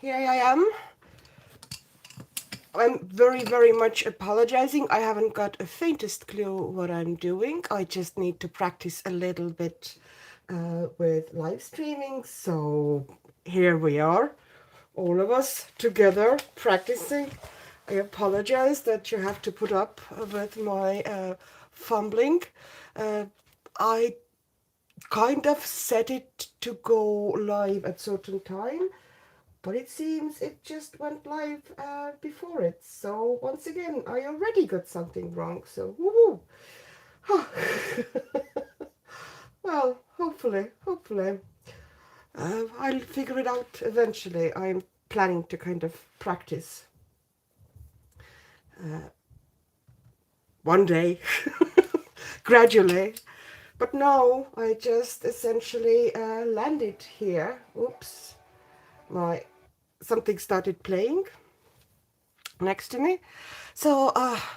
here I am. I'm very much apologizing. I haven't got a faintest clue what I'm doing. I just need to practice a little bit with live streaming. So here we are, all of us together practicing. I apologize that you have to put up with my fumbling. Uh, I kind of set it to go live at certain time, but it seems it just went live before it. So once again, I already got something wrong. So woohoo! Well, hopefully, I'll figure it out eventually. I'm planning to kind of practice one day, gradually. But now I just essentially landed here. Oops, my something started playing next to me. So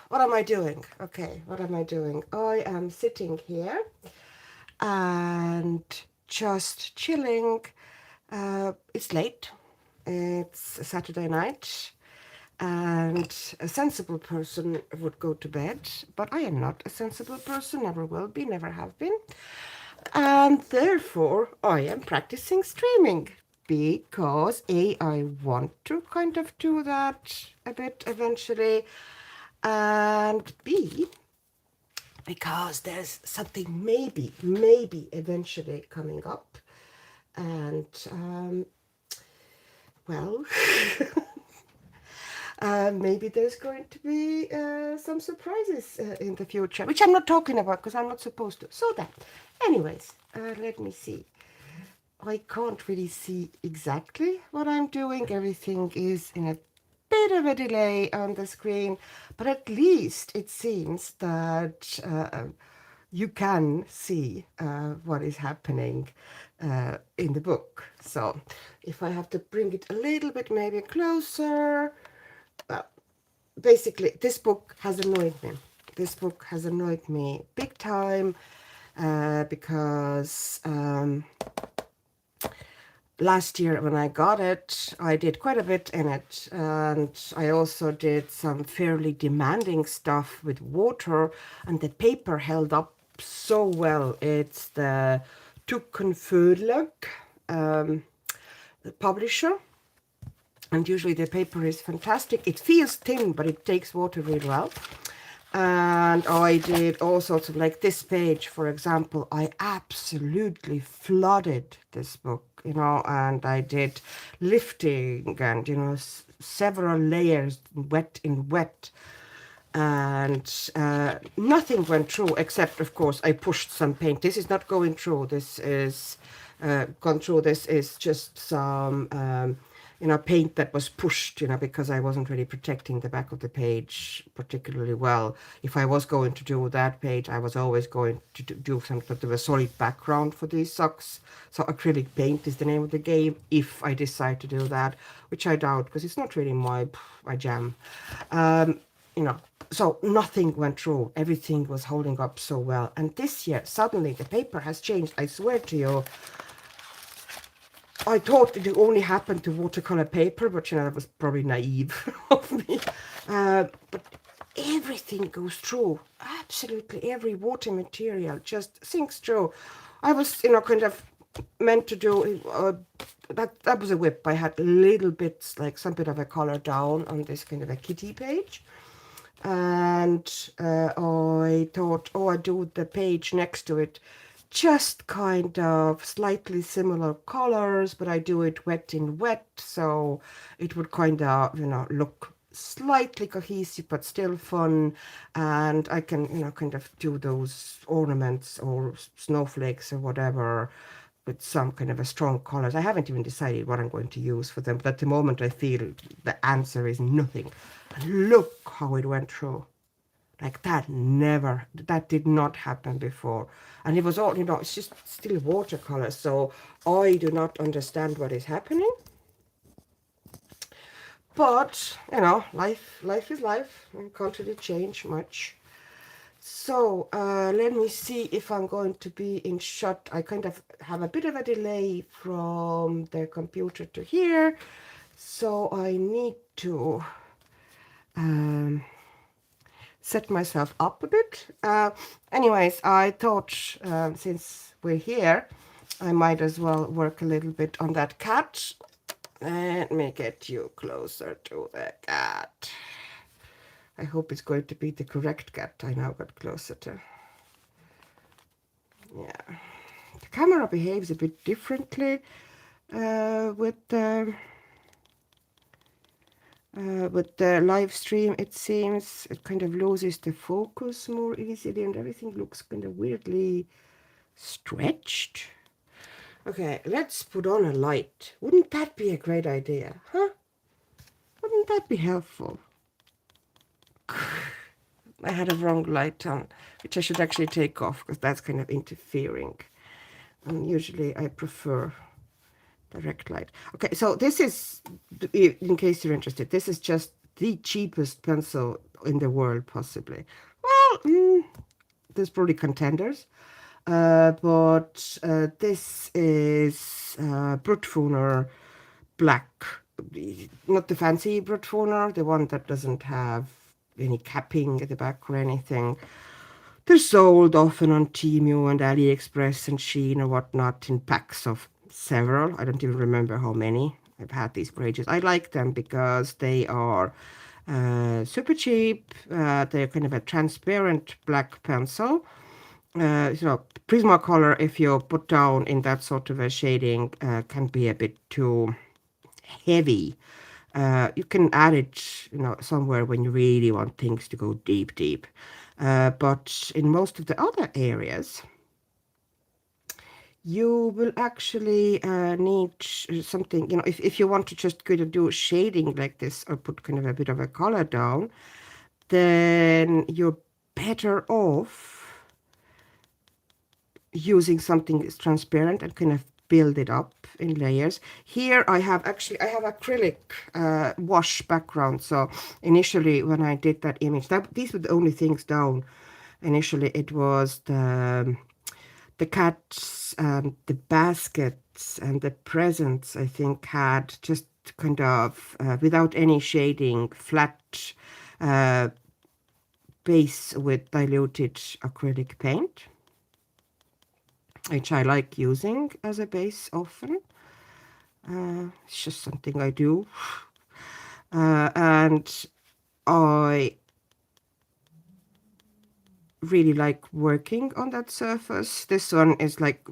what am I doing? Okay, what am I doing? I am sitting here and just chilling. It's late. It's a Saturday night, and a sensible person would go to bed, but I am not a sensible person, never will be, never have been. And therefore, I am practicing streaming because A, I want to kind of do that a bit eventually, and B, because there's something maybe eventually coming up. And, well, maybe there's going to be some surprises in the future, which I'm not talking about because I'm not supposed to. So that, anyways, let me see. I can't really see exactly what I'm doing. Everything is in a bit of a delay on the screen, but at least it seems that you can see what is happening in the book. So if I have to bring it a little bit maybe closer, well, basically this book has annoyed me. This book has annoyed me big time because last year when I got it, I did quite a bit in it, and I also did some fairly demanding stuff with water, and the paper held up so well. It's the Tukkenfödlag, the publisher, and usually the paper is fantastic. It feels thin, but it takes water really well. And I did all sorts of, like this page, for example, I absolutely flooded this book, and I did lifting and, several layers wet in wet. And nothing went through except, of course, I pushed some paint. This is not going through. This is gone through. This is just some paint that was pushed, because I wasn't really protecting the back of the page particularly well. If I was going to do that page, I was always going to do some sort of a solid background for these socks. So acrylic paint is the name of the game, if I decide to do that, which I doubt, because it's not really my jam. So nothing went through. Everything was holding up so well. And this year, suddenly, the paper has changed. I swear to you, I thought it only happened to watercolor paper, but that was probably naive of me. But everything goes through. Absolutely every water material just sinks through. I was, kind of meant to do that was a whip. I had little bits, like some bit of a color down on this kind of a kitty page. And I thought, I do the page next to it, just kind of slightly similar colors, but I do it wet in wet, so it would kind of, look slightly cohesive, but still fun. And I can, kind of do those ornaments or snowflakes or whatever with some kind of a strong colors. I haven't even decided what I'm going to use for them, but at the moment I feel the answer is nothing. And look how it went through. Like that did not happen before. And it was all, it's just still watercolor, so I do not understand what is happening. But, life is life. I can't really change much. So let me see if I'm going to be in shot. I kind of have a bit of a delay from the computer to here. So I need to set myself up a bit. Anyways, I thought since we're here, I might as well work a little bit on that cat. Let me get you closer to the cat. I hope it's going to be the correct cat I now got closer to. Yeah. The camera behaves a bit differently with the live stream. It seems it kind of loses the focus more easily and everything looks kind of weirdly stretched. Okay, let's put on a light. Wouldn't that be a great idea, huh? Wouldn't that be helpful? I had a wrong light on, which I should actually take off because that's kind of interfering. And usually I prefer direct light. Okay, so this is, in case you're interested, this is just the cheapest pencil in the world, possibly. Well, there's probably contenders, but this is Brutfuner black, not the fancy Brutfuner, the one that doesn't have any capping at the back or anything. They're sold often on Temu and AliExpress and Shein or whatnot in packs of several. I don't even remember how many. I've had these for ages. I like them because they are super cheap. They're kind of a transparent black pencil. Prismacolor, if you put down in that sort of a shading, can be a bit too heavy. You can add it, somewhere when you really want things to go deep, deep. But in most of the other areas, you will actually need something, if you want to just kind of do shading like this or put kind of a bit of a color down, then you're better off using something that's transparent and kind of build it up in layers. Here I have acrylic wash background. So initially when I did that image, these were the only things down. Initially it was the cats and the baskets and the presents, I think, had just kind of without any shading, flat base with diluted acrylic paint, which I like using as a base often. It's just something I do. And I really like working on that surface. This one is like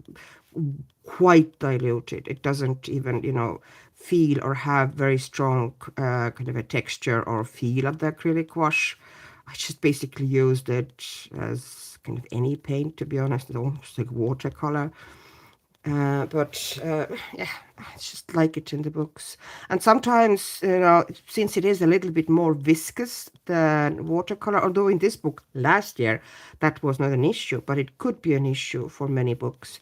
quite diluted. It doesn't even, feel or have very strong kind of a texture or feel of the acrylic wash. I just basically used it as kind of any paint, to be honest. It's almost like watercolor. But yeah, I just like it in the books. And sometimes, since it is a little bit more viscous than watercolor, although in this book last year, that was not an issue, but it could be an issue for many books.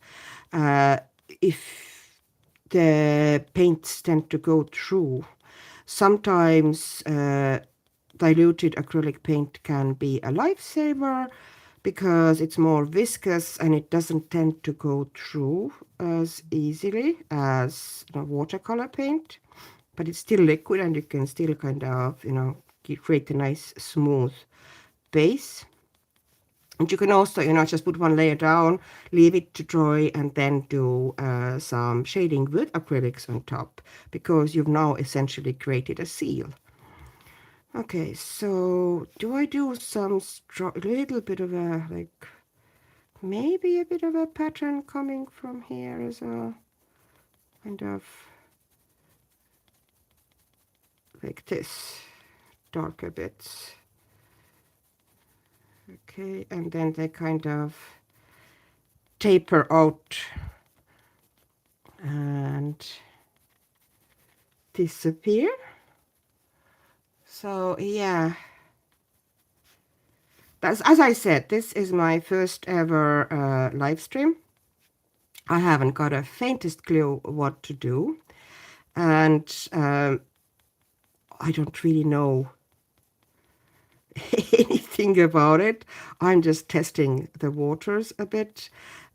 If the paints tend to go through, sometimes diluted acrylic paint can be a lifesaver because it's more viscous and it doesn't tend to go through as easily as watercolor paint, but it's still liquid and you can still kind of, create a nice smooth base. And you can also, just put one layer down, leave it to dry, and then do some shading with acrylics on top, because you've now essentially created a seal. Okay, so do I do some little bit of a, like, maybe a bit of a pattern coming from here as a kind of like this, darker bits. Okay, and then they kind of taper out and disappear. So yeah, that's, as I said, this is my first ever live stream. I haven't got a faintest clue what to do, and I don't really know anything about it. I'm just testing the waters a bit.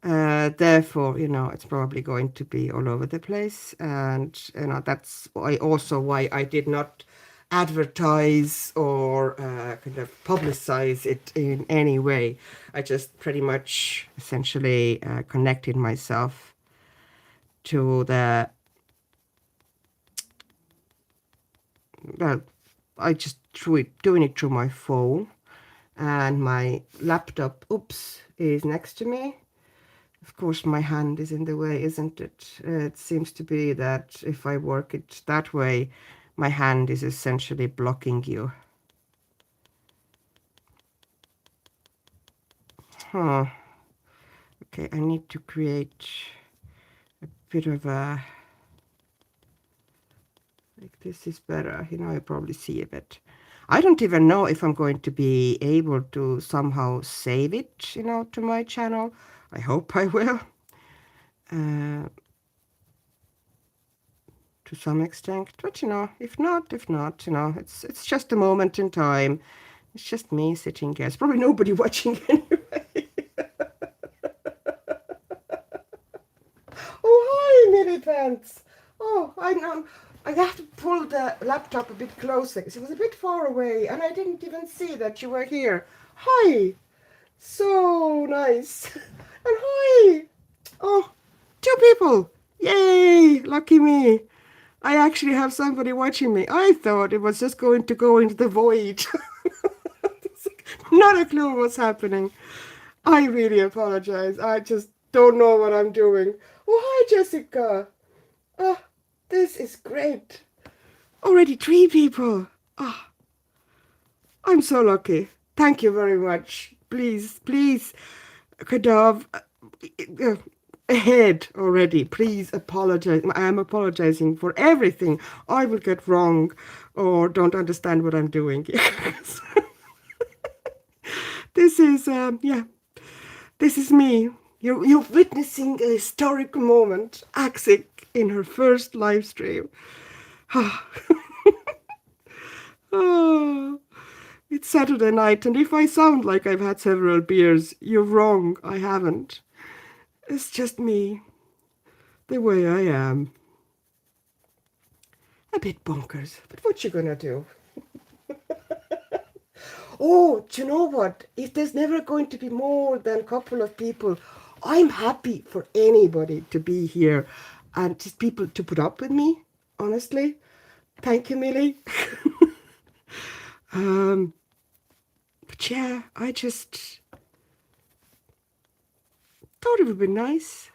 Therefore, it's probably going to be all over the place. And, that's why I did not advertise or kind of publicize it in any way. I just pretty much essentially connected myself to well, I just doing it through my phone, and my laptop, oops, is next to me. Of course, my hand is in the way, isn't it? It seems to be that if I work it that way, my hand is essentially blocking you. Huh. Okay, I need to create a bit of a... Like this is better. I probably see a bit. I don't even know if I'm going to be able to somehow save it, to my channel. I hope I will. To some extent, but if not, it's just a moment in time. It's just me sitting here. It's probably nobody watching anyway. Oh, hi, Millie Pants. Oh, I know. I have to pull the laptop a bit closer because it was a bit far away and I didn't even see that you were here. Hi. So nice. And hi. Oh, two people. Yay, lucky me. I actually have somebody watching me. I thought it was just going to go into the void. Not a clue what's happening. I really apologize. I just don't know what I'm doing. Oh, hi, Jessica. Oh, this is great. Already 3 people. Oh, I'm so lucky. Thank you very much. Please, please, could have ahead already. Please apologize. I am apologizing for everything I will get wrong or don't understand what I'm doing. This is, this is me. You're witnessing a historic moment. Axik in her first live stream. Oh, it's Saturday night, and if I sound like I've had several beers, you're wrong. I haven't. It's just me, the way I am. A bit bonkers, but what you gonna do? Oh, do you know what? If there's never going to be more than a couple of people, I'm happy for anybody to be here and just people to put up with me, honestly. Thank you, Millie. But yeah, I just thought it would be nice,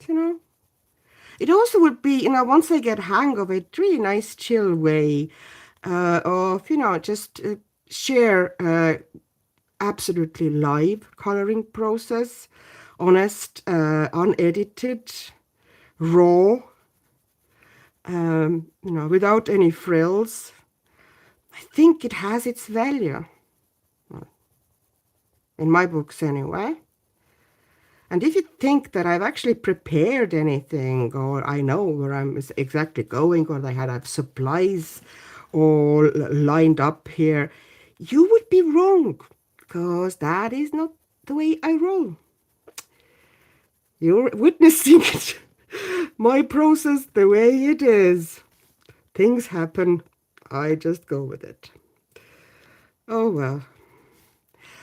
you know. It also would be, once I get hang of it, really nice chill way of, just share absolutely live coloring process, honest, unedited, raw, without any frills. I think it has its value, in my books anyway. And if you think that I've actually prepared anything, or I know where I'm exactly going, or I have supplies all lined up here, you would be wrong, because that is not the way I roll. You're witnessing it. My process the way it is. Things happen. I just go with it. Oh, well.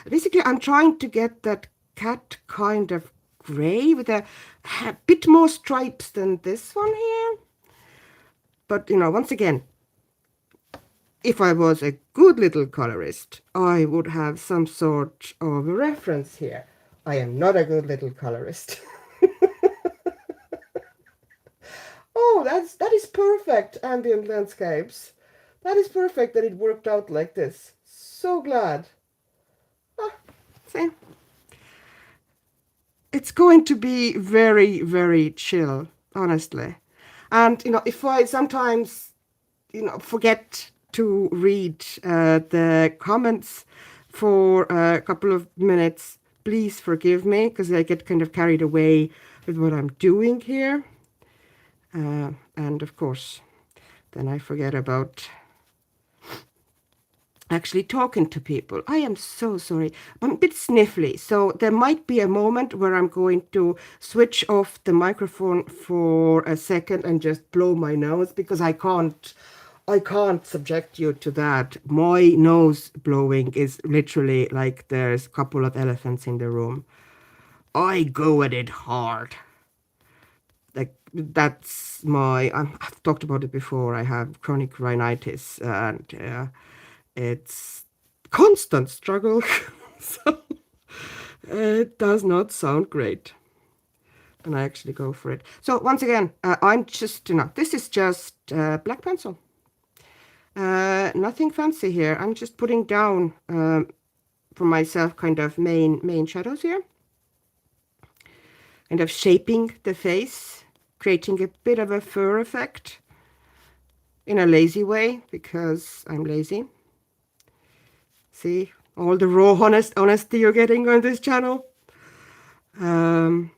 Basically, I'm trying to get that cat kind of gray with a bit more stripes than this one here. But, once again, if I was a good little colorist, I would have some sort of a reference here. I am not a good little colorist. Oh, that is perfect, ambient landscapes. That is perfect that it worked out like this. So glad. Ah, see? It's going to be very, very chill, honestly. And, if I sometimes, forget to read the comments for a couple of minutes, please forgive me, because I get kind of carried away with what I'm doing here. And, of course, then I forget about actually talking to people. I am so sorry. I'm a bit sniffly, so there might be a moment where I'm going to switch off the microphone for a second and just blow my nose because I can't subject you to that. My nose blowing is literally like there's a couple of elephants in the room. I go at it hard. Like that's I've talked about it before. I have chronic rhinitis, and it's constant struggle. So it does not sound great when I actually go for it. So once again, I'm just, this is just black pencil. Nothing fancy here. I'm just putting down for myself kind of main shadows here. Kind of shaping the face, creating a bit of a fur effect in a lazy way because I'm lazy. See all the raw honesty you're getting on this channel. And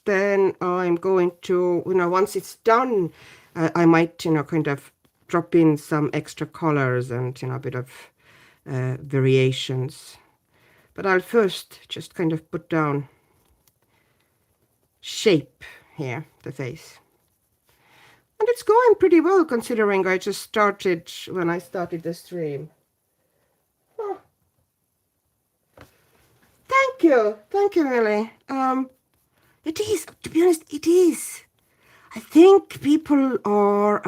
then I'm going to, once it's done, I might, kind of drop in some extra colors and, a bit of variations. But I'll first just kind of put down shape here, the face. And it's going pretty well considering I just started when I started the stream. Oh. Thank you, Millie. It is, to be honest, it is. I think people are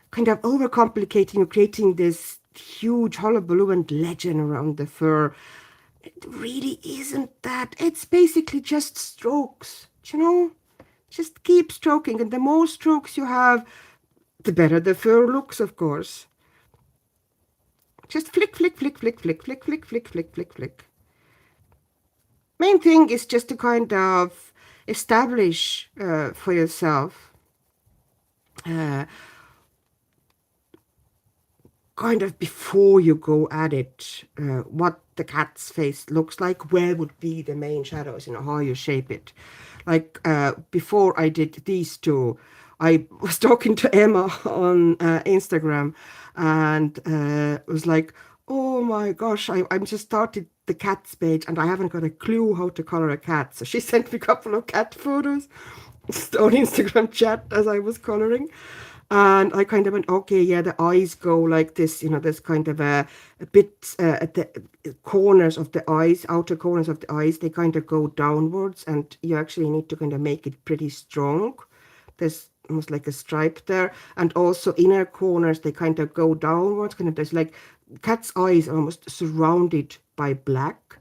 kind of overcomplicating or creating this huge hullabaloo and legend around the fur. It really isn't that. It's basically just strokes, Just keep stroking, and the more strokes you have, the better the fur looks, of course. Just flick, flick, flick, flick, flick, flick, flick, flick, flick, flick, flick. Main thing is just to kind of establish for yourself kind of before you go at it, what the cat's face looks like, where would be the main shadows, how you shape it. Like before I did these two, I was talking to Emma on Instagram and was like, oh my gosh, I'm just started the cat's page and I haven't got a clue how to color a cat. So she sent me a couple of cat photos on Instagram chat as I was coloring. And I kind of went, okay, yeah, the eyes go like this, there's kind of a bit at the corners of the eyes, outer corners of the eyes, they kind of go downwards, and you actually need to kind of make it pretty strong. There's almost like a stripe there. And also inner corners, they kind of go downwards, kind of there's like cat's eyes are almost surrounded by black.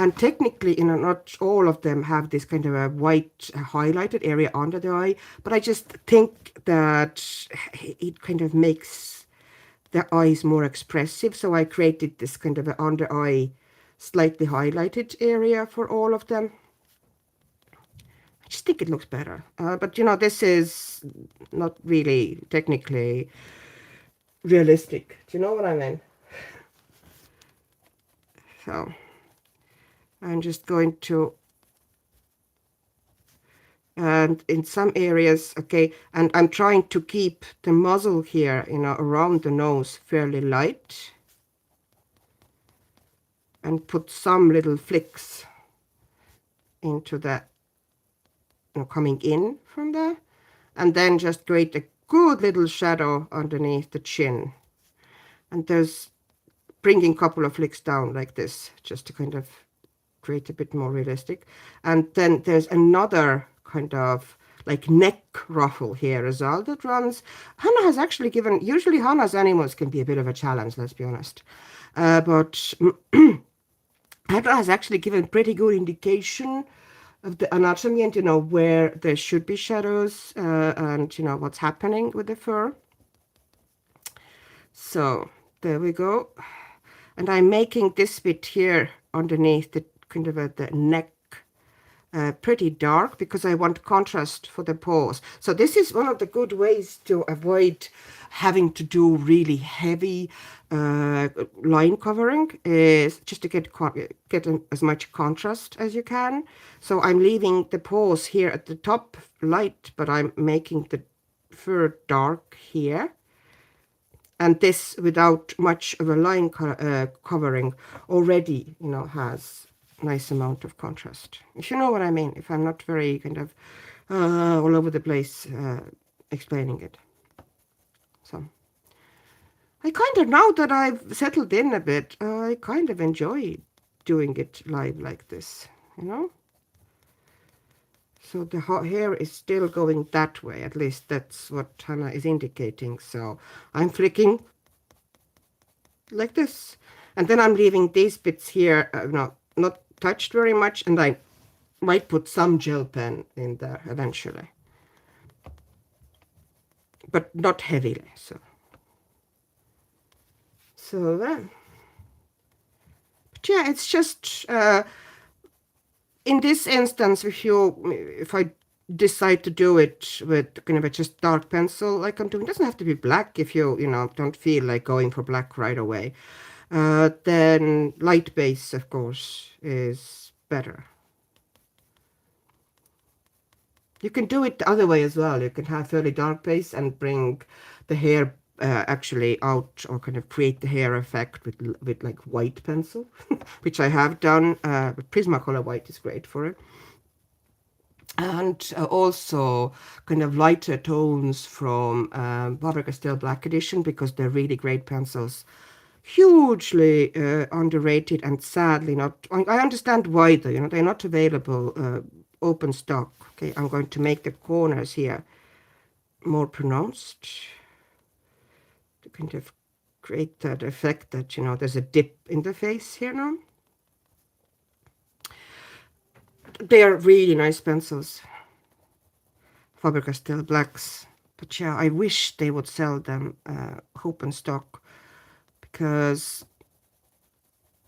And technically, not all of them have this kind of a white highlighted area under the eye, but I just think that it kind of makes the eyes more expressive. So I created this kind of an under eye, slightly highlighted area for all of them. I just think it looks better. But, this is not really technically realistic. Do you know what I mean? So I'm just going to, and in some areas, okay, and I'm trying to keep the muzzle here, around the nose fairly light, and put some little flicks into that, coming in from there, and then just create a good little shadow underneath the chin. And there's bringing a couple of flicks down like this, just to kind of create a bit more realistic. And then there's another kind of like neck ruffle here as well that runs. Hanna has actually given, usually Hanna's animals can be a bit of a challenge, let's be honest. But Hanna has actually given pretty good indication of the anatomy and, where there should be shadows and, what's happening with the fur. So there we go. And I'm making this bit here underneath the kind of the neck pretty dark because I want contrast for the paws. So this is one of the good ways to avoid having to do really heavy line covering, is just to get as much contrast as you can. So I'm leaving the paws here at the top light, but I'm making the fur dark here. And this, without much of a line covering, already, has nice amount of contrast. If you know what I mean, if I'm not very kind of all over the place explaining it. So I kind of, now that I've settled in a bit, I kind of enjoy doing it live like this, So the hair is still going that way, at least that's what Hanna is indicating. So I'm flicking like this. And then I'm leaving these bits here, not touched very much, and I might put some gel pen in there eventually. But not heavily, so then. But yeah, it's just in this instance, if I decide to do it with kind of a just dark pencil like I'm doing, it doesn't have to be black if you don't feel like going for black right away. Then light base, of course, is better. You can do it the other way as well. You can have fairly dark base and bring the hair actually out, or kind of create the hair effect with like white pencil, which I have done. Prismacolor white is great for it. And also kind of lighter tones from Faber-Castell Black Edition, because they're really great pencils. Hugely underrated and sadly not. I understand why though, they're not available open stock. Okay, I'm going to make the corners here more pronounced to kind of create that effect that, there's a dip in the face here now. They are really nice pencils, Faber-Castell Blacks. But yeah, I wish they would sell them open stock, because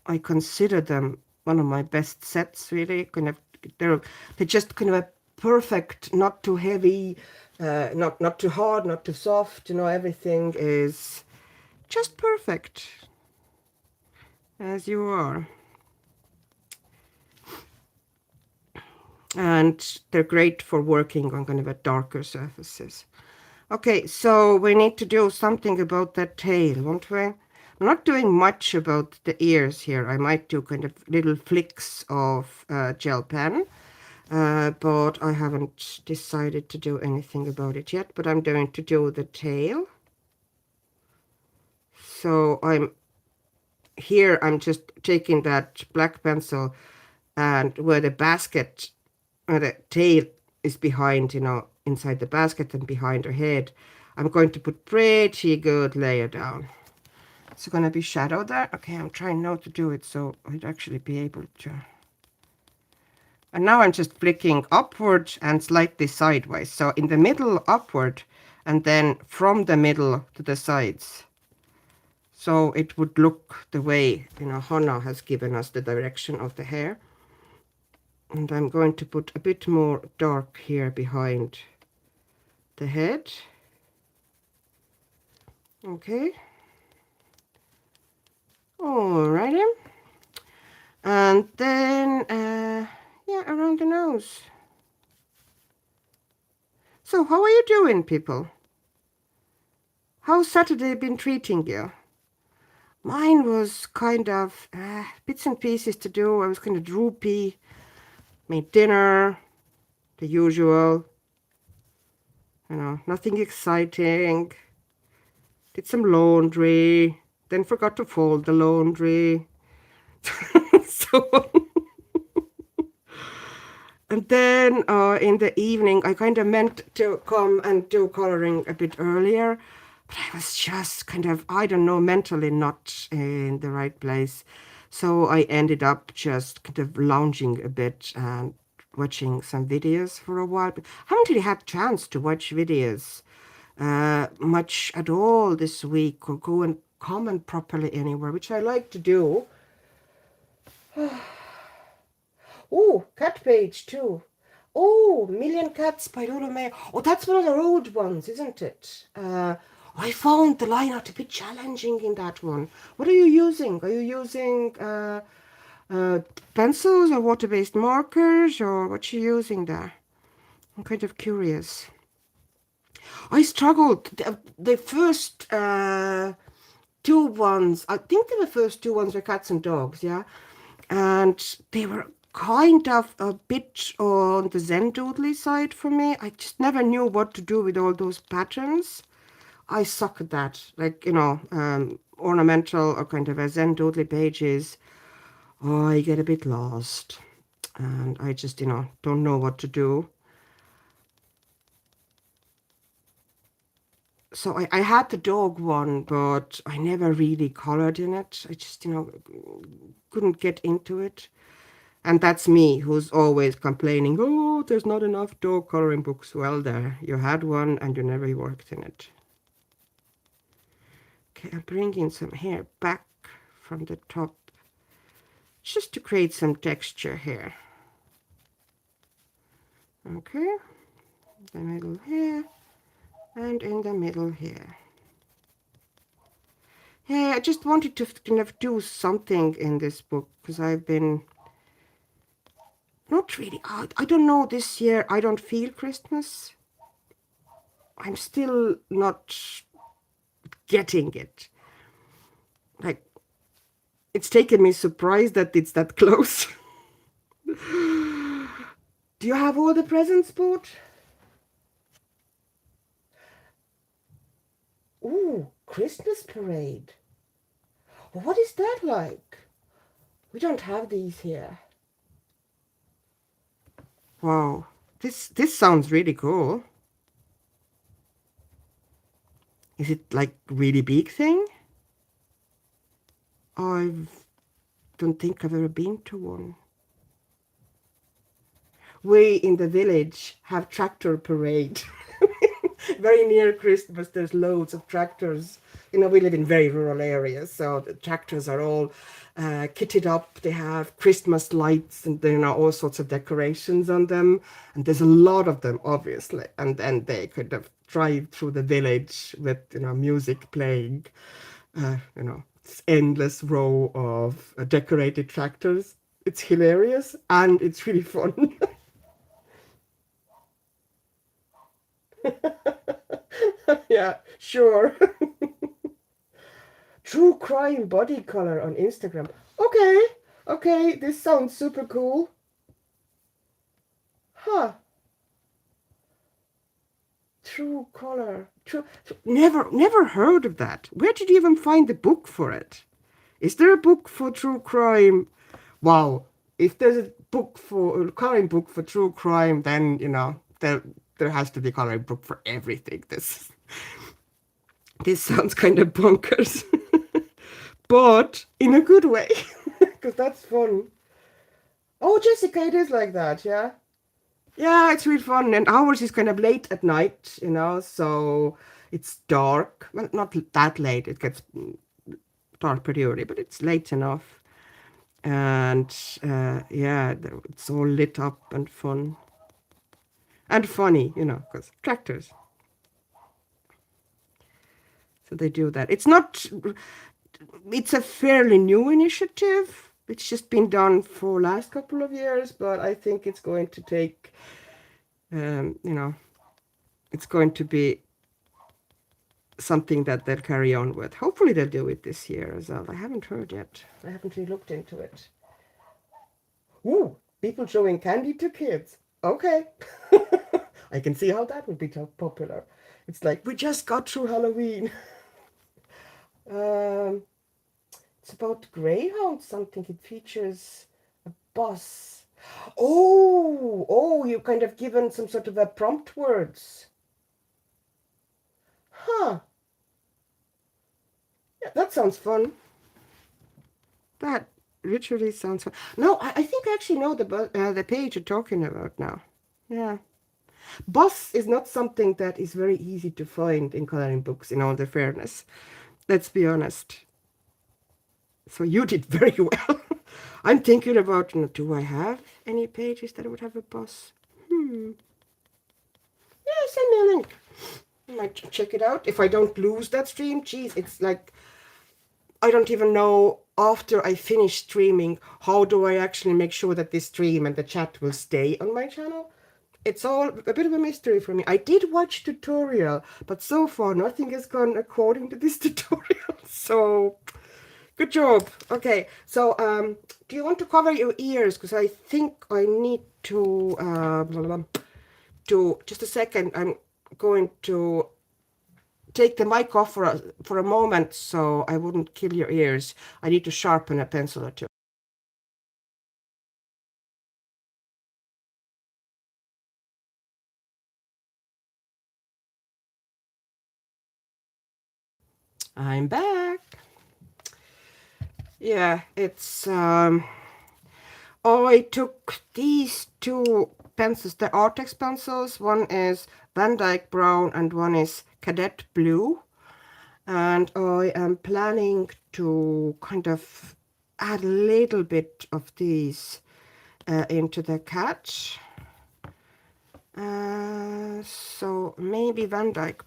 I consider them one of my best sets, really. They're just kind of a perfect, not too heavy, not too hard, not too soft. Everything is just perfect as you are. And they're great for working on kind of a darker surfaces. Okay, so we need to do something about that tail, won't we? I'm not doing much about the ears here. I might do kind of little flicks of gel pen, but I haven't decided to do anything about it yet. But I'm going to do the tail. So I'm just taking that black pencil, and where the basket, the tail is behind, inside the basket and behind her head, I'm going to put pretty good layer down. It's going to be shadow there. Okay, I'm trying not to do it so I'd actually be able to. And now I'm just flicking upward and slightly sideways. So in the middle upward, and then from the middle to the sides. So it would look the way, Hanna has given us the direction of the hair. And I'm going to put a bit more dark here behind the head. Okay. Alrighty. And then, yeah, around the nose. So how are you doing, people? How's Saturday been treating you? Mine was kind of bits and pieces to do. I was kind of droopy. Made dinner, the usual. Nothing exciting. Did some laundry. Then forgot to fold the laundry. So, and then in the evening, I kind of meant to come and do coloring a bit earlier, but I was just kind of, I don't know, mentally not in the right place. So I ended up just kind of lounging a bit and watching some videos for a while. But I haven't really had a chance to watch videos much at all this week, or go and comment properly anywhere, which I like to do. Oh, cat page too. Oh, Million Cats by Lola May. Oh, that's one of the old ones, isn't it? I found the line out a bit challenging in that one. What are you using? Are you using pencils or water-based markers, or what you using there? I'm kind of curious. I struggled. The first two ones, I think the first two ones were cats and dogs, yeah. And they were kind of a bit on the Zen doodly side for me. I just never knew what to do with all those patterns. I suck at that. Like, ornamental or kind of a Zen doodly pages, I get a bit lost. And I just, don't know what to do. So I had the dog one, but I never really colored in it. I just, couldn't get into it. And that's me, who's always complaining, oh, there's not enough dog coloring books. Well, there, you had one and you never worked in it. Okay, I'm bringing some hair back from the top just to create some texture here. Okay, the middle here and in the middle here. Yeah, I just wanted to kind of do something in this book because I've been not really, I don't know, this year I don't feel Christmas. I'm still not getting it. Like, it's taken me surprised that it's that close. Do you have all the presents bought? Ooh, Christmas parade. What is that like? We don't have these here. Wow, this sounds really cool. Is it like really big thing? I don't think I've ever been to one. We in the village have tractor parade. Very near Christmas, there's loads of tractors. We live in very rural areas, so the tractors are all kitted up. They have Christmas lights and all sorts of decorations on them. And there's a lot of them, obviously. And then they kind of drive through the village with, music playing, this endless row of decorated tractors. It's hilarious and it's really fun. Yeah, sure. True crime body color on Instagram. Okay, this sounds super cool. Huh. True color. Never heard of that. Where did you even find the book for it? Is there a book for true crime? Wow. If there's a coloring book for true crime, then there has to be a coloring book for everything. This sounds kind of bonkers. But in a good way, because that's fun. Oh, Jessica, it is like that, yeah? Yeah, it's really fun. And ours is kind of late at night, so it's dark. Well, not that late. It gets dark pretty early, but it's late enough. And yeah, it's all lit up and fun. And funny, because tractors. So they do that. It's a fairly new initiative. It's just been done for last couple of years, but I think it's going to take, it's going to be something that they'll carry on with. Hopefully they'll do it this year as well. I haven't heard yet. I haven't really looked into it. Ooh, people showing candy to kids. Okay. I can see how that would be popular. It's like, we just got through Halloween. It's about greyhound something. It features a bus. Oh, you kind of given some sort of a prompt words. Huh. Yeah, that sounds fun. That literally sounds fun. No, I think I actually know the page you're talking about now. Yeah. Bus is not something that is very easy to find in coloring books, in all the fairness. Let's be honest. So you did very well. I'm thinking about, do I have any pages that would have a bus? Yeah, send me a link. I might check it out. If I don't lose that stream, geez, it's like, I don't even know after I finish streaming, how do I actually make sure that this stream and the chat will stay on my channel? it's all a bit of a mystery for me. I did watch tutorial, but so far nothing has gone according to this tutorial. So good job. Okay, so do you want to cover your ears? Because I think I need to blah, blah, blah, to just a second. I'm going to take the mic off for a moment so I wouldn't kill your ears. I need to sharpen a pencil or two. I'm back. Yeah, it's I took these two pencils, the Artex pencils. One is Van Dyke Brown and one is Cadet Blue. And I am planning to kind of add a little bit of these into the cat. So maybe Van Dyke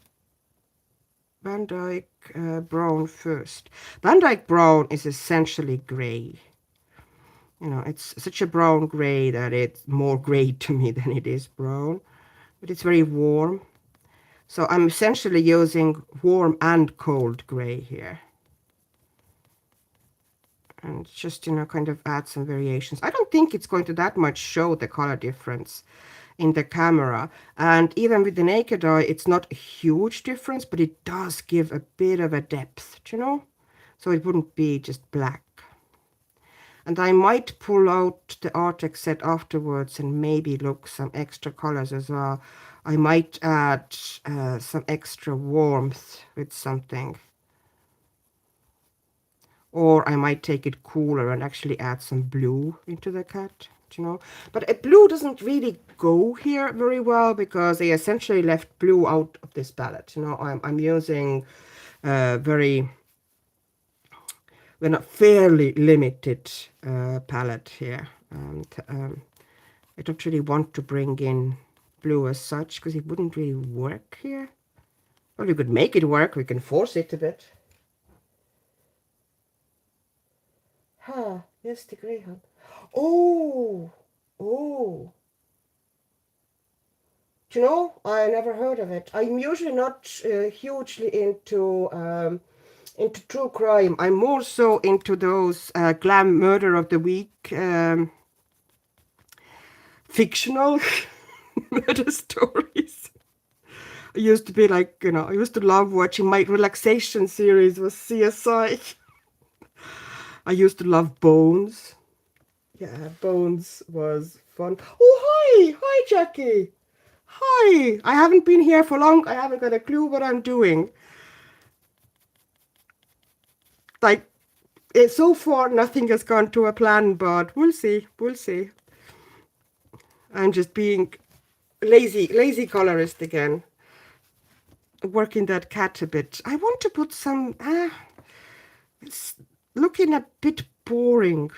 Brown first. Van Dyke Brown is essentially gray. You know, it's such a brown gray that it's more gray to me than it is brown, but it's very warm. So I'm essentially using warm and cold gray here. And just, you know, kind of add some variations. I don't think it's going to that much show the color difference in the camera. And even with the naked eye, it's not a huge difference, but it does give a bit of a depth, you know? So it wouldn't be just black. And I might pull out the Artex set afterwards and maybe look some extra colors as well. I might add some extra warmth with something. Or I might take it cooler and actually add some blue into the cat, you know. But blue doesn't really go here very well because I essentially left blue out of this palette. You know, I'm using very, well, fairly limited palette here. And I don't really want to bring in blue as such because it wouldn't really work here. Well, we could make it work. We can force it a bit. Yes, the greyhound. Oh, oh. Do you know, I never heard of it. I'm usually not hugely into true crime. I'm more so into those glam murder of the week fictional murder stories. I used to be like, you know, I used to love watching. My relaxation series was CSI. I used to love Bones. Yeah, Bones was fun. Oh, hi! Hi, Jackie! Hi! I haven't been here for long. I haven't got a clue what I'm doing. Like, so far, nothing has gone to a plan, but we'll see. We'll see. I'm just being lazy colorist again. Working that cat a bit. I want to put some... it's looking a bit boring.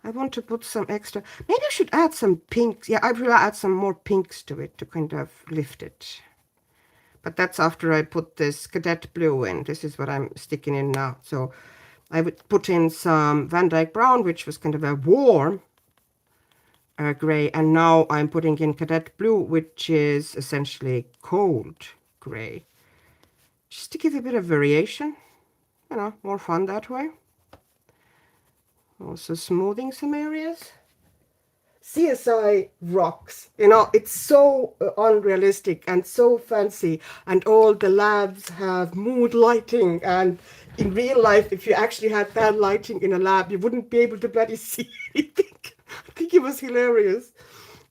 I want to put some extra. Maybe I should add some pinks. Yeah, I will add some more pinks to it to kind of lift it. But that's after I put this Cadet Blue in. This is what I'm sticking in now. So I would put in some Van Dyke Brown, which was kind of a warm gray. And now I'm putting in Cadet Blue, which is essentially cold gray. Just to give a bit of variation. You know, more fun that way. Also smoothing some areas. CSI rocks. You know, it's so unrealistic and so fancy, and all the labs have mood lighting, and in real life, if you actually had bad lighting in a lab, you wouldn't be able to bloody see anything. I think it was hilarious.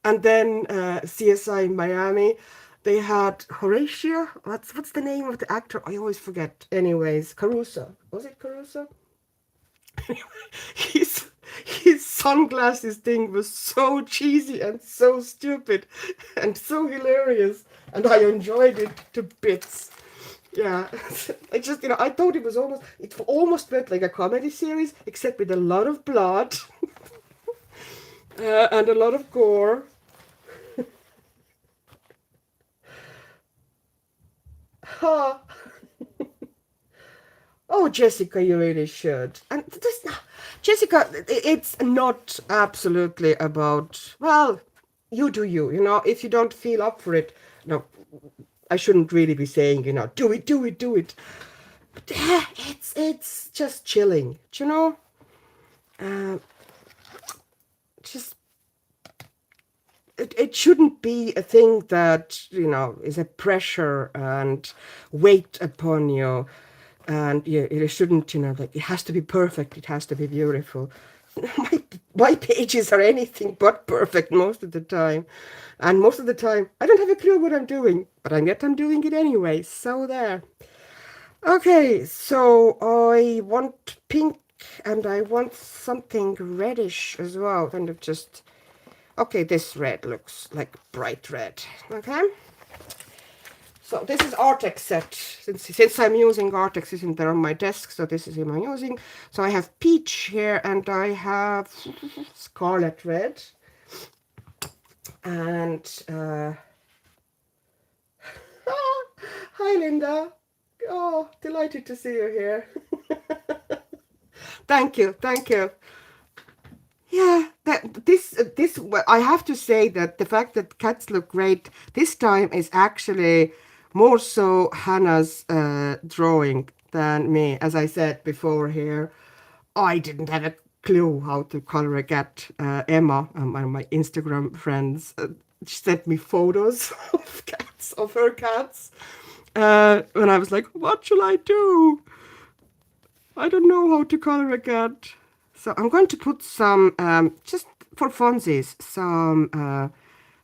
And then CSI in Miami, they had Horatio. What's the name of the actor? I always forget. Anyways, Caruso. Was it Caruso? his sunglasses thing was so cheesy and so stupid and so hilarious, and I enjoyed it to bits. Yeah, I just, you know, I thought it almost felt like a comedy series, except with a lot of blood and a lot of gore. Ha! Oh, Jessica, you really should. And this, Jessica, it's not absolutely about, well, you do you, you know, if you don't feel up for it, no, I shouldn't really be saying, you know, do it, do it, do it. But yeah, it's just chilling, you know. Uh, just it shouldn't be a thing that, you know, is a pressure and weight upon you, and yeah, it shouldn't, you know, like it has to be perfect, it has to be beautiful. My pages are anything but perfect most of the time, and most of the time I don't have a clue what I'm doing, but I'm doing it anyway, so there. Okay, so I want pink and I want something reddish as well, kind of just, okay, this red looks like bright red. Okay, so this is Artex set. Since I'm using Artex, isn't there on my desk, so this is him I'm using. So I have peach here and I have scarlet red. And hi Linda. Oh, delighted to see you here. Thank you, thank you. Yeah, this I have to say that the fact that cats look great this time is actually more so Hannah's drawing than me. As I said before here, I didn't have a clue how to color a cat. Emma, one of my Instagram friends, sent me photos of cats, of her cats, and I was like, what shall I do? I don't know how to color a cat. So I'm going to put some, just for funsies, some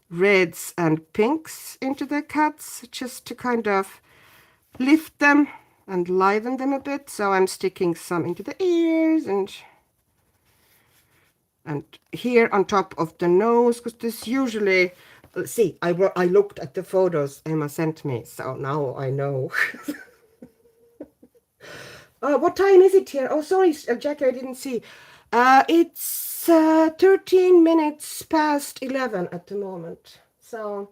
reds and pinks into the cats, just to kind of lift them and liven them a bit. So I'm sticking some into the ears and here on top of the nose, because this usually, see, I looked at the photos Emma sent me, so now I know. What time is it here? Oh, sorry, Jackie, I didn't see. It's 13 minutes past 11 at the moment. So,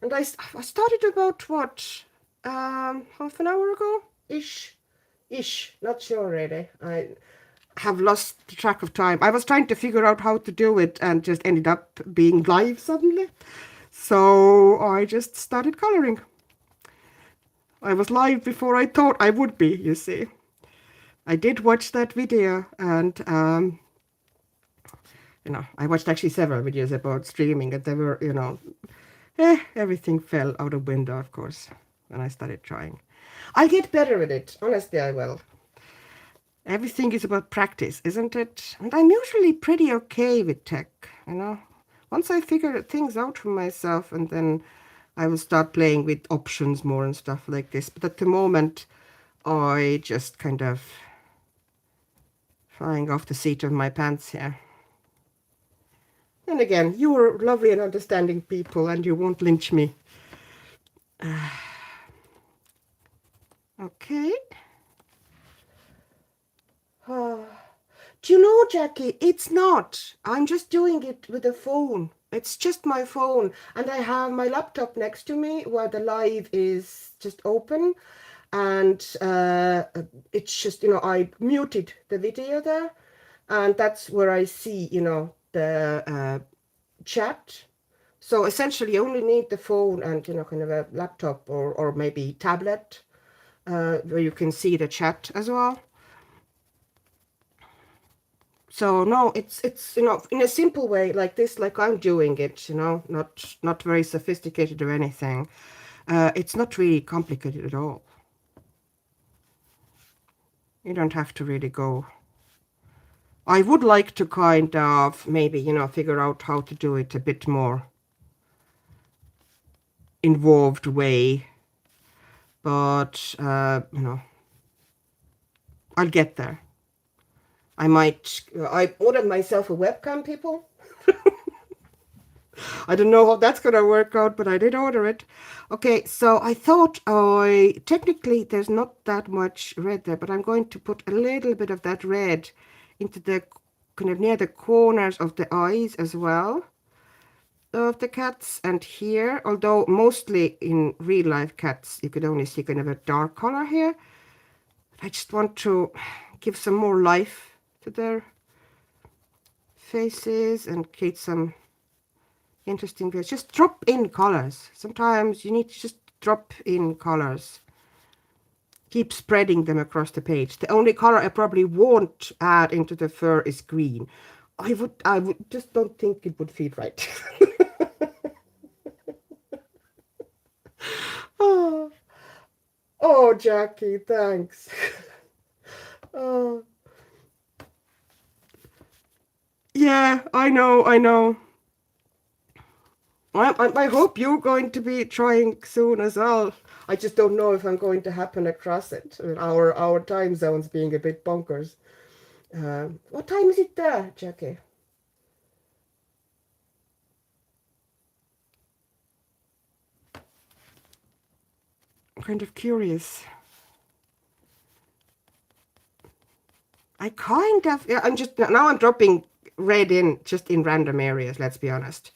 and I started about what, half an hour ago? Ish, not sure really. I have lost track of time. I was trying to figure out how to do it and just ended up being live suddenly. So I just started coloring. I was live before I thought I would be, you see. I did watch that video, and you know, I watched actually several videos about streaming, and they were, you know, everything fell out of window, of course, when I started trying. I'll get better at it. Honestly, I will. Everything is about practice, isn't it? And I'm usually pretty okay with tech, you know. Once I figure things out for myself, and then I will start playing with options more and stuff like this. But at the moment, I just kind of flying off the seat of my pants here. And again, you're lovely and understanding people, and you won't lynch me. Okay. Do you know, Jackie? It's not. I'm just doing it with a phone. It's just my phone. And I have my laptop next to me where the live is just open. And it's just, you know, I muted the video there. And that's where I see, you know, the chat. So essentially, you only need the phone and, you know, kind of a laptop or maybe tablet where you can see the chat as well. So no, it's you know, in a simple way like this, like I'm doing it, you know, not very sophisticated or anything. It's not really complicated at all. You don't have to really go. I would like to kind of maybe, you know, figure out how to do it a bit more involved way, but you know, I'll get there. I ordered myself a webcam, people. I don't know how that's going to work out, but I did order it. Okay, so I thought technically there's not that much red there, but I'm going to put a little bit of that red into the kind of near the corners of the eyes as well of the cats and here, although mostly in real life cats you could only see kind of a dark color here. I just want to give some more life to their faces and create some interesting videos. Just drop in colors. Sometimes you need to just drop in colors. Keep spreading them across the page. The only color I probably won't add into the fur is green. I would just don't think it would fit right. Oh, oh, Jackie, thanks. Oh, yeah, I know, I know. I hope you're going to be trying soon as well. I just don't know if I'm going to happen across it. I mean, our time zones being a bit bonkers. What time is it there, Jackie? I'm kind of curious. I kind of, yeah, I'm just, now I'm dropping red in just in random areas, let's be honest.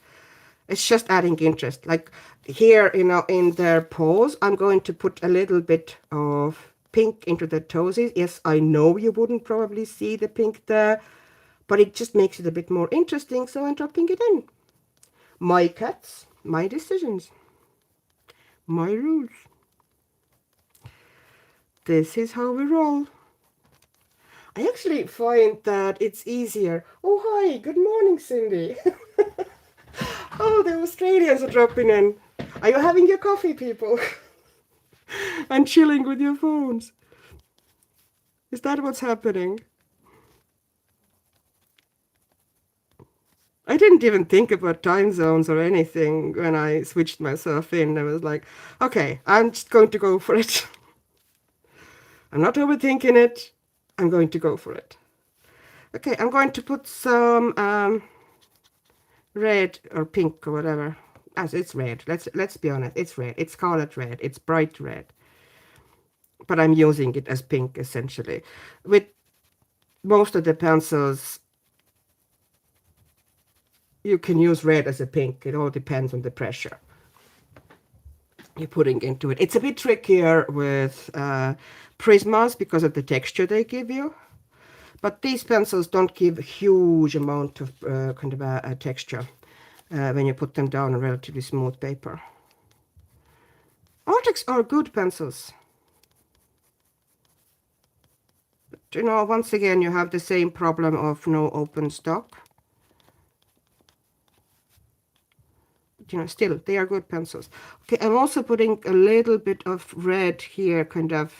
It's just adding interest. Like here, in their paws, I'm going to put a little bit of pink into the toesies. Yes, I know you wouldn't probably see the pink there, but it just makes it a bit more interesting, so I'm dropping it in. My cats, my decisions, my rules. This is how we roll. I actually find that it's easier. Oh, hi, good morning, Cindy. Oh, the Australians are dropping in. Are you having your coffee, people? And chilling with your phones? Is that what's happening? I didn't even think about time zones or anything when I switched myself in. I was like, okay, I'm just going to go for it. I'm not overthinking it. I'm going to go for it. Okay, I'm going to put some red or pink or whatever. As it's red. Let's be honest. It's red. It's scarlet red. It's bright red. But I'm using it as pink essentially. With most of the pencils, you can use red as a pink. It all depends on the pressure you're putting into it. It's a bit trickier with Prismas because of the texture they give you. But these pencils don't give a huge amount of kind of a texture when you put them down on relatively smooth paper. Artex are good pencils. But, once again, you have the same problem of no open stock. Still, they are good pencils. Okay, I'm also putting a little bit of red here, kind of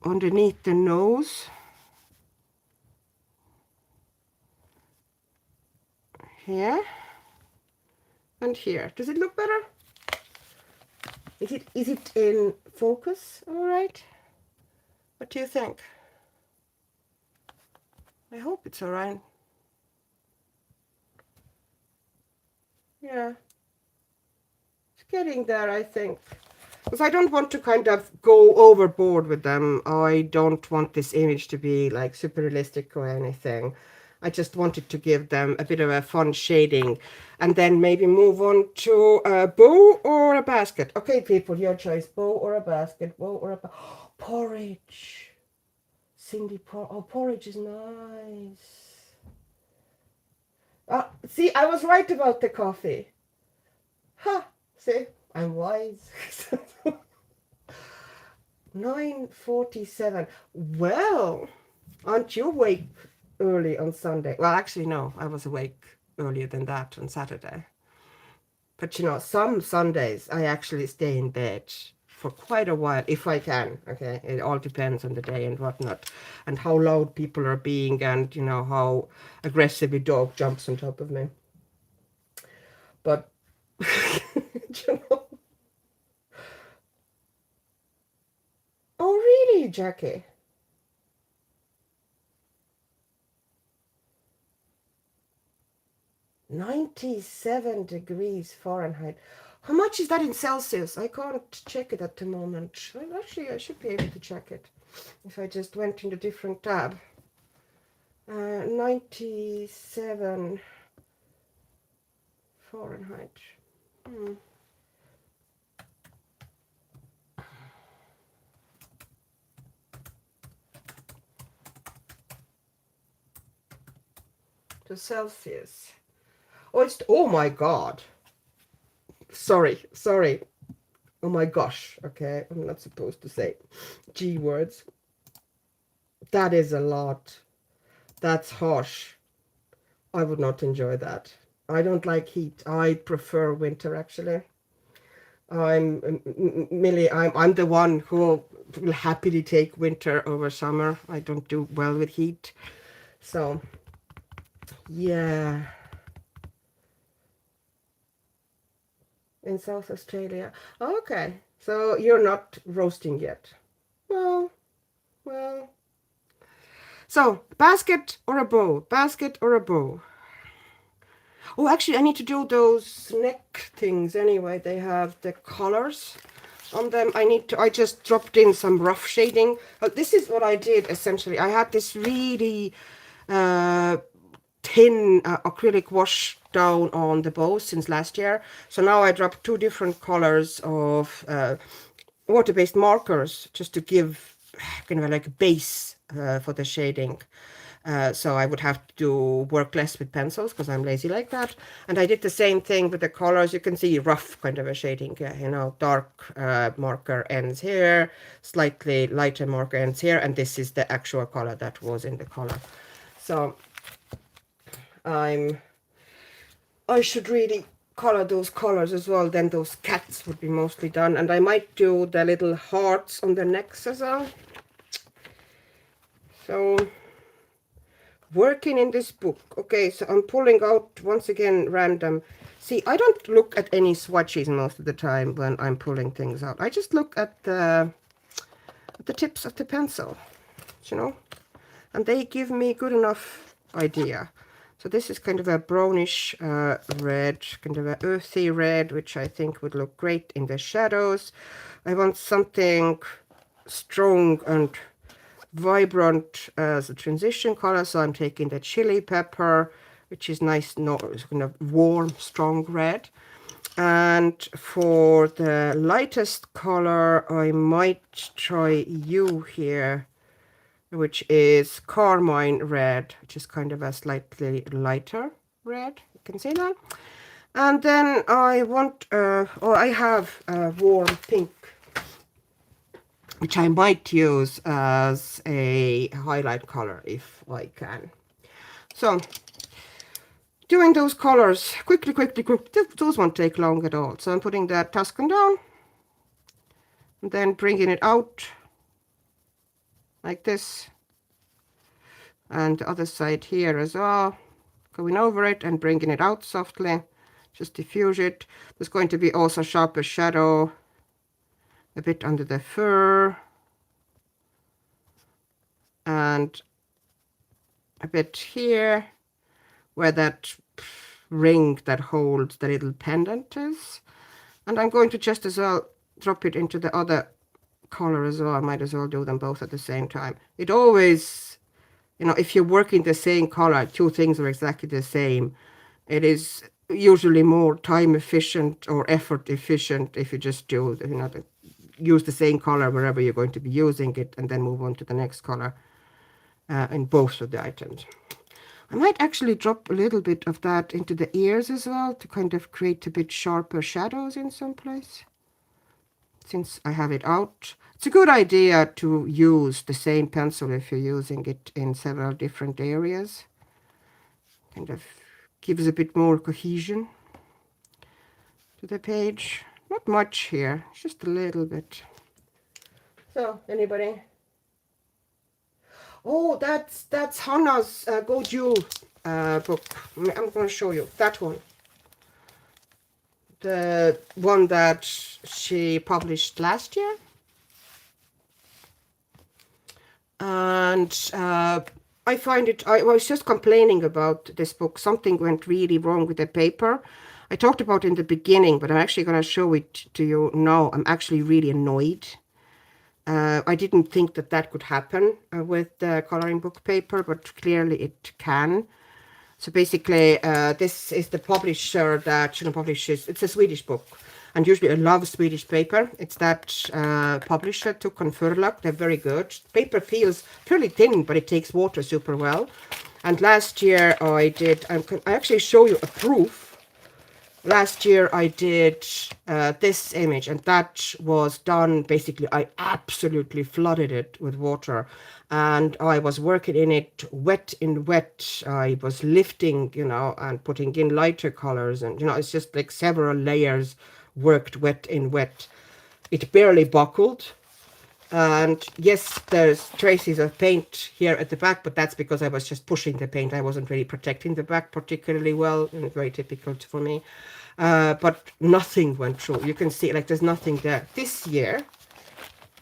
underneath the nose. Here. And here. Does it look better? Is it in focus? All right. What do you think? I hope it's all right. Yeah. It's getting there, I think. Because I don't want to kind of go overboard with them. I don't want this image to be like super realistic or anything. I just wanted to give them a bit of a fun shading and then maybe move on to a bow or a basket. Okay, people, your choice. Bow or a basket. Bow or a porridge. Cindy, porridge is nice. See, I was right about the coffee. Ha! See, I'm wise. 9:47. Well, aren't you awake early on Sunday? Well, actually, no, I was awake earlier than that on Saturday. But some Sundays I actually stay in bed for quite a while, if I can. Okay, it all depends on the day and whatnot, and how loud people are being, and how aggressively dog jumps on top of me. But you know. Oh, really, Jackie? 97 degrees Fahrenheit. How much is that in Celsius? I can't check it at the moment. Well, actually, I should be able to check it if I just went in a different tab. 97 Fahrenheit. To Celsius. Oh, oh my God. Sorry, sorry. Oh my gosh. Okay, I'm not supposed to say G words. That is a lot. That's harsh. I would not enjoy that. I don't like heat. I prefer winter, actually. I'm the one who will happily take winter over summer. I don't do well with heat. So, yeah. In South Australia. Okay. So you're not roasting yet. Well, well. So, basket or a bow? Basket or a bow? Oh, actually, I need to do those neck things anyway. They have the collars on them. I just dropped in some rough shading. This is what I did essentially. I had this really thin acrylic wash down on the bow since last year. So now I dropped 2 different colors of water-based markers just to give kind of like a base for the shading. So I would have to work less with pencils because I'm lazy like that. And I did the same thing with the colors. You can see rough kind of a shading, you know, dark marker ends here, slightly lighter marker ends here, and this is the actual color that was in the color. So I should really color those colors as well. Then those cats would be mostly done, and I might do the little hearts on the necks as well. So working in this book. Okay, so I'm pulling out once again random. See, I don't look at any swatches most of the time when I'm pulling things out. I just look at the tips of the pencil, you know, and they give me good enough idea. So this is kind of a brownish red, kind of an earthy red, which I think would look great in the shadows. I want something strong and vibrant as a transition color, so I'm taking the chili pepper, which is nice, kind of warm, strong red. And for the lightest color, I might try you here, which is carmine red, which is kind of a slightly lighter red. You can see that. And then I want, I have a warm pink, which I might use as a highlight color if I can. So, doing those colors quickly, those won't take long at all. So I'm putting that Tuscan down, and then bringing it out like this, and the other side here as well, going over it and bringing it out softly, just diffuse it. There's going to be also sharper shadow a bit under the fur, and a bit here where that ring that holds the little pendant is. And I'm going to just as well drop it into the other color as well. I might as well do them both at the same time. It always, you know, if you're working the same color, 2 things are exactly the same. It is usually more time efficient or effort efficient if you just do, you know, use the same color wherever you're going to be using it, and then move on to the next color in both of the items. I might actually drop a little bit of that into the ears as well to kind of create a bit sharper shadows in some place. Since I have it out, it's a good idea to use the same pencil if you're using it in several different areas. Kind of gives a bit more cohesion to the page. Not much here, just a little bit. So, anybody? Oh, that's Hanna's Go Jewel book. I'm going to show you that one. The one that she published last year. And I find it, I was just complaining about this book. Something went really wrong with the paper. I talked about it in the beginning, but I'm actually going to show it to you now. I'm actually really annoyed. I didn't think that that could happen with the coloring book paper, but clearly it can. So basically, this is the publisher that publishes. It's a Swedish book, and usually I love Swedish paper. It's that publisher, Tuck and Furlak. They're very good. Paper feels fairly thin, but it takes water super well. And last year I actually show you a proof last year I did this image, and that was done basically, I absolutely flooded it with water, and I was working in it wet in wet. I was lifting, you know, and putting in lighter colors, and you know, it's just like several layers worked wet in wet. It barely buckled. And yes, there's traces of paint here at the back, but that's because I was just pushing the paint. I wasn't really protecting the back particularly well, and very typical for me. But nothing went through. You can see, like, there's nothing there. This year,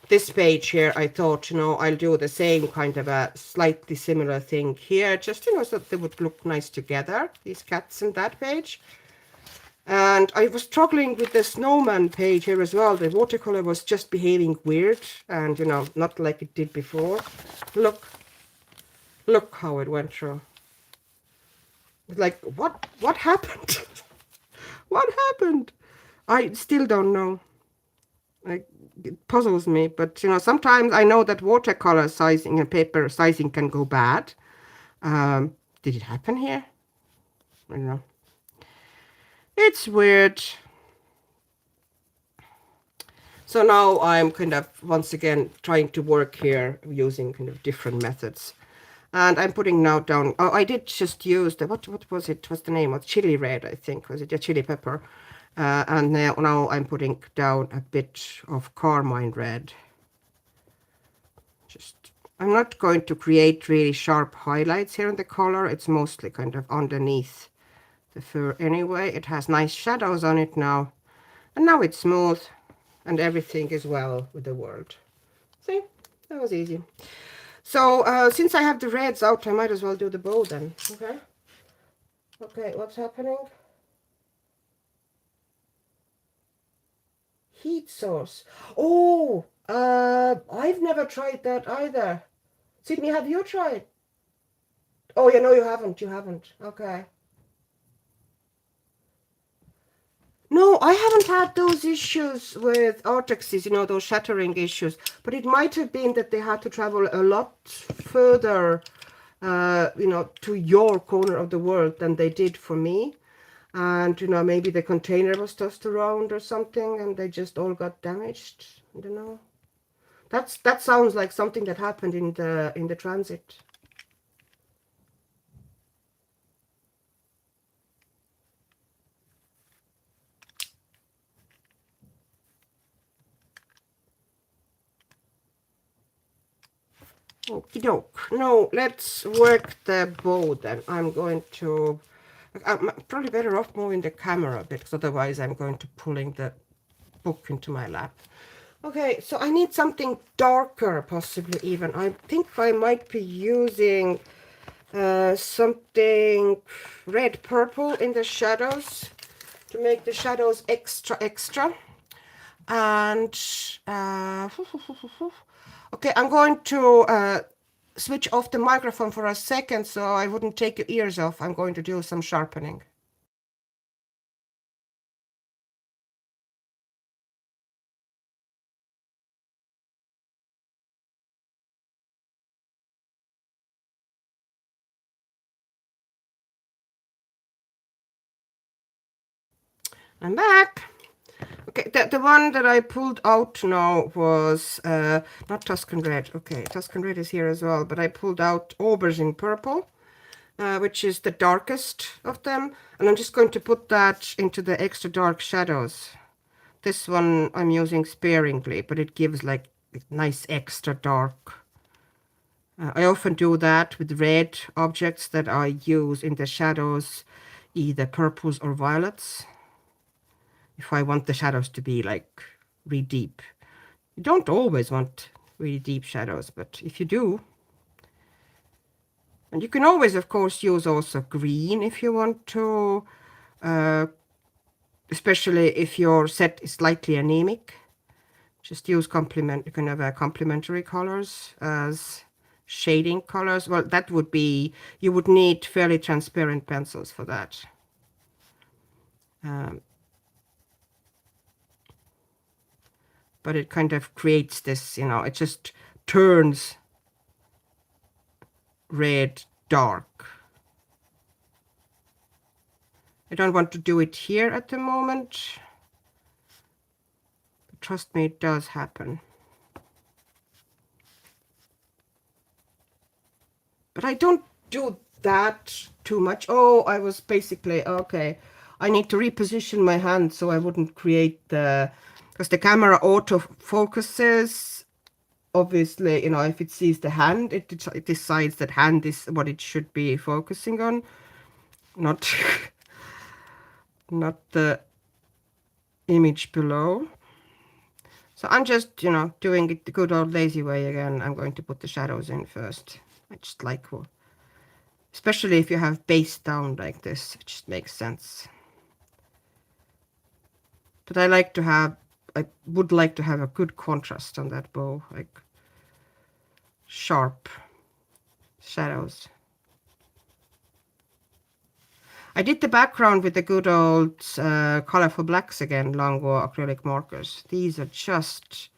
this page here, I thought, you know, I'll do the same kind of a slightly similar thing here, just, you know, so that they would look nice together, these cats in that page. And I was struggling with the snowman page here as well. The watercolor was just behaving weird and, you know, not like it did before. Look how it went through. Like, what happened? What happened? I still don't know. Like, it puzzles me, but, you know, sometimes I know that watercolor sizing and paper sizing can go bad. Did it happen here? I don't know. It's weird. So now I'm kind of once again trying to work here using kind of different methods. And I'm putting now down, oh, I did just use the, what was it? What's the name? Of chili red, I think. Was it a chili pepper? And now I'm putting down a bit of carmine red. Just, I'm not going to create really sharp highlights here in the color. It's mostly kind of underneath the fur anyway. It has nice shadows on it now. And now it's smooth and everything is well with the world. See, that was easy. So since I have the reds out, I might as well do the bow then. Okay. Okay, what's happening? Heat source. Oh, I've never tried that either. Sydney, have you tried? Oh, yeah, no, you haven't. You haven't. Okay. No, I haven't had those issues with Artexes, you know, those shattering issues. But it might have been that they had to travel a lot further, you know, to your corner of the world than they did for me. And, you know, maybe the container was tossed around or something and they just all got damaged. I don't know. That sounds like something that happened in the transit. Okie doke. No, let's work the bow then. I'm going to... I'm probably better off moving the camera a bit, because otherwise I'm going to pulling the book into my lap. Okay, so I need something darker, possibly even. I think I might be using something red purple in the shadows to make the shadows extra. And okay, I'm going to switch off the microphone for a second so I wouldn't take your ears off. I'm going to do some sharpening. I'm back. Okay, the one that I pulled out now was not Tuscan Red. Okay, Tuscan Red is here as well, but I pulled out Aubergine Purple, which is the darkest of them. And I'm just going to put that into the extra dark shadows. This one I'm using sparingly, but it gives like nice extra dark. I often do that with red objects that I use in the shadows, either purples or violets, if I want the shadows to be like really deep. You don't always want really deep shadows, but if you do, and you can always, of course, use also green if you want to, especially if your set is slightly anemic. Just use complementary colors as shading colors. Well, that would be, you would need fairly transparent pencils for that. But it kind of creates this, you know, it just turns red dark. I don't want to do it here at the moment. But trust me, it does happen. But I don't do that too much. Oh, I was basically, okay. I need to reposition my hand so I wouldn't create the, because the camera auto focuses. Obviously, you know, if it sees the hand, it decides that hand is what it should be focusing on, not not the image below. So I'm just, you know, doing it the good old lazy way again. I'm going to put the shadows in first. I just like, especially if you have base down like this, it just makes sense. But I would like to have a good contrast on that bow, like sharp shadows. I did the background with the good old colorful blacks again, Longbow acrylic markers. These are just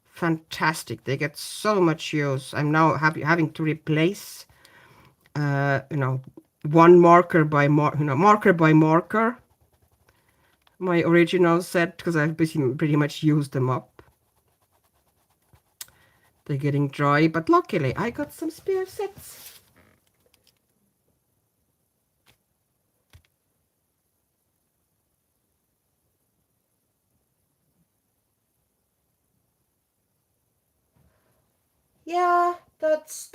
fantastic. They get so much use. I'm now having to replace, you know, one marker by marker by marker. My original set, because I've pretty much used them up. They're getting dry, but luckily I got some spare sets. Yeah, that's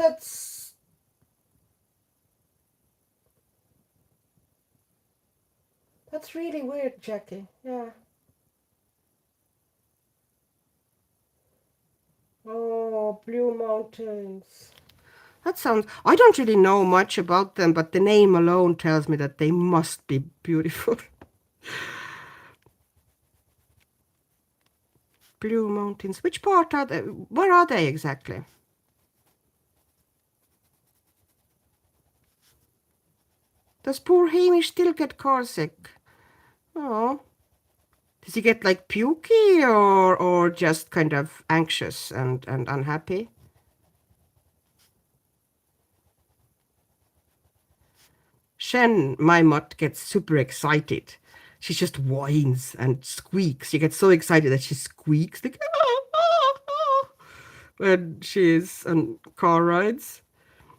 really weird, Jackie. Yeah. Oh, Blue Mountains. That sounds. I don't really know much about them, but the name alone tells me that they must be beautiful. Blue Mountains. Which part are they? Where are they exactly? Does poor Hamish still get car sick? Oh. Does he get like pukey or just kind of anxious and unhappy? Shen, my mutt, gets super excited. She just whines and squeaks. She gets so excited that she squeaks like when she's on car rides.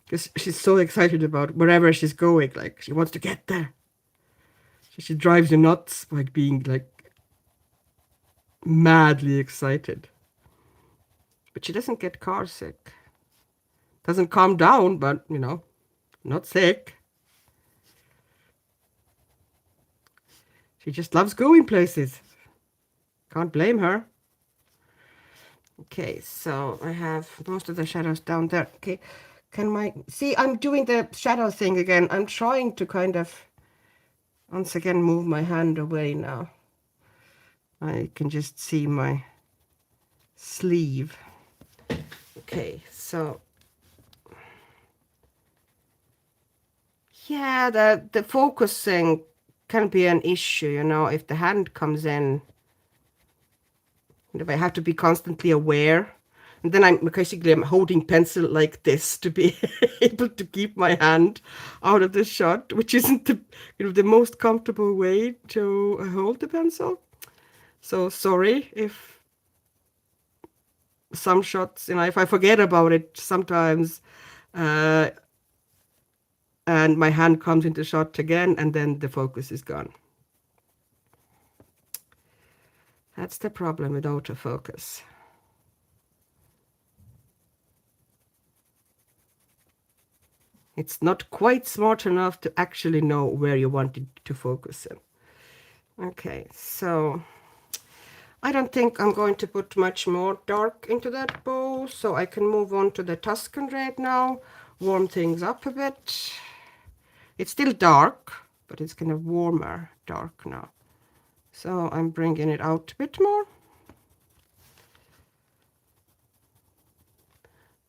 Because she's so excited about wherever she's going. Like she wants to get there. So she drives you nuts by being like madly excited. But she doesn't get car sick. Doesn't calm down, but you know, not sick. She just loves going places. Can't blame her. Okay, so I have most of the shadows down there. Okay, see, I'm doing the shadow thing again. I'm trying to kind of, once again, move my hand away now. I can just see my sleeve. Okay, so yeah, the focusing can be an issue, you know, if the hand comes in, if I have to be constantly aware. And then I'm holding pencil like this to be able to keep my hand out of the shot, which isn't the most comfortable way to hold the pencil. So sorry if some shots, if I forget about it sometimes, and my hand comes into shot again, and then the focus is gone. That's the problem with autofocus. It's not quite smart enough to actually know where you want it to focus in. Okay, so I don't think I'm going to put much more dark into that bow, so I can move on to the Tuscan Red now, warm things up a bit. It's still dark, but it's kind of warmer dark now. So I'm bringing it out a bit more.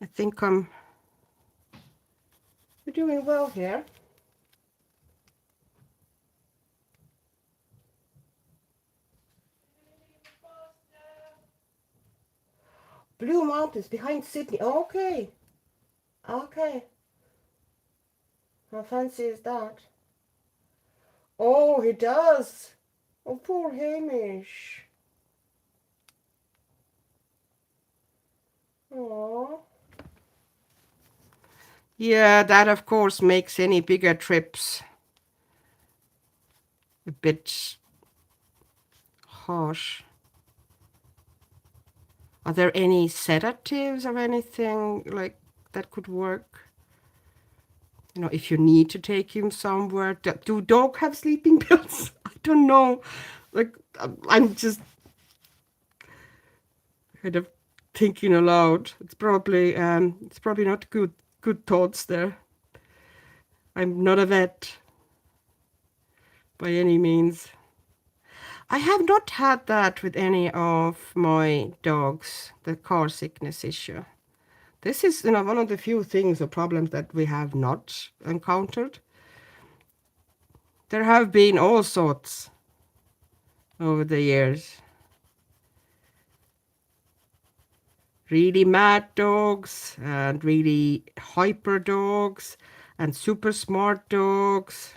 I think we're doing well here. Blue Mountains behind Sydney. Okay. Okay. How fancy is that? Oh, he does. Oh, poor Hamish. Oh. Yeah, that of course makes any bigger trips a bit harsh. Are there any sedatives or anything like that could work? You know, if you need to take him somewhere, do dog have sleeping pills? I don't know. Like, I'm just kind of thinking aloud. It's probably not good thoughts there. I'm not a vet by any means. I have not had that with any of my dogs, the car sickness issue. This is, one of the few things or problems that we have not encountered. There have been all sorts over the years. Really mad dogs and really hyper dogs and super smart dogs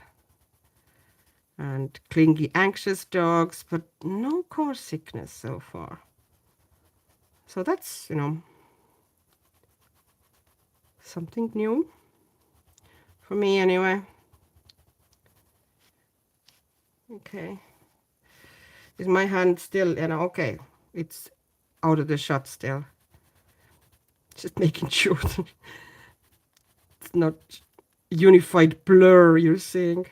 and clingy anxious dogs, but no car sickness so far. So that's, something new for me anyway. Okay. Is my hand still, okay. It's out of the shot still. Just making sure that it's not unified blur you're seeing.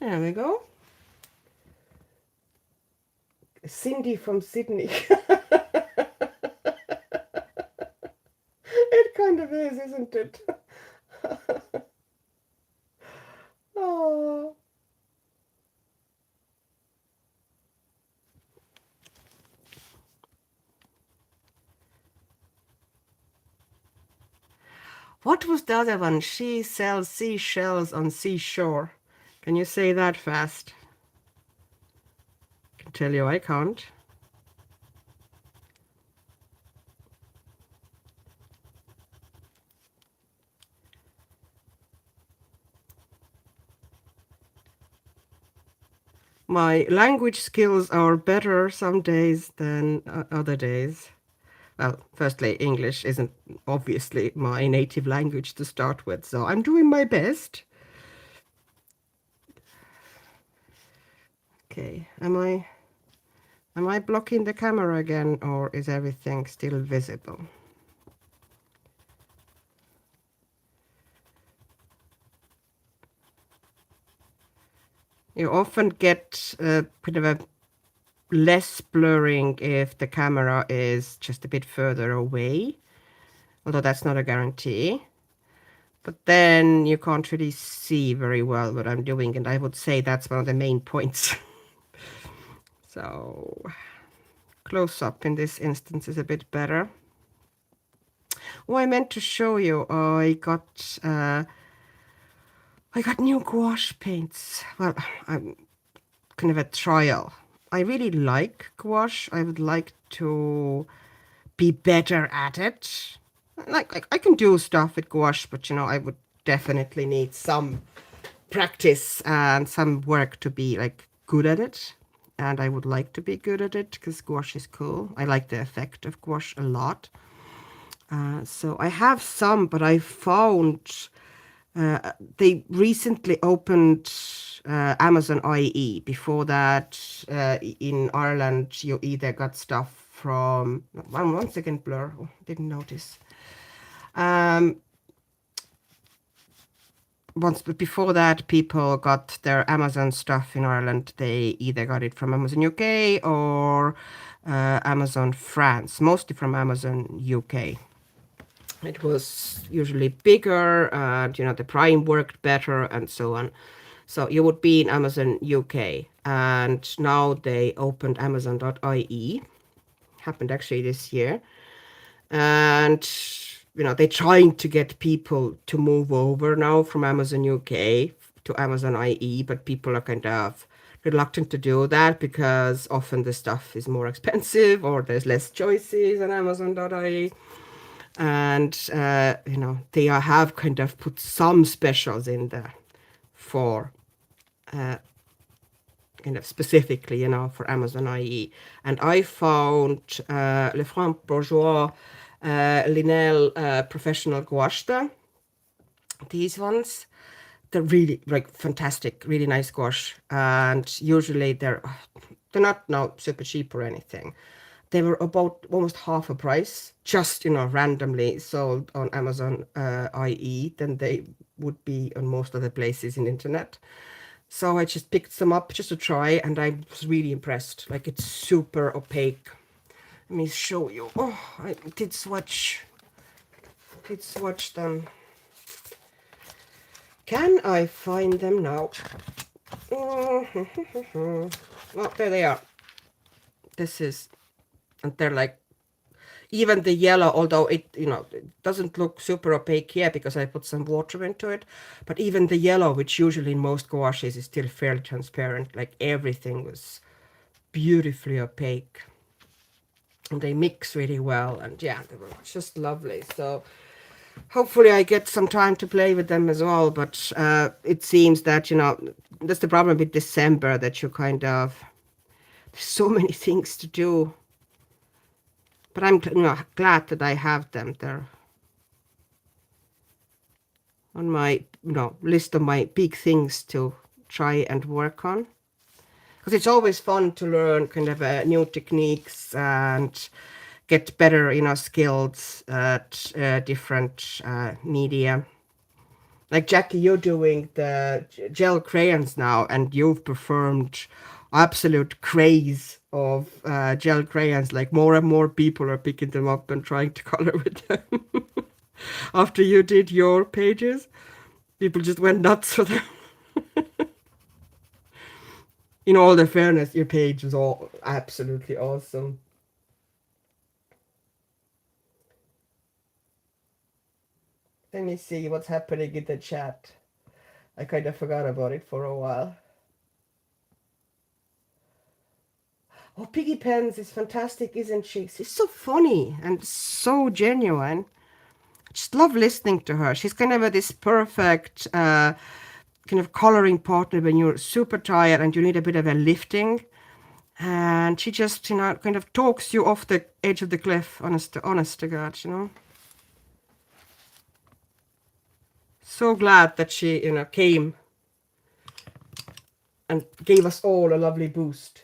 There we go. Cindy from Sydney. It kind of is, isn't it? Oh. What was the other one? She sells seashells on seashore. Can you say that fast? I can tell you I can't. My language skills are better some days than other days. Well, firstly, English isn't obviously my native language to start with, so I'm doing my best. Okay, am I blocking the camera again, or is everything still visible? You often get kind of a less blurring if the camera is just a bit further away, although that's not a guarantee. But then you can't really see very well what I'm doing, and I would say that's one of the main points. So close up in this instance is a bit better. Oh, I meant to show you, I got new gouache paints. Well, I'm kind of a trial. I really like gouache. I would like to be better at it. Like I can do stuff with gouache, but I would definitely need some practice and some work to be like good at it. And I would like to be good at it because gouache is cool. I like the effect of gouache a lot. So I have some, but I found they recently opened Amazon IE. Before that, in Ireland, you either got stuff from one second blur. Oh, didn't notice. Once, but before that, people got their Amazon stuff in Ireland. They either got it from Amazon UK or Amazon France, mostly from Amazon UK. It was usually bigger, and the Prime worked better, and so on. So you would be in Amazon UK, and now they opened Amazon.ie. Happened actually this year, and they're trying to get people to move over now from Amazon UK to Amazon IE, but people are kind of reluctant to do that because often the stuff is more expensive or there's less choices on Amazon.ie. And they have kind of put some specials in there for kind of specifically, for Amazon IE. And I found Le Franc Bourgeois Linel Professional Gouache there. These ones, they're really like fantastic, really nice gouache. And usually they're not now super cheap or anything. They were about almost half a price, just randomly sold on Amazon IE than they would be on most other places in internet. So I just picked some up just to try, and I was really impressed. Like, it's super opaque. Let me show you. Oh, I did swatch them. Can I find them now? Oh, there they are. And they're like, even the yellow, although it doesn't look super opaque here because I put some water into it, but even the yellow, which usually in most gouaches is still fairly transparent, like everything was beautifully opaque. And they mix really well, and yeah, they were just lovely. So hopefully I get some time to play with them as well, but it seems that, that's the problem with December, that you kind of, there's so many things to do. But I'm glad that I have them there on my list of my big things to try and work on. Because it's always fun to learn kind of new techniques and get better, skills at different media. Like, Jackie, you're doing the gel crayons now, and you've performed absolute craze of gel crayons. Like, more and more people are picking them up and trying to color with them. After you did your pages, people just went nuts for them. In all the fairness, your page was all absolutely awesome. Let me see what's happening in the chat. I kind of forgot about it for a while. Oh, Piggy Pens is fantastic, isn't she? She's so funny and so genuine. I just love listening to her. She's kind of this perfect kind of coloring partner when you're super tired and you need a bit of a lifting. And she just, kind of talks you off the edge of the cliff, honest to God, So glad that she, came and gave us all a lovely boost.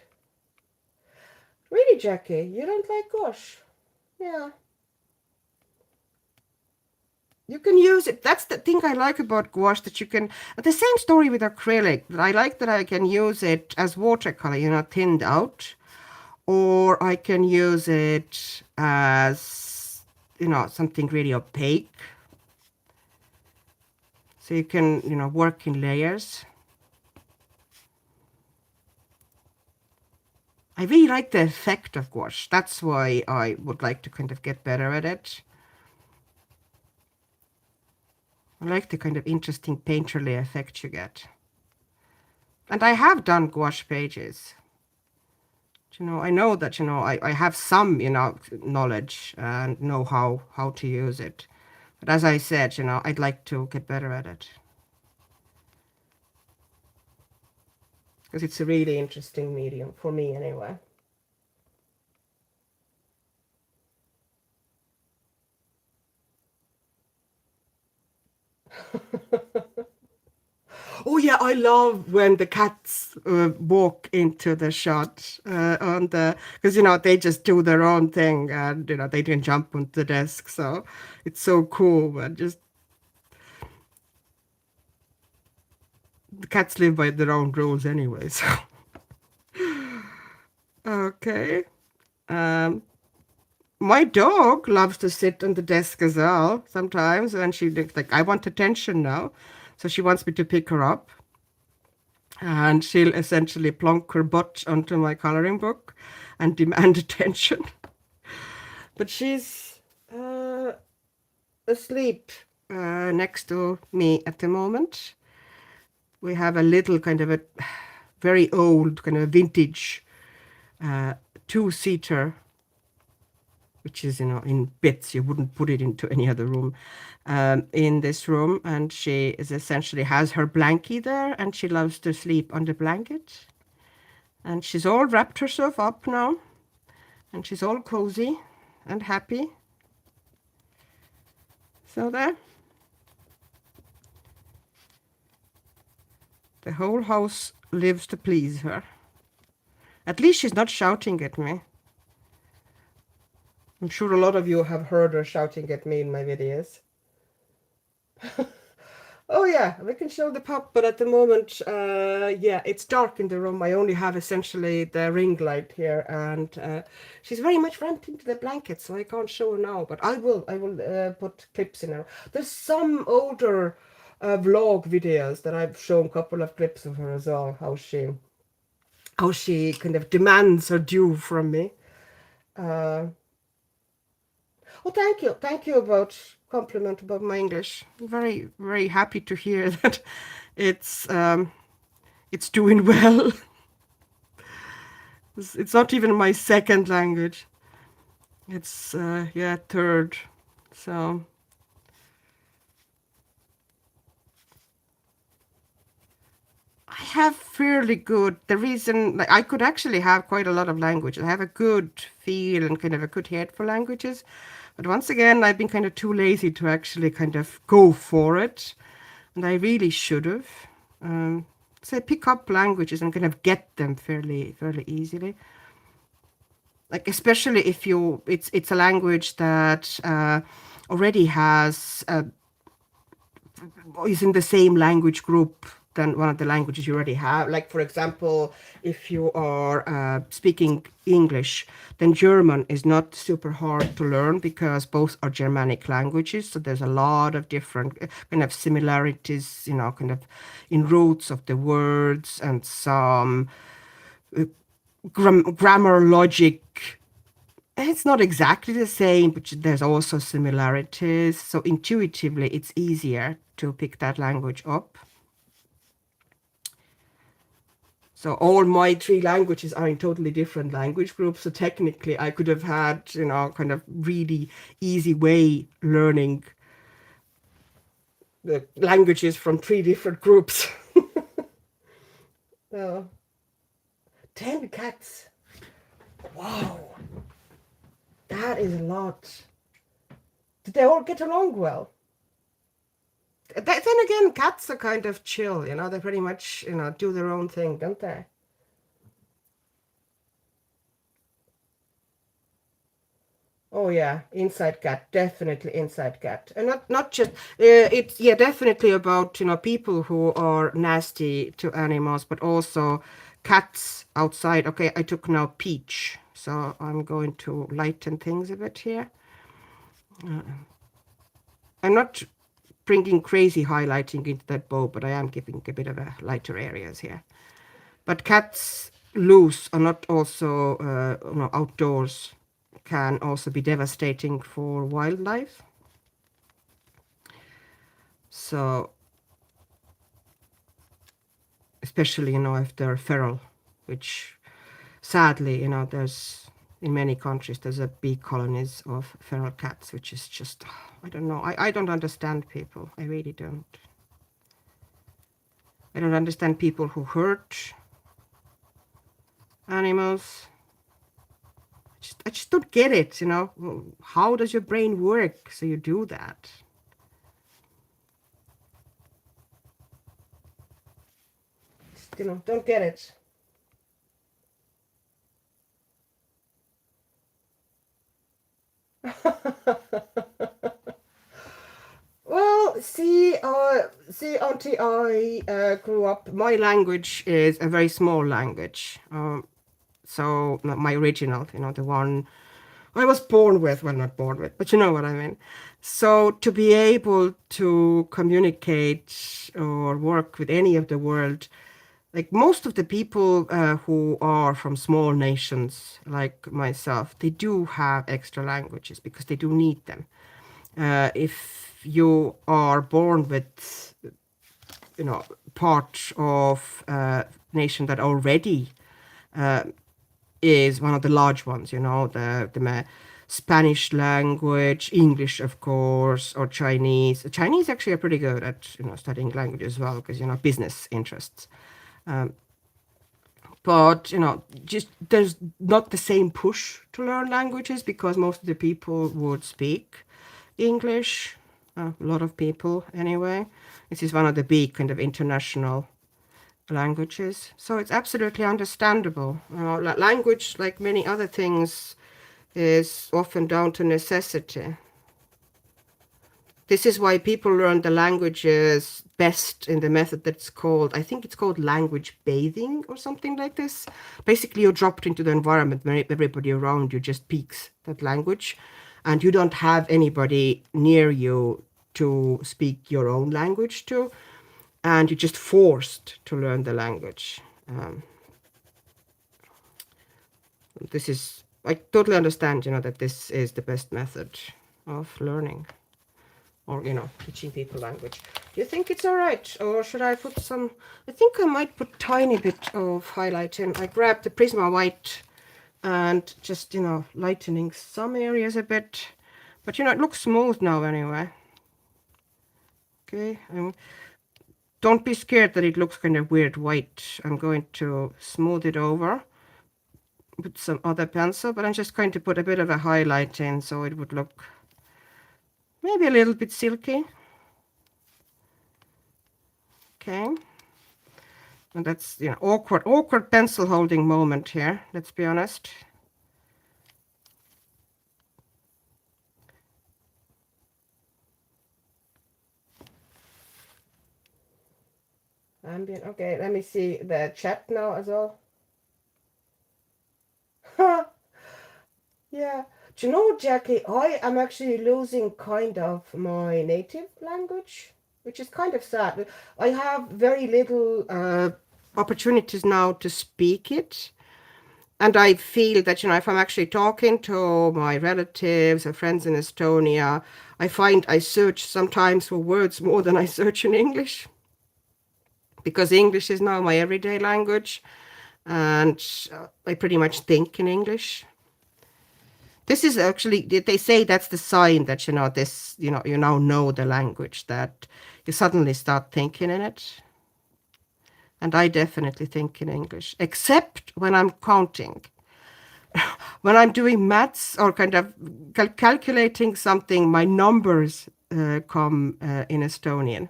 Really, Jackie? You don't like gouache? Yeah. You can use it. That's the thing I like about gouache, that you can, the same story with acrylic. I like that I can use it as watercolor, thinned out, or I can use it as, something really opaque. So you can, work in layers. I really like the effect of gouache. That's why I would like to kind of get better at it. I like the kind of interesting painterly effect you get. And I have done gouache pages. I know that, I have some, knowledge and know how to use it. But as I said, I'd like to get better at it. Because it's a really interesting medium, for me anyway. Oh yeah, I love when the cats walk into the shot because they just do their own thing, and they can jump on the desk, so it's so cool. And just the cats live by their own rules anyway. So okay, my dog loves to sit on the desk as well sometimes, and she thinks like, I want attention now, so she wants me to pick her up. And she'll essentially plonk her butt onto my coloring book and demand attention. But she's asleep next to me at the moment. We have a little kind of a very old kind of vintage two-seater which is, in bits. You wouldn't put it into any other room. In this room, and she is essentially has her blankie there, and she loves to sleep on the blanket. And she's all wrapped herself up now, and she's all cozy and happy. So there. The whole house lives to please her. At least she's not shouting at me. I'm sure a lot of you have heard her shouting at me in my videos. Oh yeah, we can show the pup, but at the moment, yeah, it's dark in the room. I only have essentially the ring light here, and she's very much wrapped into the blanket, so I can't show her now. But I will put clips in her. There's some older vlog videos that I've shown a couple of clips of her as well. How she kind of demands her due from me. Oh, thank you about compliment about my English. I'm very, very happy to hear that it's doing well. It's not even my second language. It's yeah, third. So I have fairly good. The reason, like, I could actually have quite a lot of languages. I have a good feel and kind of a good head for languages. But once again, I've been kind of too lazy to actually kind of go for it. And I really should have. So I pick up languages and kind of get them fairly easily. Like, especially if it's a language that already has is in the same language group than one of the languages you already have. Like, for example, if you are speaking English, then German is not super hard to learn because both are Germanic languages. So there's a lot of different kind of similarities, kind of in roots of the words, and some grammar logic. It's not exactly the same, but there's also similarities. So intuitively, it's easier to pick that language up. So all my three languages are in totally different language groups. So technically, I could have had, kind of really easy way learning the languages from three different groups. Oh. 10 cats. Wow. That is a lot. Did they all get along well? Then again, cats are kind of chill, they pretty much, do their own thing, don't they? Oh yeah, inside cat, definitely inside cat. And not just, it's, yeah, definitely about, people who are nasty to animals, but also cats outside. Okay, I took now Peach, so I'm going to lighten things a bit here. I'm not bringing crazy highlighting into that bow, but I am giving a bit of a lighter areas here. But cats loose are not also outdoors can also be devastating for wildlife. So especially if they're feral, which sadly there's in many countries there's a big colonies of feral cats, which is just, I don't know. I don't understand people. I really don't. I don't understand people who hurt animals. I just don't get it, How does your brain work so you do that? Just, don't get it. Well, see, Auntie, I grew up. My language is a very small language. So my original, the one I was born with, well, not born with, but you know what I mean. So to be able to communicate or work with any of the world, like most of the people who are from small nations like myself, they do have extra languages because they do need them. If you are born with, part of a nation that already is one of the large ones, Spanish language, English, of course, or Chinese. Chinese actually are pretty good at studying language as well because business interests. But just there's not the same push to learn languages because most of the people would speak English. A lot of people, anyway. This is one of the big kind of international languages, so it's absolutely understandable. Language, like many other things, is often down to necessity. This is why people learn the languages best in the method that's called, I think it's called language bathing or something like this. Basically, you're dropped into the environment where everybody around you just speaks that language, and you don't have anybody near you to speak your own language to, and you're just forced to learn the language. This is, I totally understand, that this is the best method of learning or, teaching people language. Do you think it's all right? Or should I put some, I think I might put tiny bit of highlight in. I grabbed the Prisma White and just, lightening some areas a bit. But, it looks smooth now anyway. Okay. Don't be scared that it looks kind of weird white. I'm going to smooth it over with some other pencil, but I'm just going to put a bit of a highlight in so it would look maybe a little bit silky. Okay. And that's, awkward pencil holding moment here, let's be honest. Ambient. Okay, let me see the chat now as well. Yeah. Do you know, Jackie, I am actually losing kind of my native language, which is kind of sad. I have very little opportunities now to speak it. And I feel that, if I'm actually talking to my relatives or friends in Estonia, I find I search sometimes for words more than I search in English. Because English is now my everyday language. And I pretty much think in English. This is actually, they say that's the sign that, this, you now know the language, that you suddenly start thinking in it. And I definitely think in English, except when I'm counting. When I'm doing maths or kind of calculating something, my numbers come in Estonian.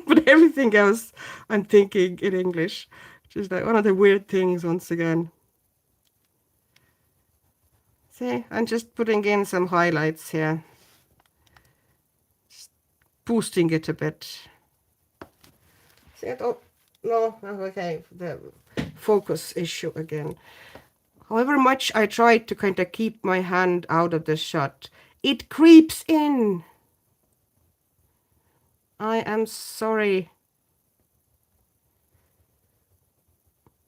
But everything else, I'm thinking in English, which is like one of the weird things once again. See, I'm just putting in some highlights here. Just boosting it a bit. See it? Oh, no, okay, the focus issue again. However much I try to kind of keep my hand out of the shot, it creeps in. I am sorry.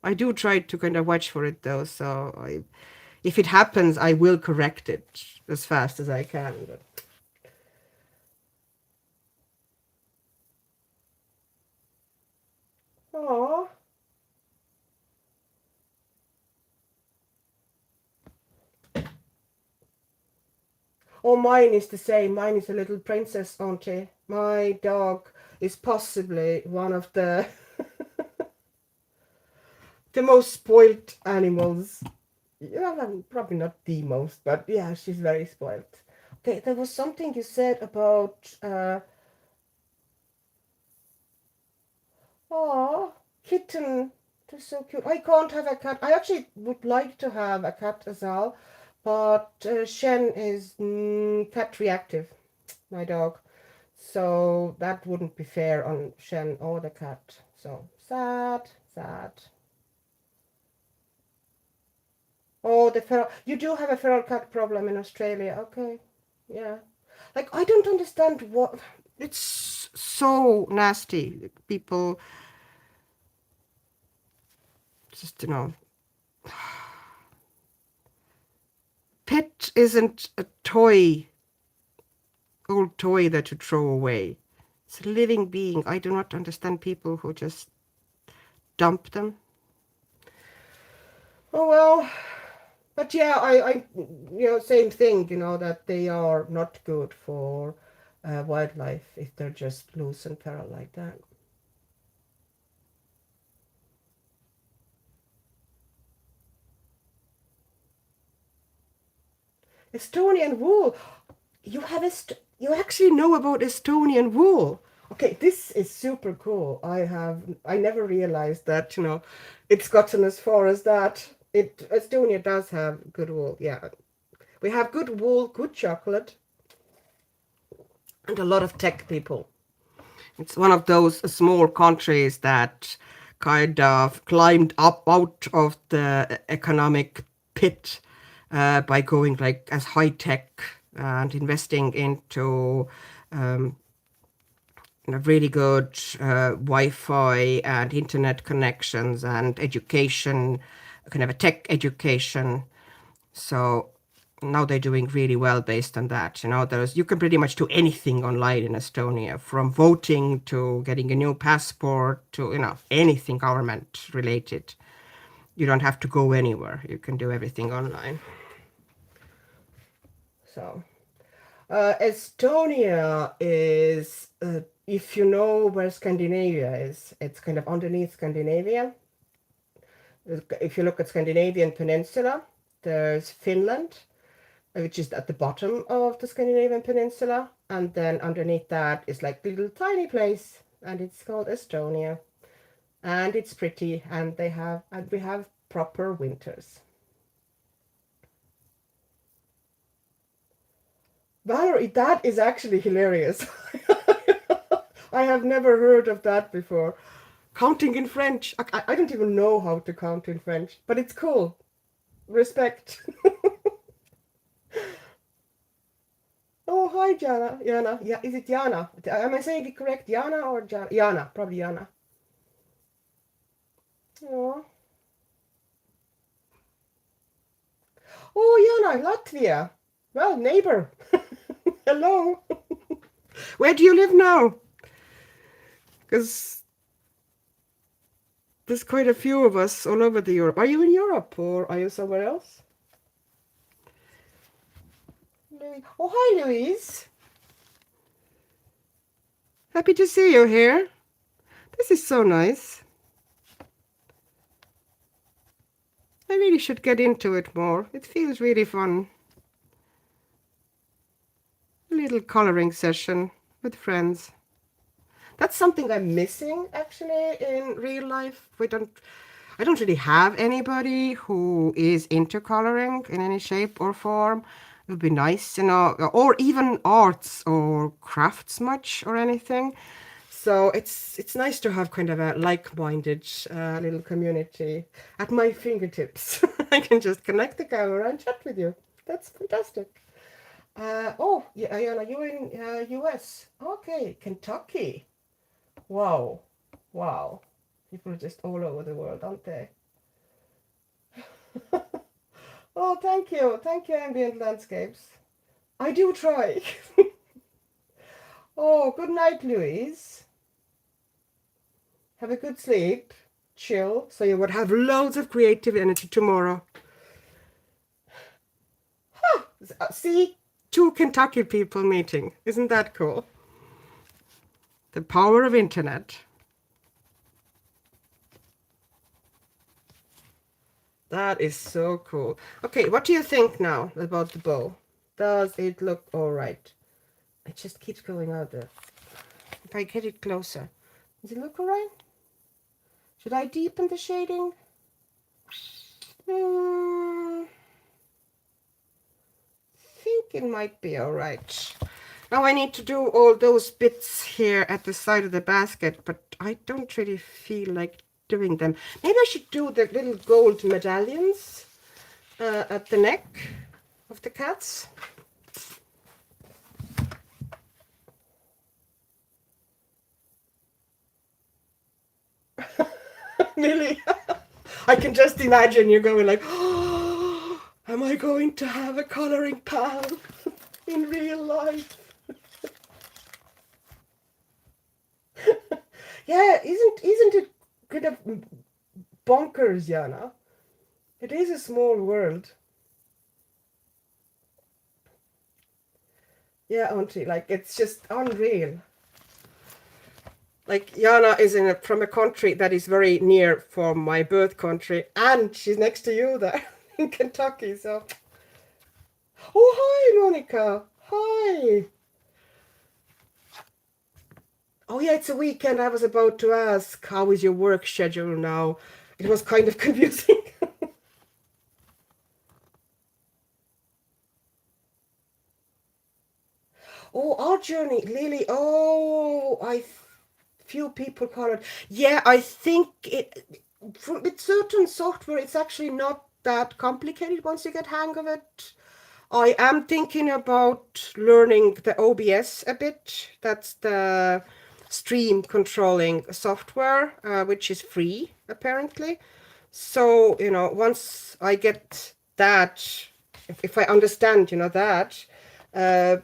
I do try to kind of watch for it though, so if it happens, I will correct it as fast as I can. But... Aww. Oh, mine is the same. Mine is a little princess, auntie. My dog is possibly one of the the most spoilt animals. Yeah, probably not the most, but yeah, she's very spoilt. Okay, there was something you said about oh, kitten. They're so cute. I can't have a cat. I actually would like to have a cat as well, but Shen is cat reactive, my dog. So that wouldn't be fair on Shen or the cat. So sad, sad. Oh, the feral. You do have a feral cat problem in Australia. Okay. Yeah. Like, I don't understand what. It's so nasty. People just, pet isn't a toy, old toy that you throw away. It's a living being. I do not understand people who just dump them. Oh well. But yeah, same thing, that they are not good for wildlife if they're just loose and feral like that. Estonian wool. You actually know about Estonian wool. Okay, this is super cool. I never realized that, it's gotten as far as that. Estonia does have good wool. Yeah. We have good wool, good chocolate, and a lot of tech people. It's one of those small countries that kind of climbed up out of the economic pit by going like as high tech and investing into um, really good Wi-Fi and internet connections and education, kind of a tech education. So now they're doing really well based on that. You can pretty much do anything online in Estonia, from voting to getting a new passport to anything government related. You don't have to go anywhere. You can do everything online. So Estonia is, if you know where Scandinavia is, it's kind of underneath Scandinavia. If you look at Scandinavian peninsula, there's Finland, which is at the bottom of the Scandinavian peninsula, and then underneath that is like a little tiny place, and it's called Estonia, and it's pretty, and we have proper winters. Valerie, that is actually hilarious. I have never heard of that before. Counting in French. I don't even know how to count in French, but it's cool. Respect. Oh, hi, Jana. Jana. Yeah, is it Jana? Am I saying it correct? Jana or Jana? Jana, probably Jana. Oh, oh, Jana, Latvia. Well, neighbor. Hello. Where do you live now? Because there's quite a few of us all over the Europe. Are you in Europe or are you somewhere else? Oh, hi, Louise. Happy to see you here. This is so nice. I really should get into it more. It feels really fun. A little coloring session with friends. That's something I'm missing actually in real life. I don't really have anybody who is into coloring in any shape or form. It would be nice, or even arts or crafts much or anything. So it's nice to have kind of a like-minded little community at my fingertips. I can just connect the camera and chat with you. That's fantastic. Oh, yeah, Ayana, you're in US. Okay, Kentucky. Wow, wow. People are just all over the world, aren't they? Oh, thank you, Ambient Landscapes. I do try. Oh, good night, Louise. Have a good sleep. Chill, so you would have loads of creative energy tomorrow. See, two Kentucky people meeting. Isn't that cool? The power of internet. That is so cool. Okay, what do you think now about the bow? Does it look all right? It just keeps going out there. If I get it closer, does it look all right? Should I deepen the shading? I think it might be all right. Now I need to do all those bits here at the side of the basket, but I don't really feel like doing them. Maybe I should do the little gold medallions at the neck of the cats. Millie, I can just imagine you going like, oh, am I going to have a coloring pal in real life? Yeah, isn't it kind of bonkers, Jana? It is a small world. Yeah, auntie, like it's just unreal. Like Jana is from a country that is very near from my birth country, and she's next to you there in Kentucky. So, oh hi, Monica. Hi. Oh yeah, it's a weekend. I was about to ask, how is your work schedule now? It was kind of confusing. Oh, our journey, Lily. Oh, few people call it. Yeah, I think with certain software, it's actually not that complicated once you get hang of it. I am thinking about learning the OBS a bit. That's the stream controlling software, which is free apparently. So, once I get that, if I understand, that, uh,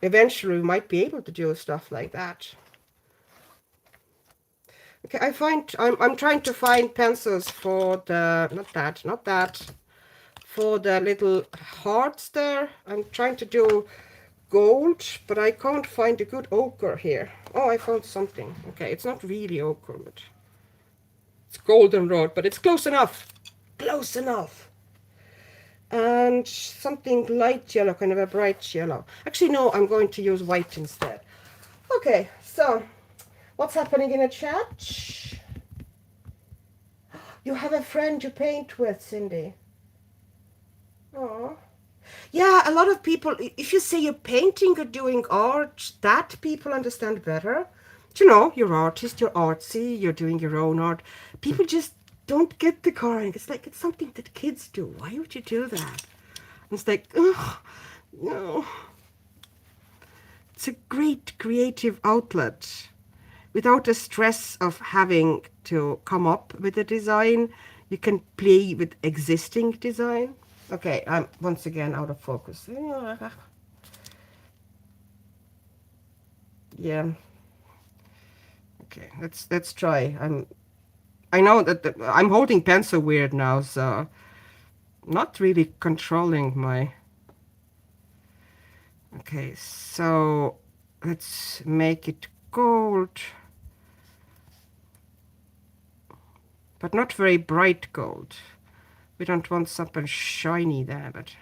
eventually we might be able to do stuff like that. Okay, I'm trying to find pencils for the, not that, for the little hearts there. I'm trying to do gold, but I can't find a good ochre here. Oh, I found something. Okay, it's not really ochre, but it's goldenrod, but it's close enough. Close enough. And something light yellow, kind of a bright yellow. Actually, no, I'm going to use white instead. Okay, so what's happening in the chat? You have a friend you paint with, Cindy. Oh. Yeah, a lot of people, if you say you're painting or doing art, that people understand better. You're artist, you're artsy, you're doing your own art. People just don't get the coloring. It's like it's something that kids do. Why would you do that? And it's like, ugh, no. It's a great creative outlet without the stress of having to come up with a design. You can play with existing design. Okay, I'm once again out of focus. Yeah. Okay, let's try. I know that I'm holding pencil weird now, so not really controlling my. Okay, so let's make it gold, but not very bright gold. We don't want something shiny there, but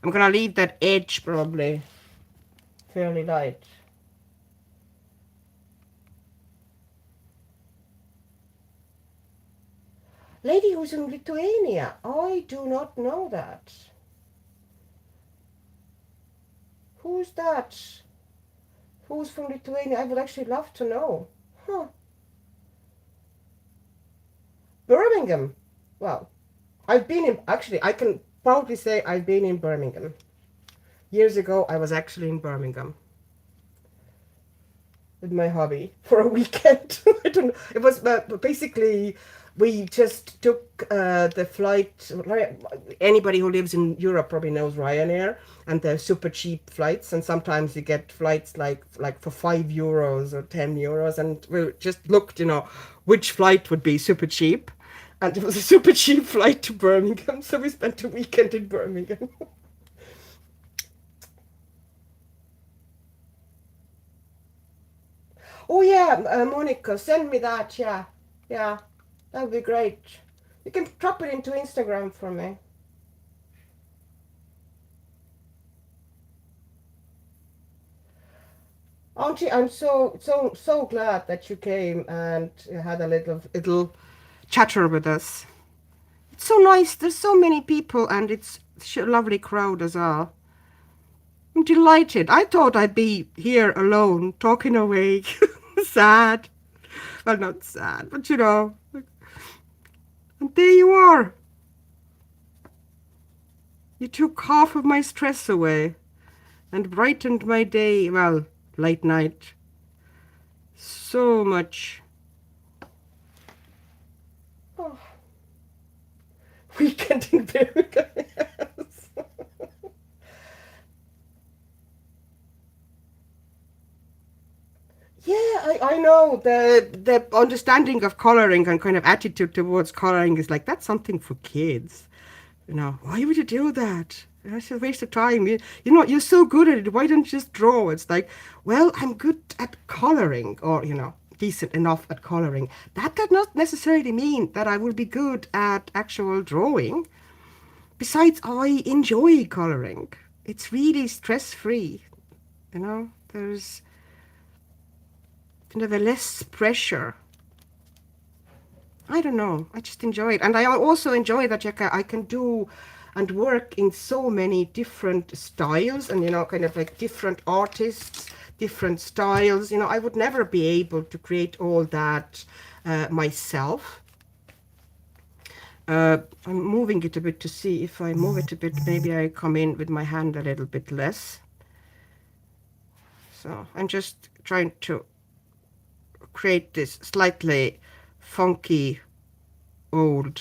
I'm gonna leave that edge probably fairly light. Lady who's in Lithuania. I do not know that. Who's that? Who's from Lithuania? I would actually love to know. Huh. Birmingham. Well, I've been in, actually, I can proudly say I've been in Birmingham. Years ago, I was actually in Birmingham with my hobby for a weekend. I don't know. It was basically we just took the flight. Anybody who lives in Europe probably knows Ryanair, and they're super cheap flights. And sometimes you get flights like for €5 or €10, and we just looked, which flight would be super cheap. And it was a super cheap flight to Birmingham, so we spent a weekend in Birmingham. Oh yeah, Monica, send me that. Yeah, yeah, that would be great. You can drop it into Instagram for me. Auntie, I'm so glad that you came and had a little chatter with us. It's so nice. There's so many people, and it's a lovely crowd as well. I'm delighted. I thought I'd be here alone, talking away, sad. Well, not sad, but and there you are. You took half of my stress away and brightened my day, well, late night, so much. Oh, weekend in Birmingham. Yes. Yeah, I know the understanding of coloring and kind of attitude towards coloring is like that's something for kids. Why would you do that? It's a waste of time. You're so good at it. Why don't you just draw? It's like, well, I'm good at coloring, or, decent enough at coloring. That does not necessarily mean that I will be good at actual drawing. Besides, I enjoy coloring. It's really stress free. There's kind of a less pressure. I don't know. I just enjoy it. And I also enjoy that I can do and work in so many different styles and, kind of like different artists, different styles. I would never be able to create all that myself. I'm moving it a bit to see if I move it a bit, maybe I come in with my hand a little bit less. So I'm just trying to create this slightly funky old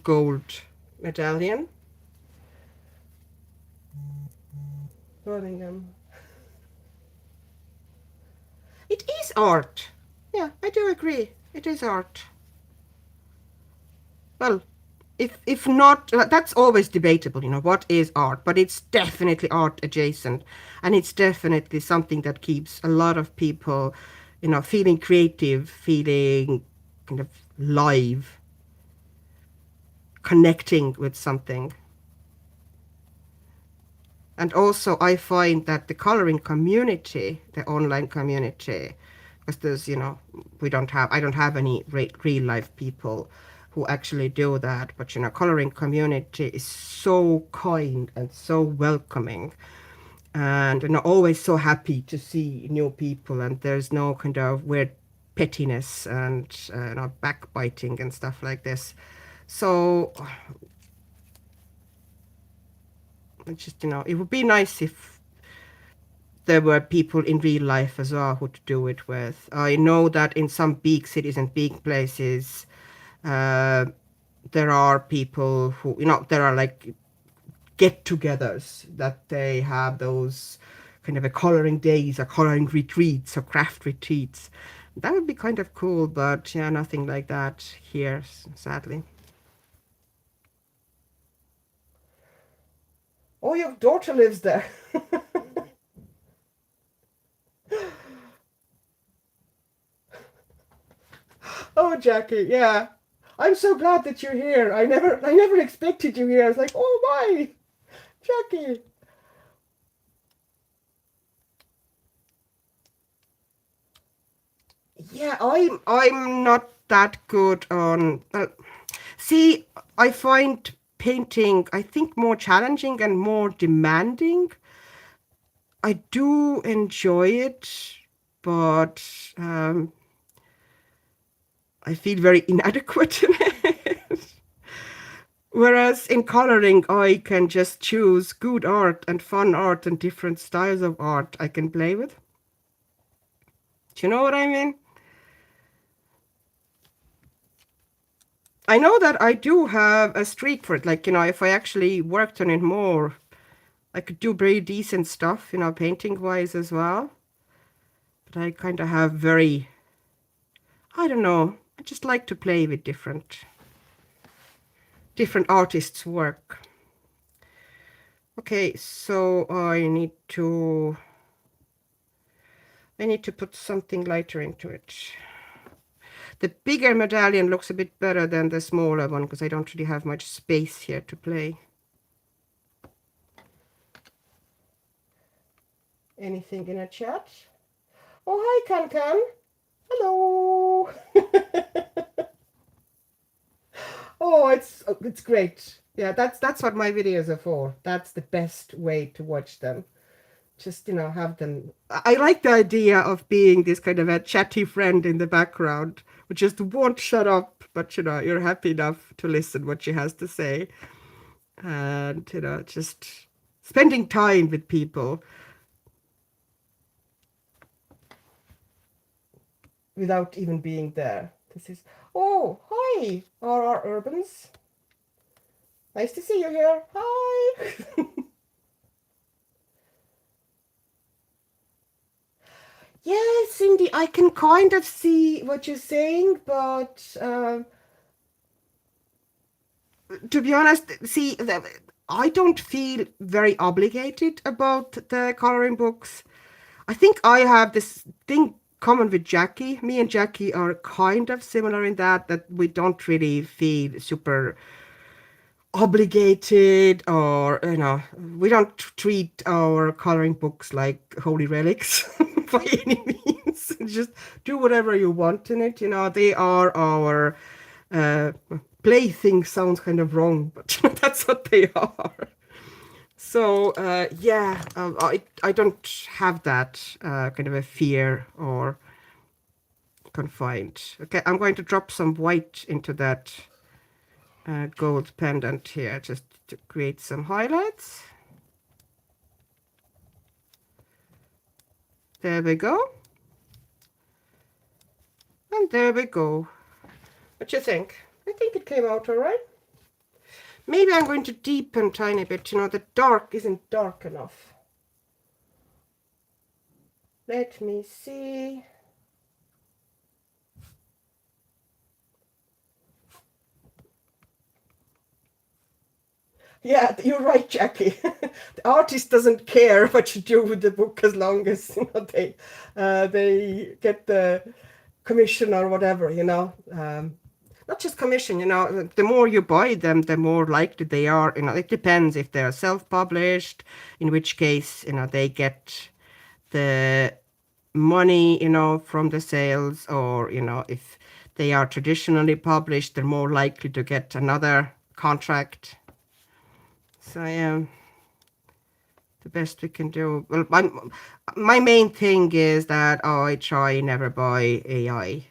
gold medallion. Birmingham. It is art. Yeah, I do agree. It is art. Well, if not, that's always debatable, what is art, but it's definitely art adjacent, and it's definitely something that keeps a lot of people, feeling creative, feeling kind of live, connecting with something. And also, I find that the coloring community, the online community, because I don't have any real life people who actually do that, but coloring community is so kind and so welcoming, and always so happy to see new people, and there's no kind of weird pettiness and backbiting and stuff like this. So it's just it would be nice if there were people in real life as well who to do it with. I know that in some big cities and big places, uh, there are people who, there are like get-togethers, that they have those kind of a coloring days or coloring retreats or craft retreats. That would be kind of cool, but yeah, nothing like that here, sadly. Oh, your daughter lives there. Oh, Jackie, yeah. I'm so glad that you're here. I never expected you here. I was like, oh my, Jackie. Yeah, I'm not that good on. See, I find painting, I think, more challenging and more demanding. I do enjoy it, but I feel very inadequate in it. Whereas in coloring, I can just choose good art and fun art and different styles of art I can play with. Do you know what I mean? I know that I do have a streak for it. Like, if I actually worked on it more, I could do very decent stuff, painting wise as well. But I kind of have I don't know, I just like to play with different artists' work. Okay, so I need to put something lighter into it. The bigger medallion looks a bit better than the smaller one because I don't really have much space here to play. Anything in a chat? Oh, hi, Can. Hello. Oh, it's great. Yeah, that's what my videos are for. That's the best way to watch them. Just, have them. I like the idea of being this kind of a chatty friend in the background who just won't shut up, but you're happy enough to listen what she has to say. And, just spending time with people without even being there. This is, oh, hi, RR Urbans. Nice to see you here. Hi. Yeah, Cindy, I can kind of see what you're saying, but To be honest, see, I don't feel very obligated about the coloring books. I think I have this thing common with Jackie. Me and Jackie are kind of similar in that we don't really feel super obligated, or we don't treat our coloring books like holy relics by any means. Just do whatever you want in it. They are our uh, plaything. Sounds kind of wrong, but that's what they are. So yeah, I don't have that kind of a fear or confined. Okay, I'm going to drop some white into that gold pendant here just to create some highlights. There we go. And there we go. What you think? I think it came out all right. Maybe I'm going to deepen a tiny bit. The dark isn't dark enough. Let me see. Yeah, you're right, Jackie. The artist doesn't care what you do with the book as long as they get the commission or whatever. Not just commission. The more you buy them, the more likely they are. It depends if they're self-published, in which case they get the money from the sales, or if they are traditionally published, they're more likely to get another contract. So yeah, the best we can do. Well, my main thing is that I try never buy AI,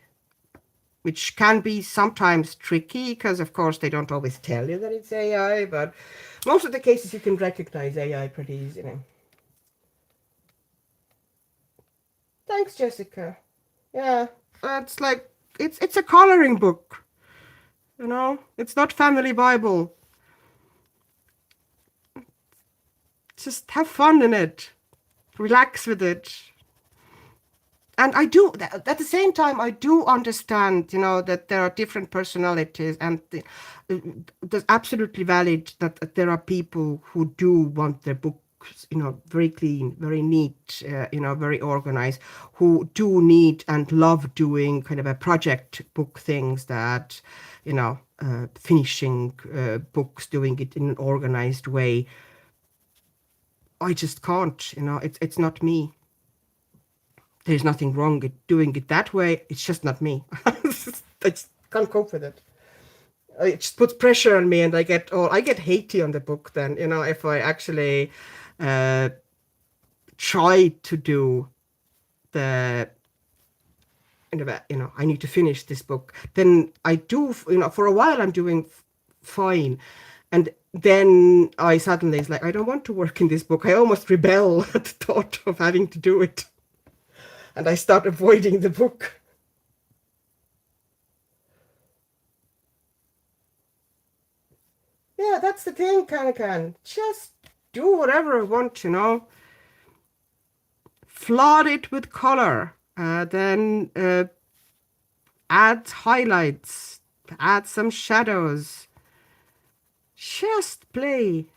which can be sometimes tricky because, of course, they don't always tell you that it's AI, but most of the cases you can recognize AI pretty easily. Thanks, Jessica. Yeah, it's like it's a coloring book. It's not Family Bible. Just have fun in it. Relax with it. And I do, at the same time, I do understand, that there are different personalities, and there's absolutely valid that there are people who do want their books, very clean, very neat, very organized, who do need and love doing kind of a project book things that, finishing books, doing it in an organized way. I just can't, it's not me. There's nothing wrong with doing it that way. It's just not me. I just can't cope with it. It just puts pressure on me, and I get hatey on the book. Then if I actually uh, try to do the I need to finish this book. Then I do. For a while I'm doing fine, and then I suddenly it's like I don't want to work in this book. I almost rebel at the thought of having to do it. And I start avoiding the book. Yeah, that's the thing, can. Just do whatever I want, Flood it with color. Then add highlights. Add some shadows. Just play.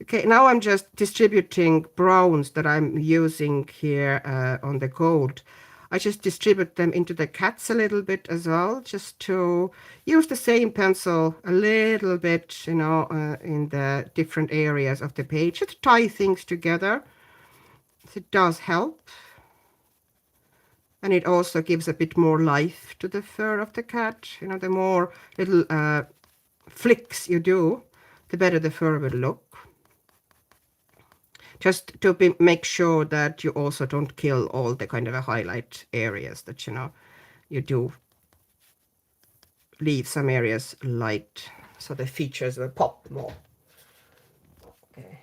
Okay, now I'm just distributing browns that I'm using here on the gold. I just distribute them into the cats a little bit as well, just to use the same pencil a little bit, in the different areas of the page, just to tie things together. It does help. And it also gives a bit more life to the fur of the cat. The more little flicks you do, the better the fur will look. Just to make sure that you also don't kill all the kind of a highlight areas, that you do leave some areas light so the features will pop more. Okay.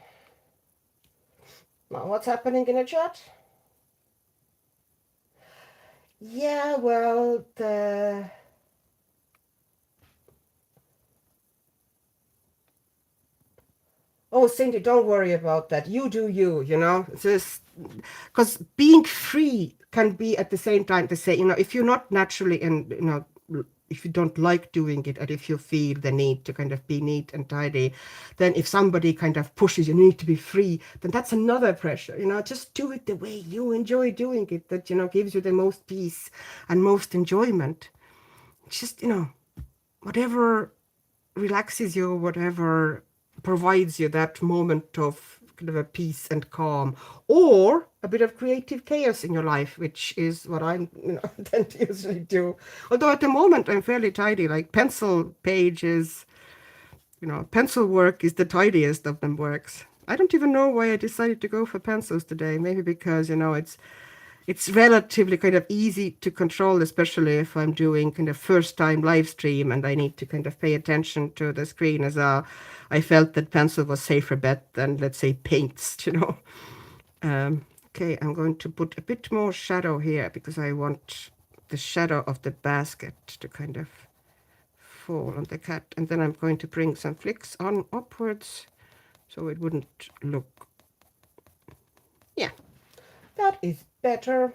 Now what's happening in the chat? Yeah, well, oh, Cindy, don't worry about that. You do you, Just because being free can be at the same time to say, if you're not naturally and if you don't like doing it, and if you feel the need to kind of be neat and tidy, then if somebody kind of pushes you need to be free, then that's another pressure. Just do it the way you enjoy doing it, that gives you the most peace and most enjoyment. Just whatever relaxes you, whatever provides you that moment of kind of a peace and calm, or a bit of creative chaos in your life, which is what I tend to usually do. Although at the moment I'm fairly tidy, like pencil pages, pencil work is the tidiest of them works. I don't even know why I decided to go for pencils today. Maybe because, it's relatively kind of easy to control, especially if I'm doing kind of first time live stream and I need to kind of pay attention to the screen as well. I felt that pencil was safer bet than, let's say, paints. Okay, I'm going to put a bit more shadow here because I want the shadow of the basket to kind of fall on the cat. And then I'm going to bring some flicks on upwards so it wouldn't look. Yeah, that is better.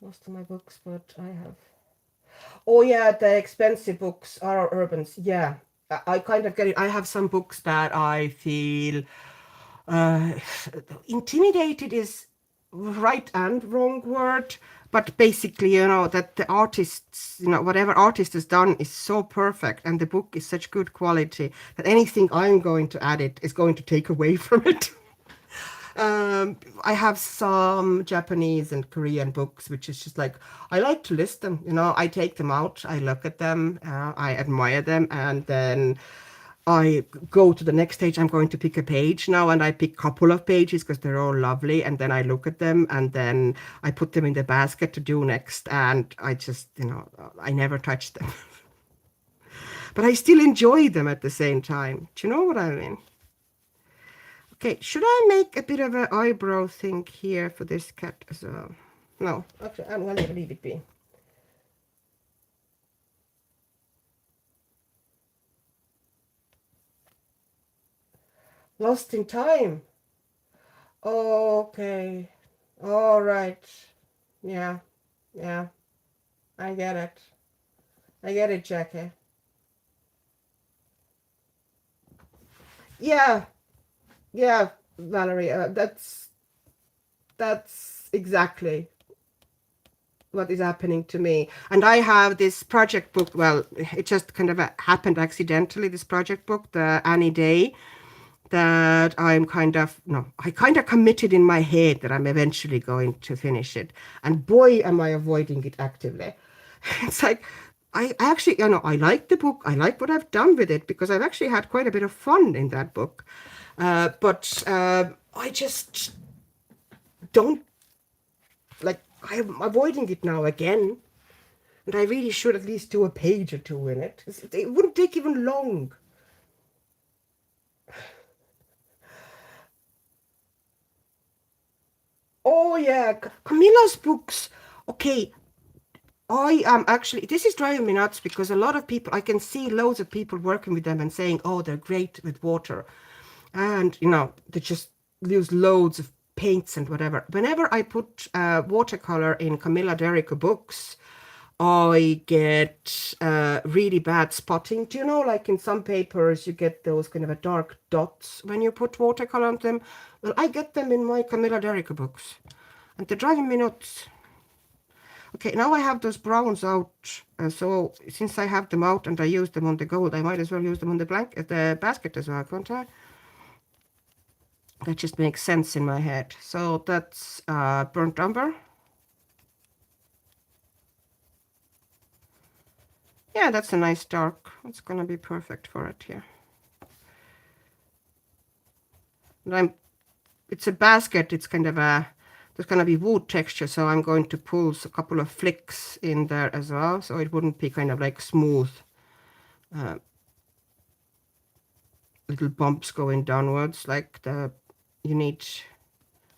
Most of my books, but I have. Oh yeah, the expensive books are urbans. Yeah, I kind of get it. I have some books that I feel uh, intimidated is right and wrong word, but basically, that the artists, whatever artist has done is so perfect, and the book is such good quality that anything I'm going to add it is going to take away from it. I have some Japanese and Korean books, which is just like, I like to list them. I take them out, I look at them, I admire them, and then I go to the next stage. I'm going to pick a page now, and I pick a couple of pages because they're all lovely, and then I look at them, and then I put them in the basket to do next, and I just, I never touch them. But I still enjoy them at the same time. Do you know what I mean? Okay, should I make a bit of an eyebrow thing here for this cat as well? No, actually, I'm going to leave it be. Lost in time. Okay. All right. Yeah. Yeah. I get it. I get it, Jackie. Yeah. Yeah, Valerie. That's exactly what is happening to me. And I have this project book. Well, it just kind of happened accidentally. This project book, the Annie Day, that I'm kind of, no, I kind of committed in my head that I'm eventually going to finish it. And boy, am I avoiding it actively. It's like, I actually, I like the book. I like what I've done with it because I've actually had quite a bit of fun in that book. But I just don't, like, I'm avoiding it now again. And I really should at least do a page or two in it. It wouldn't take even long. Oh yeah, Camilla's books. Okay, I am actually, this is driving me nuts because a lot of people, I can see loads of people working with them and saying, oh, they're great with water. And, they just use loads of paints and whatever. Whenever I put watercolor in Camilla Derrico books, I get really bad spotting. Do you know, like in some papers, you get those kind of a dark dots when you put watercolor on them? Well, I get them in my Camilla Derrico books, and they're driving me nuts. Okay, now I have those browns out. So since I have them out and I use them on the gold, I might as well use them on the basket as well, can't I? That just makes sense in my head. So that's burnt umber. Yeah, that's a nice dark. It's gonna be perfect for it here. And it's a basket. It's kind of there's gonna be wood texture, so I'm going to pull a couple of flicks in there as well, so it wouldn't be kind of like smooth little bumps going downwards. Like you need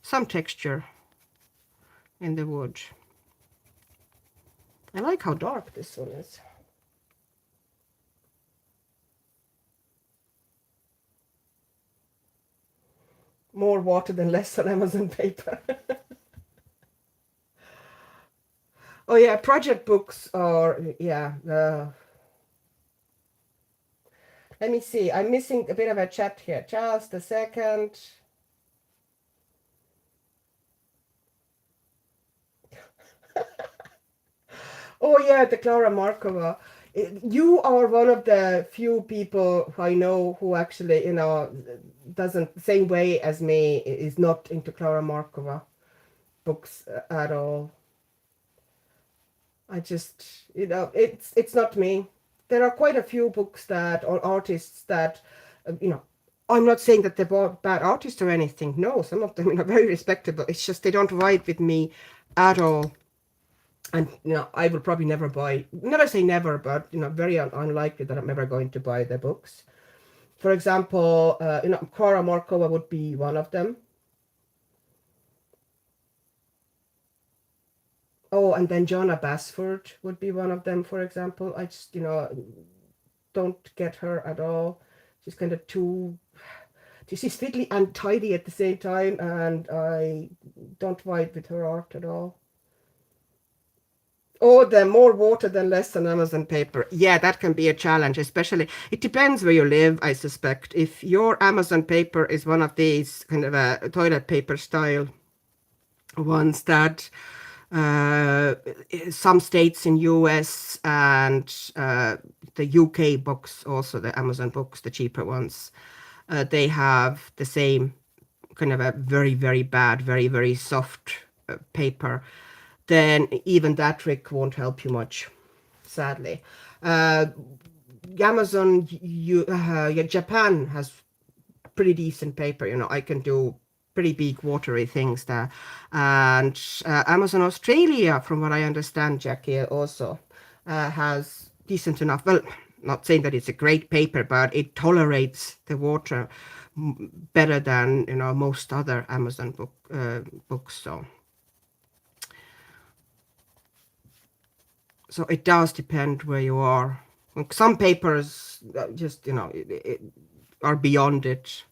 some texture in the wood. I like how dark this one is. More water than less on Amazon paper. Oh yeah, project books are yeah. Let me see. I'm missing a bit of a chat here. Just a second. Oh yeah, the Clara Markova. You are one of the few people I know who actually, doesn't the same way as me is not into Clara Markova books at all. I just, it's not me. There are quite a few books that or artists that, you know, I'm not saying that they're bad artists or anything. No, some of them are very respectable. It's just they don't vibe with me at all. And I will probably never say never, but very unlikely that I'm ever going to buy their books. For example, Clara Markova would be one of them. Oh, and then Jonna Basford would be one of them, for example. I just, don't get her at all. She's kind of too. She's fiddly and tidy at the same time, and I don't vibe with her art at all. Oh, the more water than less than Amazon paper. Yeah, that can be a challenge, especially. It depends where you live, I suspect. If your Amazon paper is one of these kind of a toilet paper style ones that uh, some states in US and the UK books, also the Amazon books, the cheaper ones, they have the same kind of a very, very bad, very, very soft paper, then even that trick won't help you much, sadly. Uh, Amazon, yeah, Japan has pretty decent paper. I can do pretty big watery things there. And Amazon Australia, from what I understand, Jackie, also has decent enough. Well, not saying that it's a great paper, but it tolerates the water better than most other Amazon books. So it does depend where you are. Some papers just are beyond it.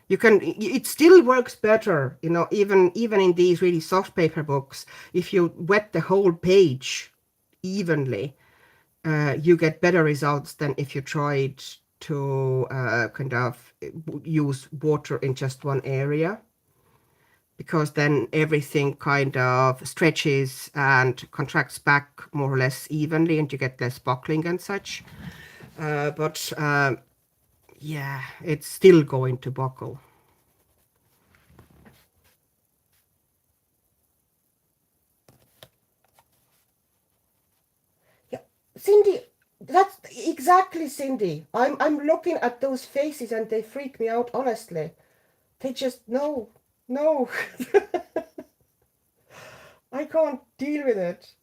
It still works better, even in these really soft paper books. If you wet the whole page evenly, you get better results than if you tried to kind of use water in just one area, because then everything kind of stretches and contracts back more or less evenly, and you get less buckling and such. But yeah, it's still going to buckle. Yeah, Cindy, that's exactly Cindy. I'm looking at those faces and they freak me out, honestly. They just no, no. I can't deal with it.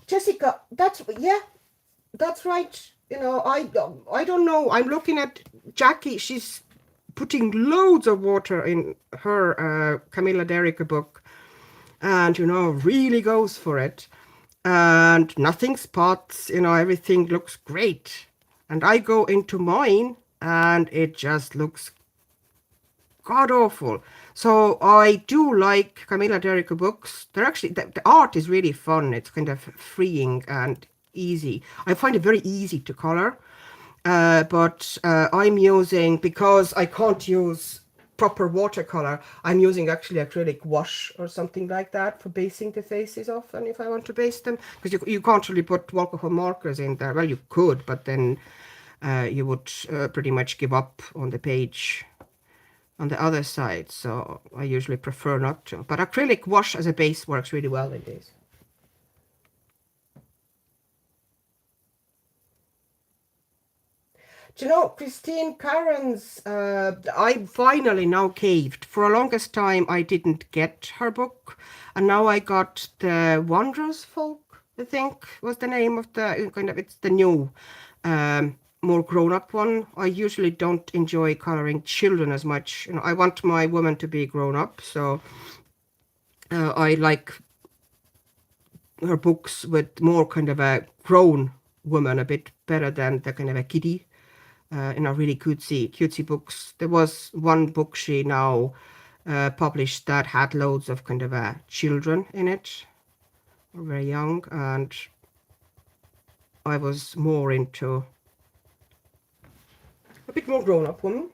Jessica, that's right. I don't know. I'm looking at Jackie. She's putting loads of water in her Camilla Derrick book, and really goes for it, and nothing spots. Everything looks great, and I go into mine, and it just looks god awful. So I do like Camilla Derrick books. They're actually the art is really fun. It's kind of freeing and easy. I find it very easy to color. But I'm using, because I can't use proper watercolor, I'm using actually acrylic wash or something like that for basing the faces off. And if I want to base them, because you can't really put alcohol markers in there. Well, you could, but then you would pretty much give up on the page on the other side. So I usually prefer not to. But acrylic wash as a base works really well in these. Do you know, Christine Karen's, I finally now caved. For a longest time, I didn't get her book. And now I got the Wondrous Folk, I think was the name of the kind of, it's the new, more grown-up one. I usually don't enjoy coloring children as much. I want my woman to be grown up, so I like her books with more kind of a grown woman a bit better than the kind of a kiddie. Really cutesy books. There was one book she now published that had loads of kind of children in it, or very young, and I was more into a bit more grown-up woman.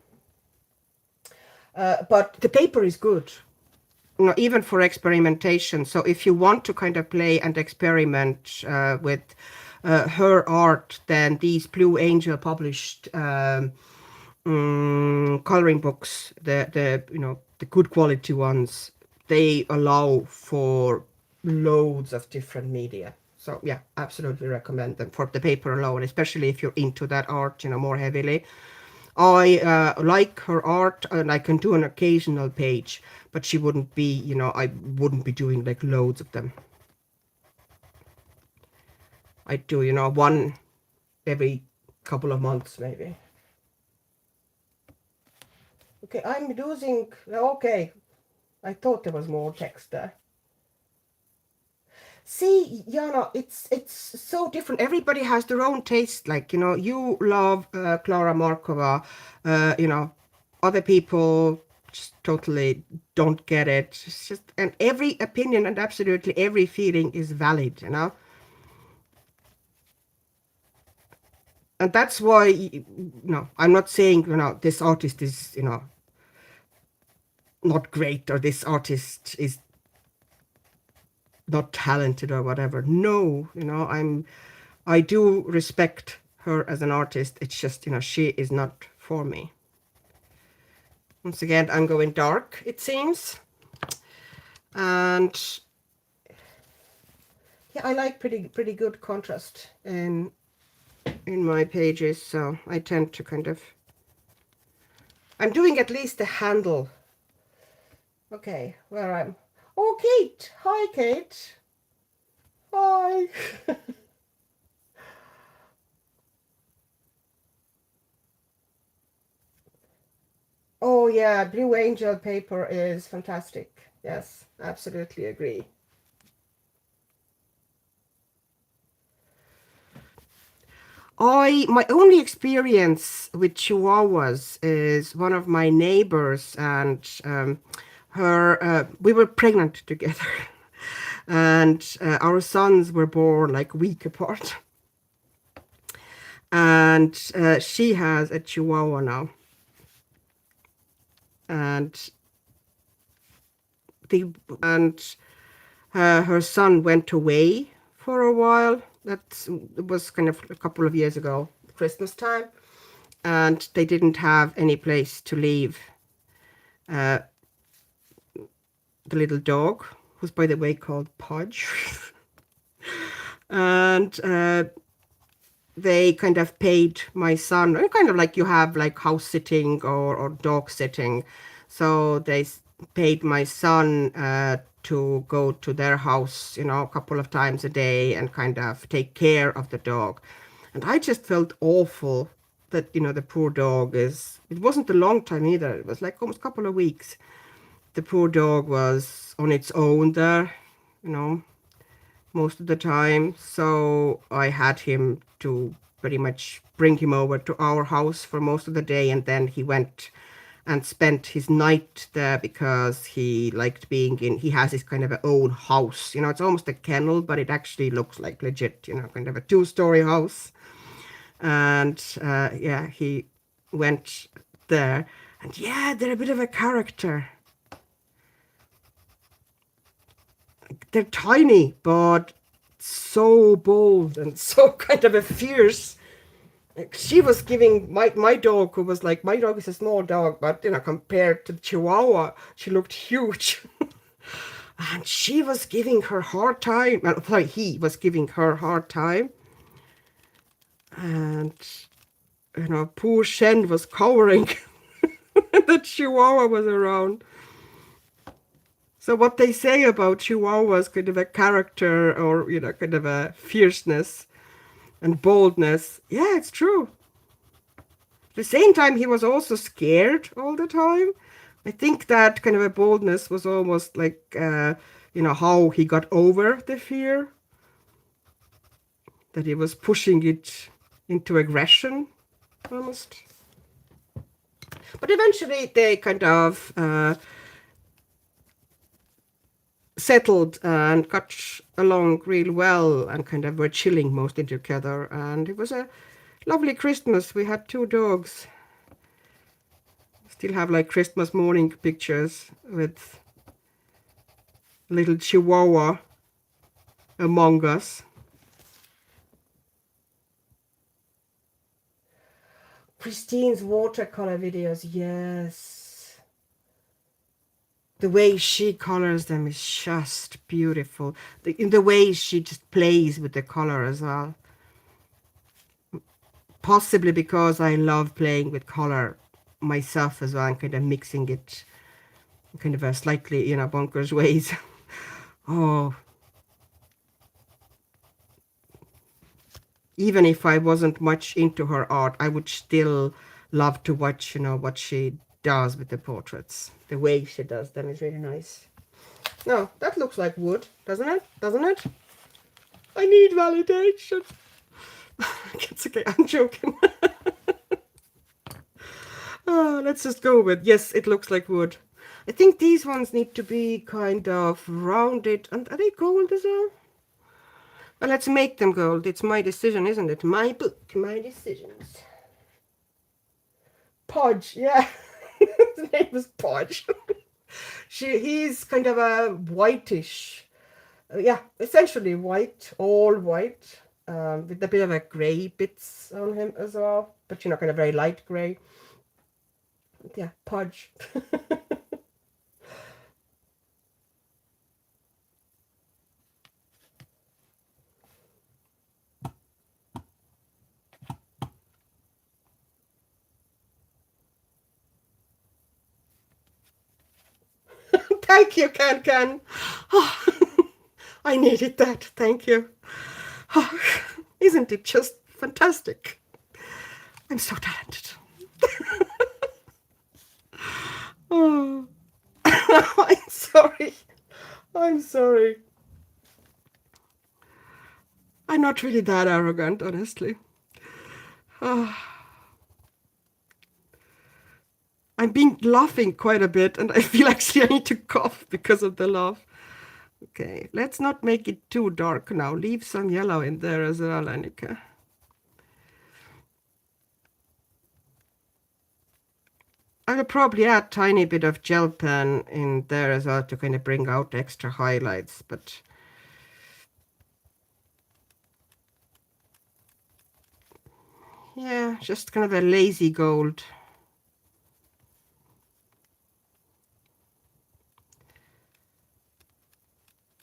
But the paper is good, you know, even for experimentation. So if you want to kind of play and experiment with her art, then these Blue Angel published coloring books, the you know, the good quality ones, they allow for loads of different media. So yeah, absolutely recommend them for the paper alone, especially if you're into that art, you know, more heavily. I like her art, and I can do an occasional page, but she wouldn't be, you know, I wouldn't be doing like loads of them. I do, you know, one every couple of months maybe. Okay, I'm losing. Okay, I thought there was more text there. See, Jana, it's so different. Everybody has their own taste. Like, you know, you love Klara Markova. You know, other people just totally don't get it. It's just, and every opinion and absolutely every feeling is valid, you know. And that's why, you know, I'm not saying, you know, this artist is, you know, not great, or this artist is not talented or whatever. No, you know, I do respect her as an artist. It's just, you know, she is not for me. Once again, I'm going dark, it seems. And yeah, I like pretty good contrast in my pages, so I tend to kind of, I'm doing at least a handle. Okay, where I'm. Oh, Kate. Hi, Kate. Hi. Oh yeah, Blue Angel paper is fantastic. Yes, absolutely agree. My only experience with Chihuahuas is one of my neighbors, and her we were pregnant together, and our sons were born like a week apart, and she has a Chihuahua now, and the and her son went away for a while. It was kind of a couple of years ago, Christmas time, and they didn't have any place to leave uh, the little dog, who's by the way called Podge. And they kind of paid my son, kind of like you have like house sitting or dog sitting. So they paid my son to go to their house, you know, a couple of times a day and kind of take care of the dog. And I just felt awful that, you know, the poor dog is, it wasn't a long time either. It was like almost a couple of weeks. The poor dog was on its own there, you know, most of the time. So I had him to pretty much bring him over to our house for most of the day, and then he went and spent his night there because he liked being in, he has his kind of a own house, you know, it's almost a kennel, but it actually looks like legit, you know, kind of a two-story house. And yeah, he went there, and yeah, they're a bit of a character. They're tiny, but so bold and so kind of a fierce. She was giving my dog, who was like, my dog is a small dog, but you know, compared to the Chihuahua, she looked huge. And she was giving her hard time. Well, sorry, he was giving her hard time. And you know, poor Shen was cowering. The Chihuahua was around. So what they say about Chihuahuas, kind of a character, or you know, kind of a fierceness and boldness. Yeah, it's true. At the same time, he was also scared all the time. I think that kind of a boldness was almost like, you know, how he got over the fear, that he was pushing it into aggression almost. But eventually they kind of settled and got along real well and kind of were chilling mostly together. And it was a lovely Christmas. We had two dogs. Still have like Christmas morning pictures with little Chihuahua among us. Christine's watercolor videos, yes. The way she colors them is just beautiful. In the way she just plays with the color as well. Possibly because I love playing with color myself as well and kind of mixing it in kind of a slightly, bonkers ways. Oh, even if I wasn't much into her art, I would still love to watch, what she does with the portraits. The way she does them is really nice. No, that looks like wood, doesn't it? Doesn't it? I need validation. It's okay, I'm joking. Oh, let's just go with, yes, it looks like wood. I think these ones need to be kind of rounded. And are they gold as well? Well, let's make them gold. It's my decision, isn't it? My book, my decisions. Podge, yeah. His name is Podge. He's kind of a whitish, yeah, essentially white, all white, with a bit of a grey bits on him as well, but kind of very light grey. Yeah, Podge. Thank you, Can. Oh, I needed that. Thank you. Oh, isn't it just fantastic? I'm so talented. Oh, I'm sorry. I'm sorry. I'm not really that arrogant, honestly. Oh, I'm been laughing quite a bit, and I feel actually I need to cough because of the laugh. Okay, let's not make it too dark now. Leave some yellow in there as well, Annika. I'll probably add a tiny bit of gel pen in there as well to kind of bring out extra highlights, but yeah, just kind of a lazy gold.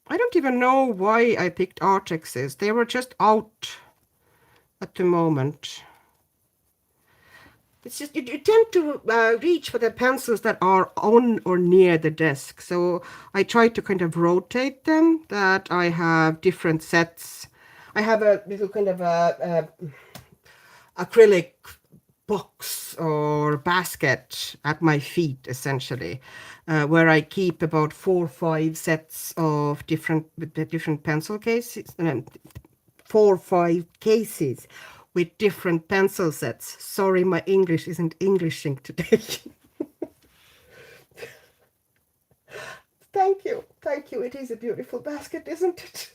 I don't even know why I picked Artexes. They were just out at the moment. It's just, you tend to reach for the pencils that are on or near the desk. So I try to kind of rotate them, that I have different sets. I have a little kind of a acrylic box or basket at my feet, essentially, where I keep about 4 or 5 sets of different pencil cases, 4 or 5 cases with different pencil sets. Sorry, my English isn't Englishing today. Thank you. Thank you. It is a beautiful basket, isn't it?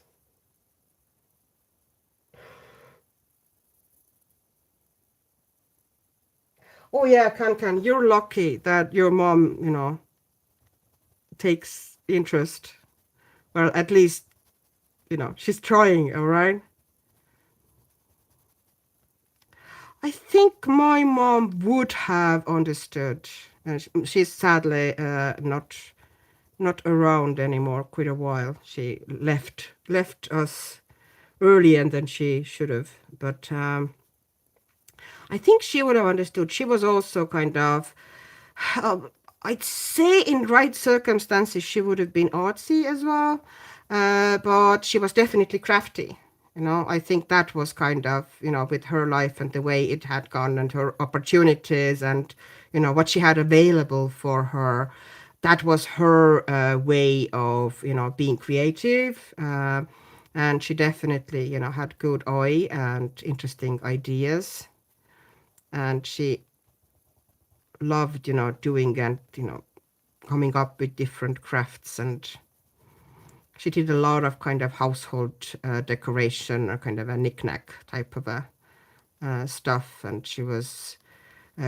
Oh yeah, Can. You're lucky that your mom, takes interest. Well, at least, she's trying, all right? I think my mom would have understood. And she's sadly not around anymore. Quite a while. She left us earlier than she should have. But I think she would have understood. She was also kind of, um, I'd say, in right circumstances, she would have been artsy as well. But she was definitely crafty. I think that was kind of, with her life and the way it had gone and her opportunities and, what she had available for her. That was her way of, being creative. And she definitely, had good eye and interesting ideas. And she loved, doing and, coming up with different crafts. And She did a lot of kind of household decoration or kind of a knick-knack type of a stuff, and she was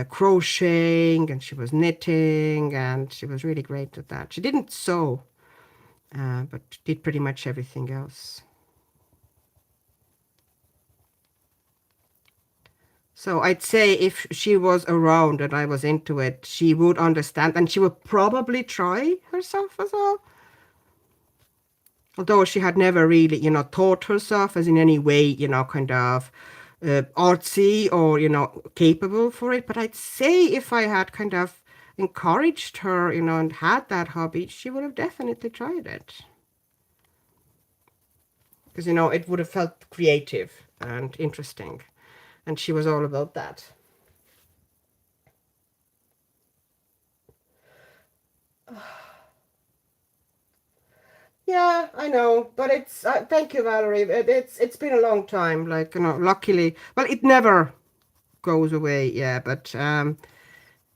crocheting and she was knitting, and she was really great at that. She didn't sew, but did pretty much everything else. So I'd say if she was around and I was into it, she would understand, and she would probably try herself as well. Although she had never really, taught herself as in any way, kind of artsy or, capable for it. But I'd say if I had kind of encouraged her, and had that hobby, she would have definitely tried it. Because, it would have felt creative and interesting. And she was all about that. Yeah, I know, but it's thank you, Valerie. It's been a long time. Like, luckily, well, it never goes away. Yeah, but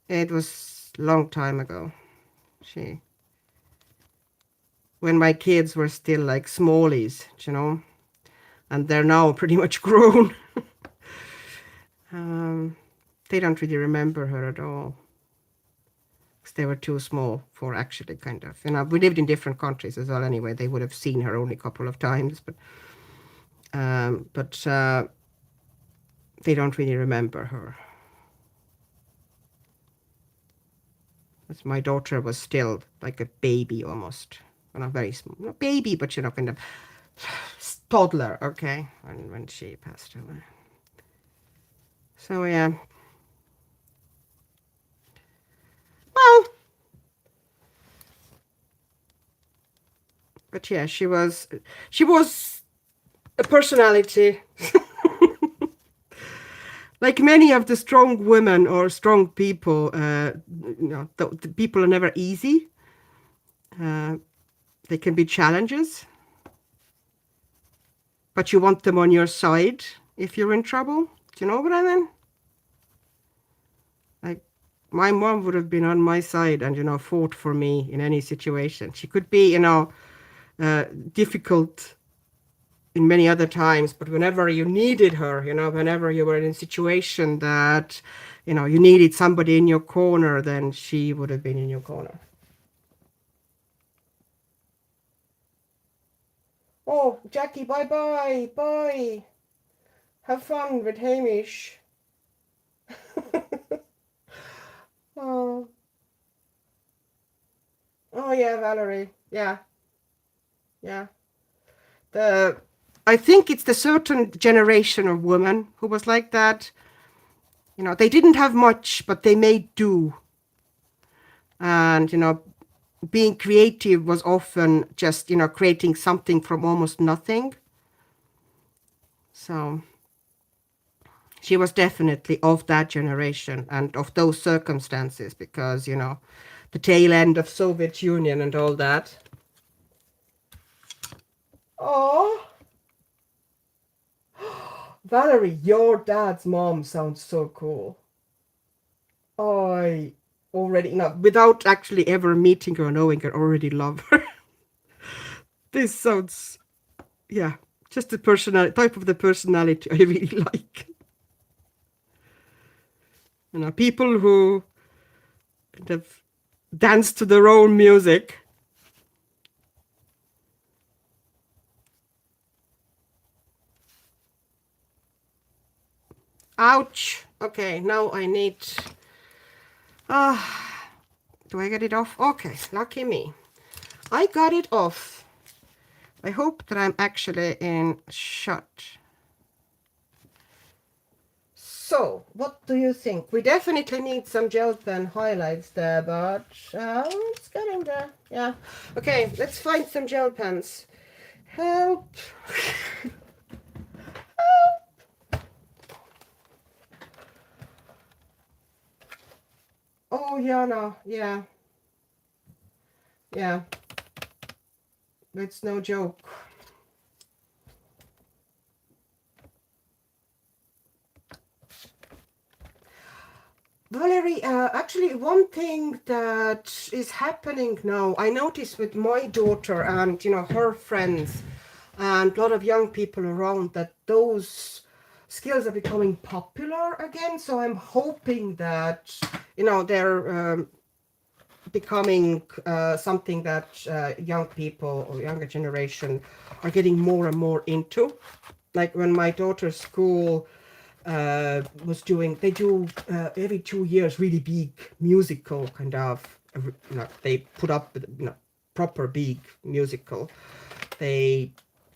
it was a long time ago. She, when my kids were still like smallies, and they're now pretty much grown. They don't really remember her at all. Because they were too small for actually kind of, we lived in different countries as well anyway. They would have seen her only a couple of times, but they don't really remember her. As my daughter was still like a baby almost. Well, not very small, not baby, but kind of toddler, okay, when she passed away. So yeah. Well, but yeah, she was a personality. Like many of the strong women or strong people, the people are never easy. They can be challenges, but you want them on your side if you're in trouble. Do you know what I mean? Like, my mom would have been on my side and, fought for me in any situation. She could be, difficult in many other times, but whenever you needed her, whenever you were in a situation that, you needed somebody in your corner, then she would have been in your corner. Oh, Jackie, bye-bye, bye. Have fun with Hamish. Oh. Oh yeah, Valerie. Yeah. Yeah. I think it's the certain generation of women who was like that. They didn't have much, but they made do. And, being creative was often just, creating something from almost nothing. So she was definitely of that generation and of those circumstances because, the tail end of Soviet Union and all that. Oh, Valerie, your dad's mom sounds so cool. I already, without actually ever meeting her or knowing her, already love her. This sounds, yeah, just the personality, type of the personality I really like. People who kind of dance to their own music. Ouch. Okay, now I need... do I get it off? Okay, lucky me. I got it off. I hope that I'm actually in shot. So, what do you think? We definitely need some gel pen highlights there, but it's getting there. Yeah. Okay, let's find some gel pens. Help. Help. Oh, yeah, no. Yeah. Yeah. It's no joke. Valerie, actually, one thing that is happening now, I notice with my daughter and her friends, and a lot of young people around, that those skills are becoming popular again. So I'm hoping that they're becoming something that young people or younger generation are getting more and more into. Like when my daughter's school was doing, they do every 2 years really big musical kind of, they put up proper big musical. They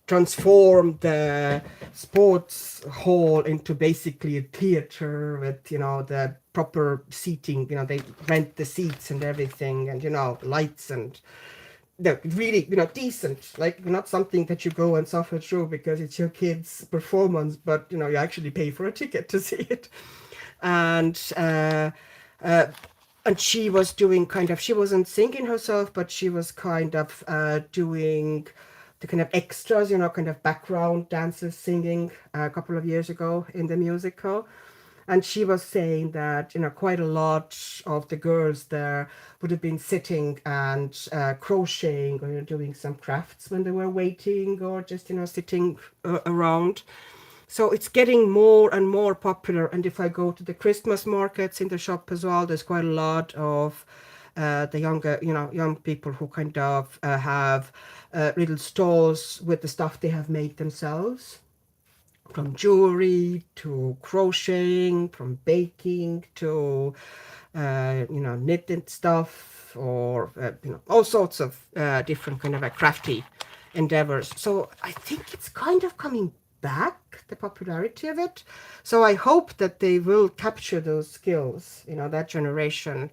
transformed the sports hall into basically a theater with the proper seating. They rent the seats and everything, and lights, and they're really decent, like not something that you go and suffer through because it's your kid's performance, but you actually pay for a ticket to see it. And uh, and she was doing kind of, she wasn't singing herself, but she was kind of doing the kind of extras, kind of background dancers singing a couple of years ago in the musical. And she was saying that quite a lot of the girls there would have been sitting and crocheting or doing some crafts when they were waiting, or just sitting around. So it's getting more and more popular. And if I go to the Christmas markets in the shop as well, there's quite a lot of the younger, young people who kind of have little stalls with the stuff they have made themselves, from jewelry to crocheting, from baking to knitting stuff, or all sorts of different kind of crafty endeavors. So I think it's kind of coming back, the popularity of it. So I hope that they will capture those skills, that generation,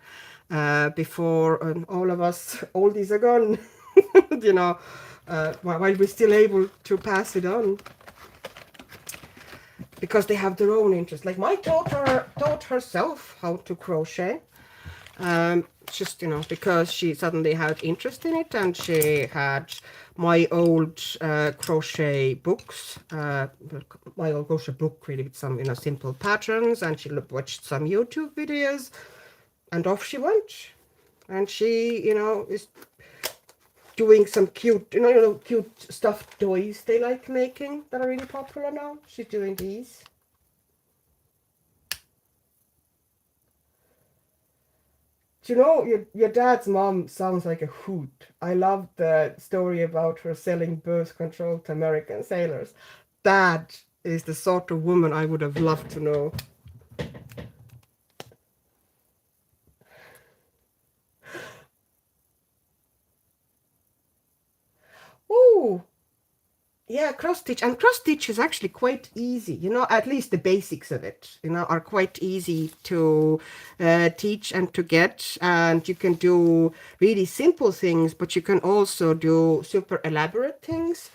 before all of us oldies are gone. you know, while we're still able to pass it on, because they have their own interest. Like my daughter taught herself how to crochet, just because she suddenly had interest in it, and she had my old crochet books, my old crochet book really, with some simple patterns, and she watched some YouTube videos, and off she went. And she is doing some cute cute stuffed toys they like making that are really popular now. She's doing these. Do you know, your dad's mom sounds like a hoot. I love the story about her selling birth control to American sailors. That is the sort of woman I would have loved to know. Oh, yeah, cross stitch. And cross stitch is actually quite easy. At least the basics of it, are quite easy to teach and to get. And you can do really simple things, but you can also do super elaborate things.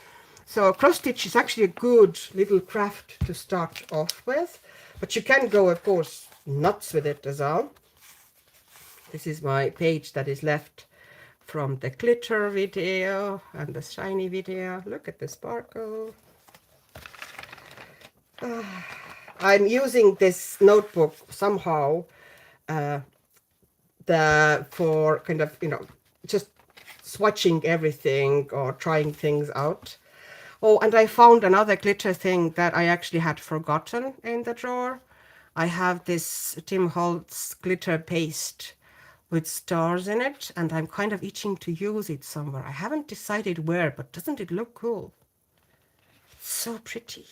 So cross stitch is actually a good little craft to start off with. But you can go, of course, nuts with it as well. This is my page that is left from the glitter video and the shiny video. Look at the sparkle. I'm using this notebook somehow for kind of, just swatching everything or trying things out. Oh, and I found another glitter thing that I actually had forgotten in the drawer. I have this Tim Holtz glitter paste with stars in it, and I'm kind of itching to use it somewhere. I haven't decided where, but doesn't it look cool? It's so pretty.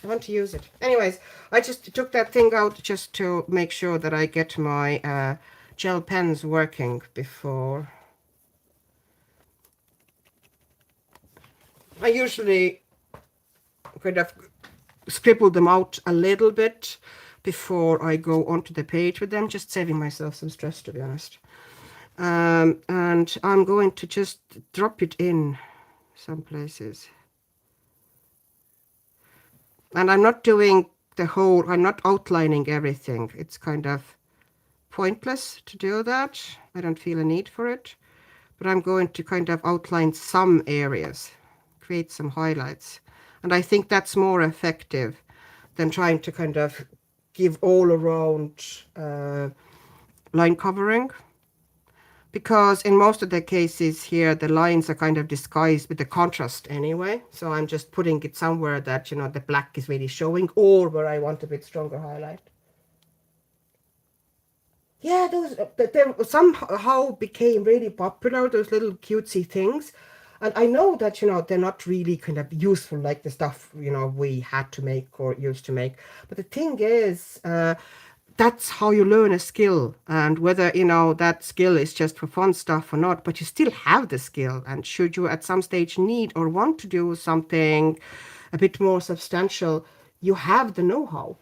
I want to use it. Anyways, I just took that thing out just to make sure that I get my gel pens working before. I usually kind of scribble them out a little bit before I go onto the page with them, just saving myself some stress, to be honest. And I'm going to just drop it in some places. And I'm not doing I'm not outlining everything. It's kind of pointless to do that. I don't feel a need for it. But I'm going to kind of outline some areas, create some highlights. And I think that's more effective than trying to kind of give all around line covering, because in most of the cases here, the lines are kind of disguised with the contrast anyway. So I'm just putting it somewhere that, you know, the black is really showing, or where I want a bit stronger highlight. Yeah, those they somehow became really popular, those little cutesy things. And I know that, you know, they're not really kind of useful like the stuff, you know, we had to make or used to make. But the thing is, that's how you learn a skill. And whether, you know, that skill is just for fun stuff or not, but you still have the skill. And should you at some stage need or want to do something a bit more substantial, you have the know-how.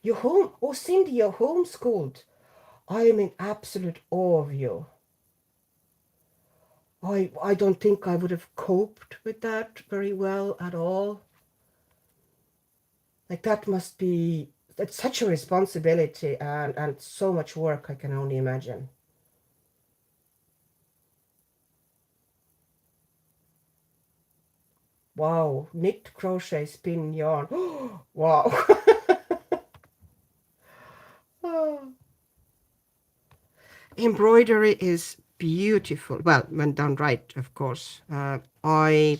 You're home. Oh, Cindy, you're homeschooled. I am in absolute awe of you. I don't think I would have coped with that very well at all. Like that must be, that's such a responsibility and so much work, I can only imagine. Wow, knit, crochet, spin, yarn. Wow. Embroidery is beautiful. Well, when done right, of course. I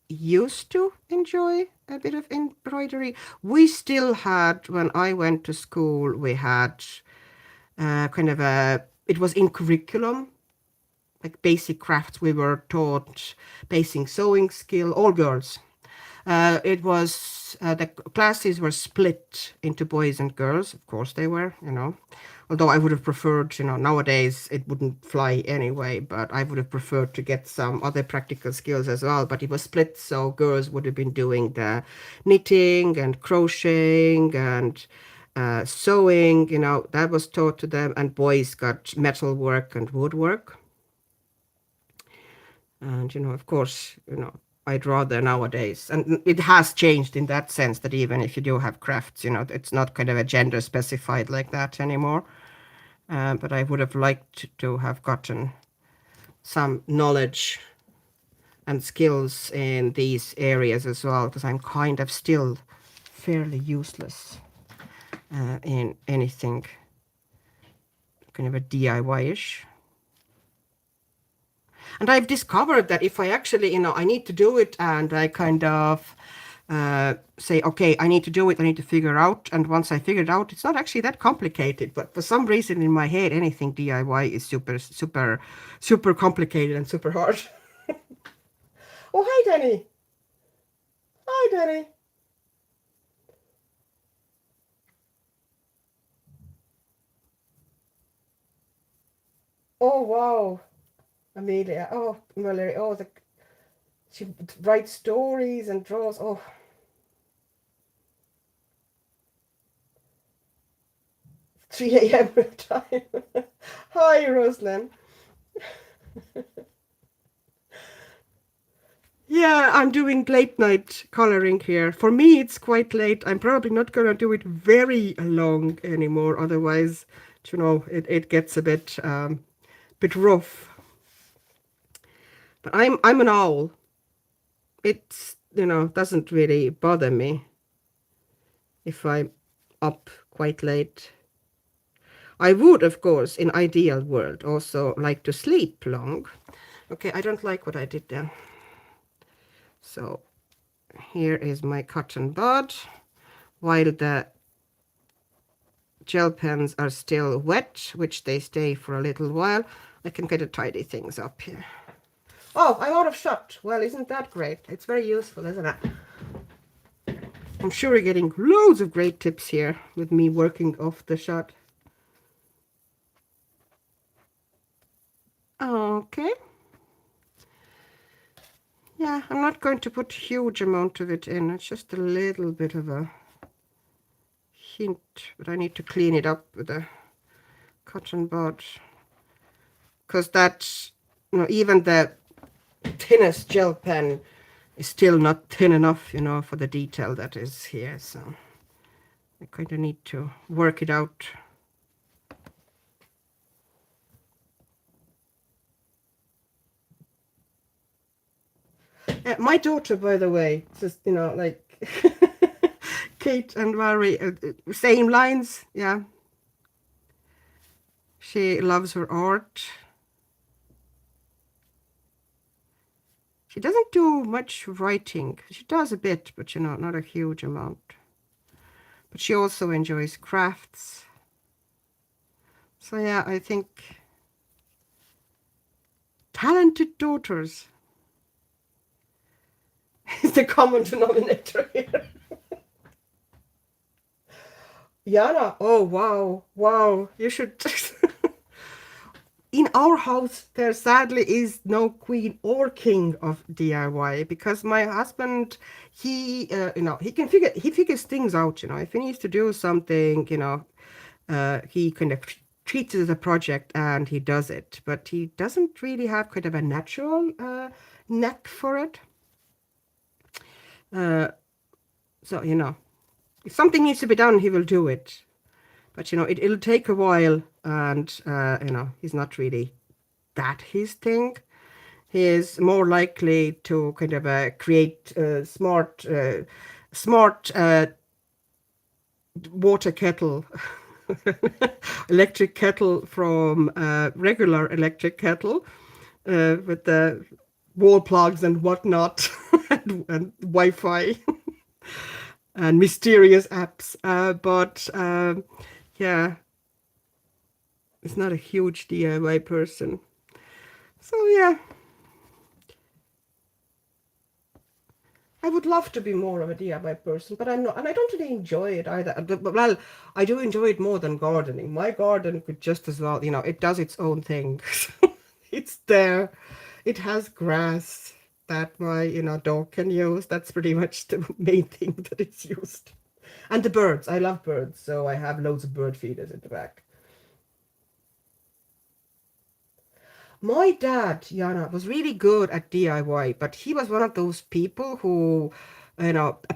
used to enjoy a bit of embroidery. We still had, when I went to school, we had kind of a, it was in curriculum, like basic crafts. We were taught basic sewing skill, all girls. It was, the classes were split into boys and girls. Of course they were, you know. Although I would have preferred, you know, nowadays it wouldn't fly anyway, but I would have preferred to get some other practical skills as well. But it was split, so girls would have been doing the knitting and crocheting and sewing, you know, that was taught to them, and boys got metalwork and woodwork. And, you know, of course, you know, I'd rather nowadays, and it has changed in that sense that even if you do have crafts, you know, it's not kind of a gender specified like that anymore. But I would have liked to have gotten some knowledge and skills in these areas as well, because I'm kind of still fairly useless in anything kind of a DIY-ish. And I've discovered that if I actually, you know, I need to do it and I kind of say, okay, I need to do it, I need to figure out. And once I figure it out, it's not actually that complicated. But for some reason in my head, anything DIY is super, super, super complicated and super hard. Oh, hi, Danny. Hi, Danny. Oh, wow. Amelia. Oh, Mallory. Oh, she writes stories and draws. Oh, 3 a.m. time. Hi, Rosalind. Yeah, I'm doing late night coloring here. For me, it's quite late. I'm probably not going to do it very long anymore. Otherwise, you know, it gets a bit rough. But I'm an owl. It's, you know, doesn't really bother me if I'm up quite late. I would, of course, in ideal world, also like to sleep long. Okay, I don't like what I did there. So here is my cotton bud. While the gel pens are still wet, which they stay for a little while, I can kind of tidy things up here. Oh, I'm out of shot. Well, isn't that great? It's very useful, isn't it? I'm sure you're getting loads of great tips here with me working off the shot. Okay. Yeah, I'm not going to put a huge amount of it in. It's just a little bit of a hint, but I need to clean it up with a cotton bud. Because that's, you know, even the thinnest gel pen is still not thin enough, you know, for the detail that is here. So I kind of need to work it out. My daughter, by the way, just, like Kate and Mary, same lines. Yeah. She loves her art. She doesn't do much writing. She does a bit, but not a huge amount. But she also enjoys crafts. So yeah, I think talented daughters is the common denominator here. Jana, oh wow, wow, you should. In our house, there sadly is no queen or king of DIY because my husband, he figures things out. If he needs to do something, he kind of treats it as a project and he does it. But he doesn't really have kind of a natural knack for it. So if something needs to be done, he will do it. But it'll take a while, and he's not really that his thing. He is more likely to kind of create smart water kettle, electric kettle from regular electric kettle with the wall plugs and whatnot, and Wi-Fi and mysterious apps. But yeah, it's not a huge DIY person. So yeah, I would love to be more of a DIY person, but I'm not, and I don't really enjoy it either. Well, I do enjoy it more than gardening. My garden could just as well, it does its own thing. It's there. It has grass that my, dog can use. That's pretty much the main thing that it's used. And the birds. I love birds, so I have loads of bird feeders in the back. My dad, Jana, was really good at DIY, but he was one of those people who,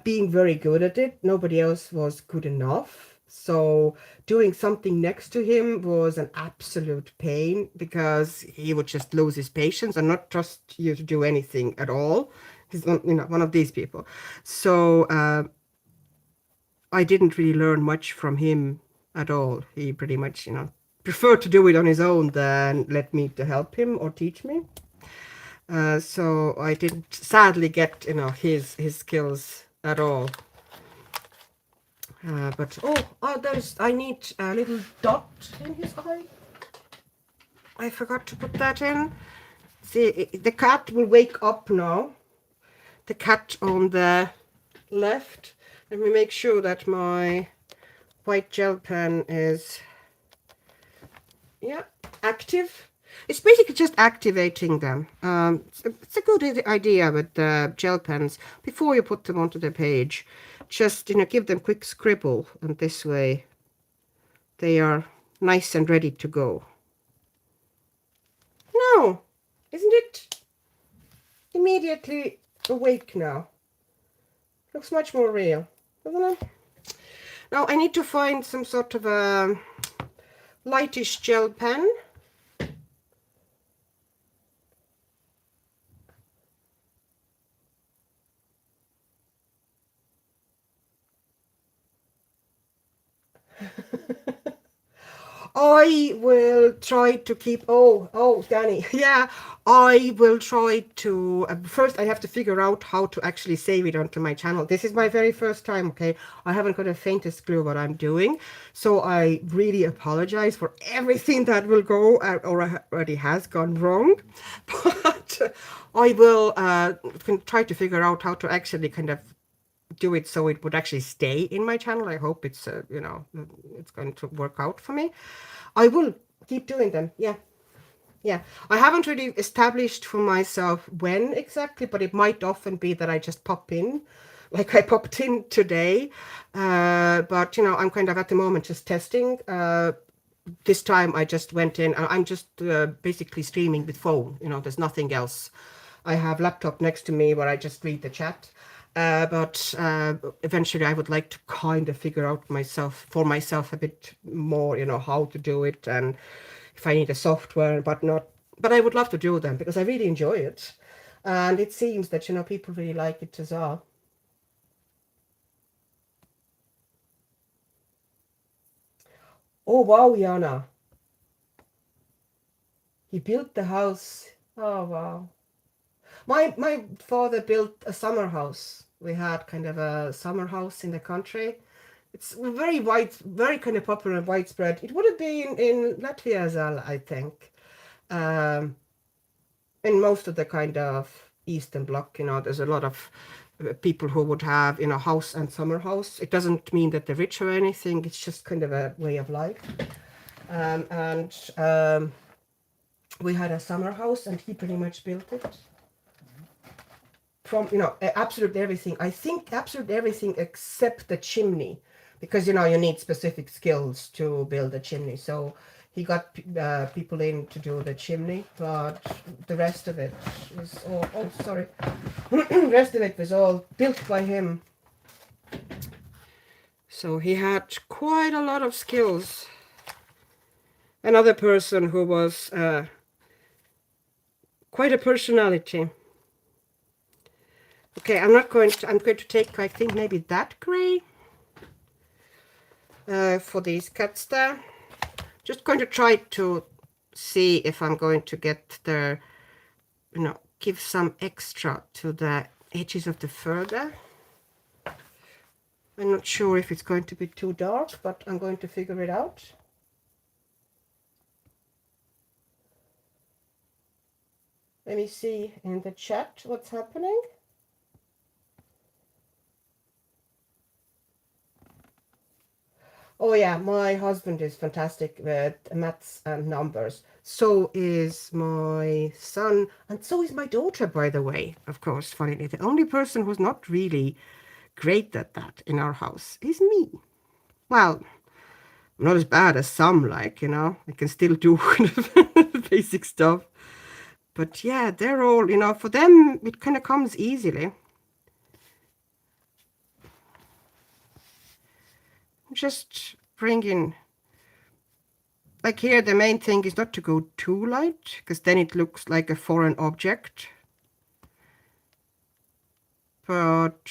being very good at it, nobody else was good enough. So doing something next to him was an absolute pain because he would just lose his patience and not trust you to do anything at all. He's one of these people. So I didn't really learn much from him at all. He pretty much, preferred to do it on his own than let me to help him or teach me. So I didn't sadly get, his skills at all. But I need a little dot in his eye. I forgot to put that in. See, the cat will wake up now. The cat on the left. Let me make sure that my white gel pen is, yeah, active. It's basically just activating them. It's a good idea with the gel pens. Before you put them onto the page, just, give them quick scribble, and this way they are nice and ready to go. No, isn't it immediately awake now? Looks much more real, doesn't it? Now I need to find some sort of a lightish gel pen. I will try to keep, Danny, yeah, I will try to, first I have to figure out how to actually save it onto my channel. This is my very first time, okay? I haven't got the faintest clue what I'm doing. So I really apologize for everything that will go or already has gone wrong. But I will try to figure out how to actually kind of do it so it would actually stay in my channel. I hope it's it's going to work out for me. I will keep doing them. Yeah, I haven't really established for myself when exactly, but it might often be that I just pop in, like I popped in today. But I'm kind of at the moment just testing. This time I just went in and I'm just basically streaming with phone. There's nothing else. I have laptop next to me where I just read the chat. But eventually I would like to kind of figure out for myself a bit more, how to do it and if I need a software, but I would love to do them because I really enjoy it. And it seems that, people really like it as well. Oh, wow, Jana. He built the house. Oh, wow. My father built a summer house. We had kind of a summer house in the country. It's very wide, very kind of popular and widespread. It would have been in Latvia as well, I think. Um, in most of the kind of Eastern Bloc, there's a lot of people who would have, house and summer house. It doesn't mean that they're rich or anything. It's just kind of a way of life. And we had a summer house, and he pretty much built it from, absolutely everything. I think absolutely everything except the chimney, because, you need specific skills to build a chimney. So he got people in to do the chimney, but the rest of it was all, oh, sorry, the rest of it was all built by him. So he had quite a lot of skills. Another person who was quite a personality. Okay, I'm going to take, I think, maybe that gray for these cuts there. Just going to try to see if I'm going to get the, give some extra to the edges of the fur there. I'm not sure if it's going to be too dark, but I'm going to figure it out. Let me see in the chat what's happening. Oh yeah, my husband is fantastic with maths and numbers. So is my son, and so is my daughter, by the way. Of course, funnily, the only person who's not really great at that in our house is me. Well, I'm not as bad as some, like, I can still do basic stuff. But yeah, they're all, for them, it kind of comes easily. Just bring in, like here, the main thing is not to go too light, because then it looks like a foreign object. But,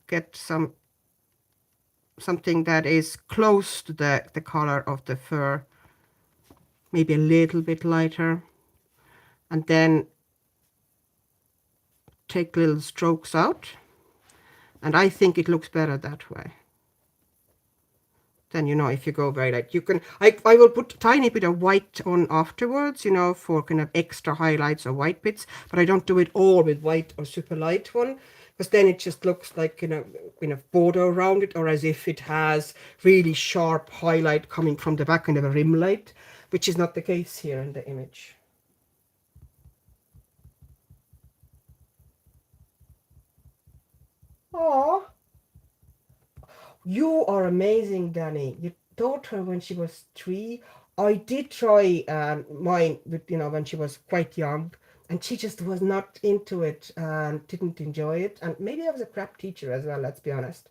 get something that is close to the color of the fur, maybe a little bit lighter, and then take little strokes out. And I think it looks better that way. Then, if you go very light, you can, I will put a tiny bit of white on afterwards, for kind of extra highlights or white bits, but I don't do it all with white or super light one, because then it just looks like, border around it, or as if it has really sharp highlight coming from the back, kind of a rim light, which is not the case here in the image. Oh, you are amazing, Danny. You taught her when she was 3. I did try mine with, when she was quite young, and she just was not into it and didn't enjoy it. And maybe I was a crap teacher as well, let's be honest.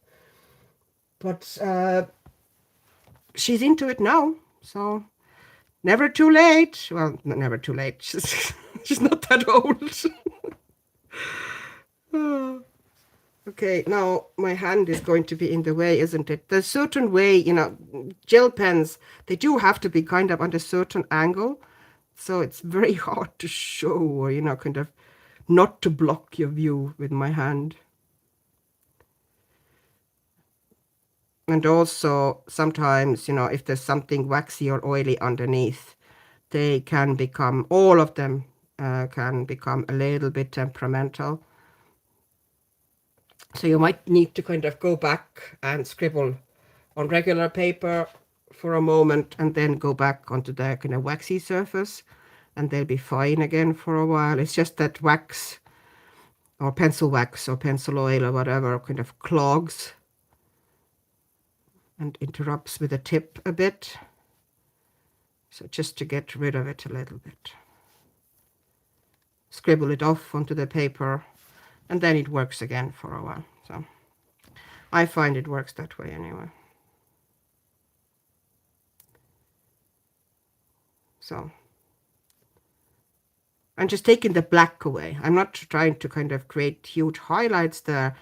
But she's into it now, so never too late. Well, never too late. She's not that old. Oh. Okay, now my hand is going to be in the way, isn't it? There's a certain way, gel pens, they do have to be kind of on a certain angle. So it's very hard to show, or, kind of not to block your view with my hand. And also sometimes, if there's something waxy or oily underneath, they can become, all of them can become a little bit temperamental. So you might need to kind of go back and scribble on regular paper for a moment, and then go back onto the kind of waxy surface, and they'll be fine again for a while. It's just that wax or pencil wax or pencil oil or whatever kind of clogs and interrupts with the tip a bit. So just to get rid of it a little bit, scribble it off onto the paper, and then it works again for a while. So I find it works that way anyway. So I'm just taking the black away. I'm not trying to kind of create huge highlights there.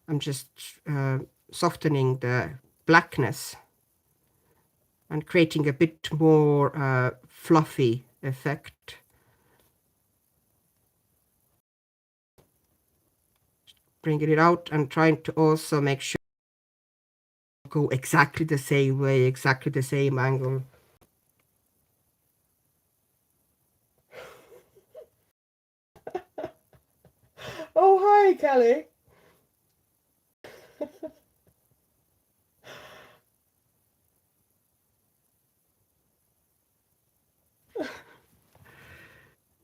I'm just softening the blackness and creating a bit more fluffy effect. Bringing it out and trying to also make sure go exactly the same way, exactly the same angle. Oh, hi, Kelly.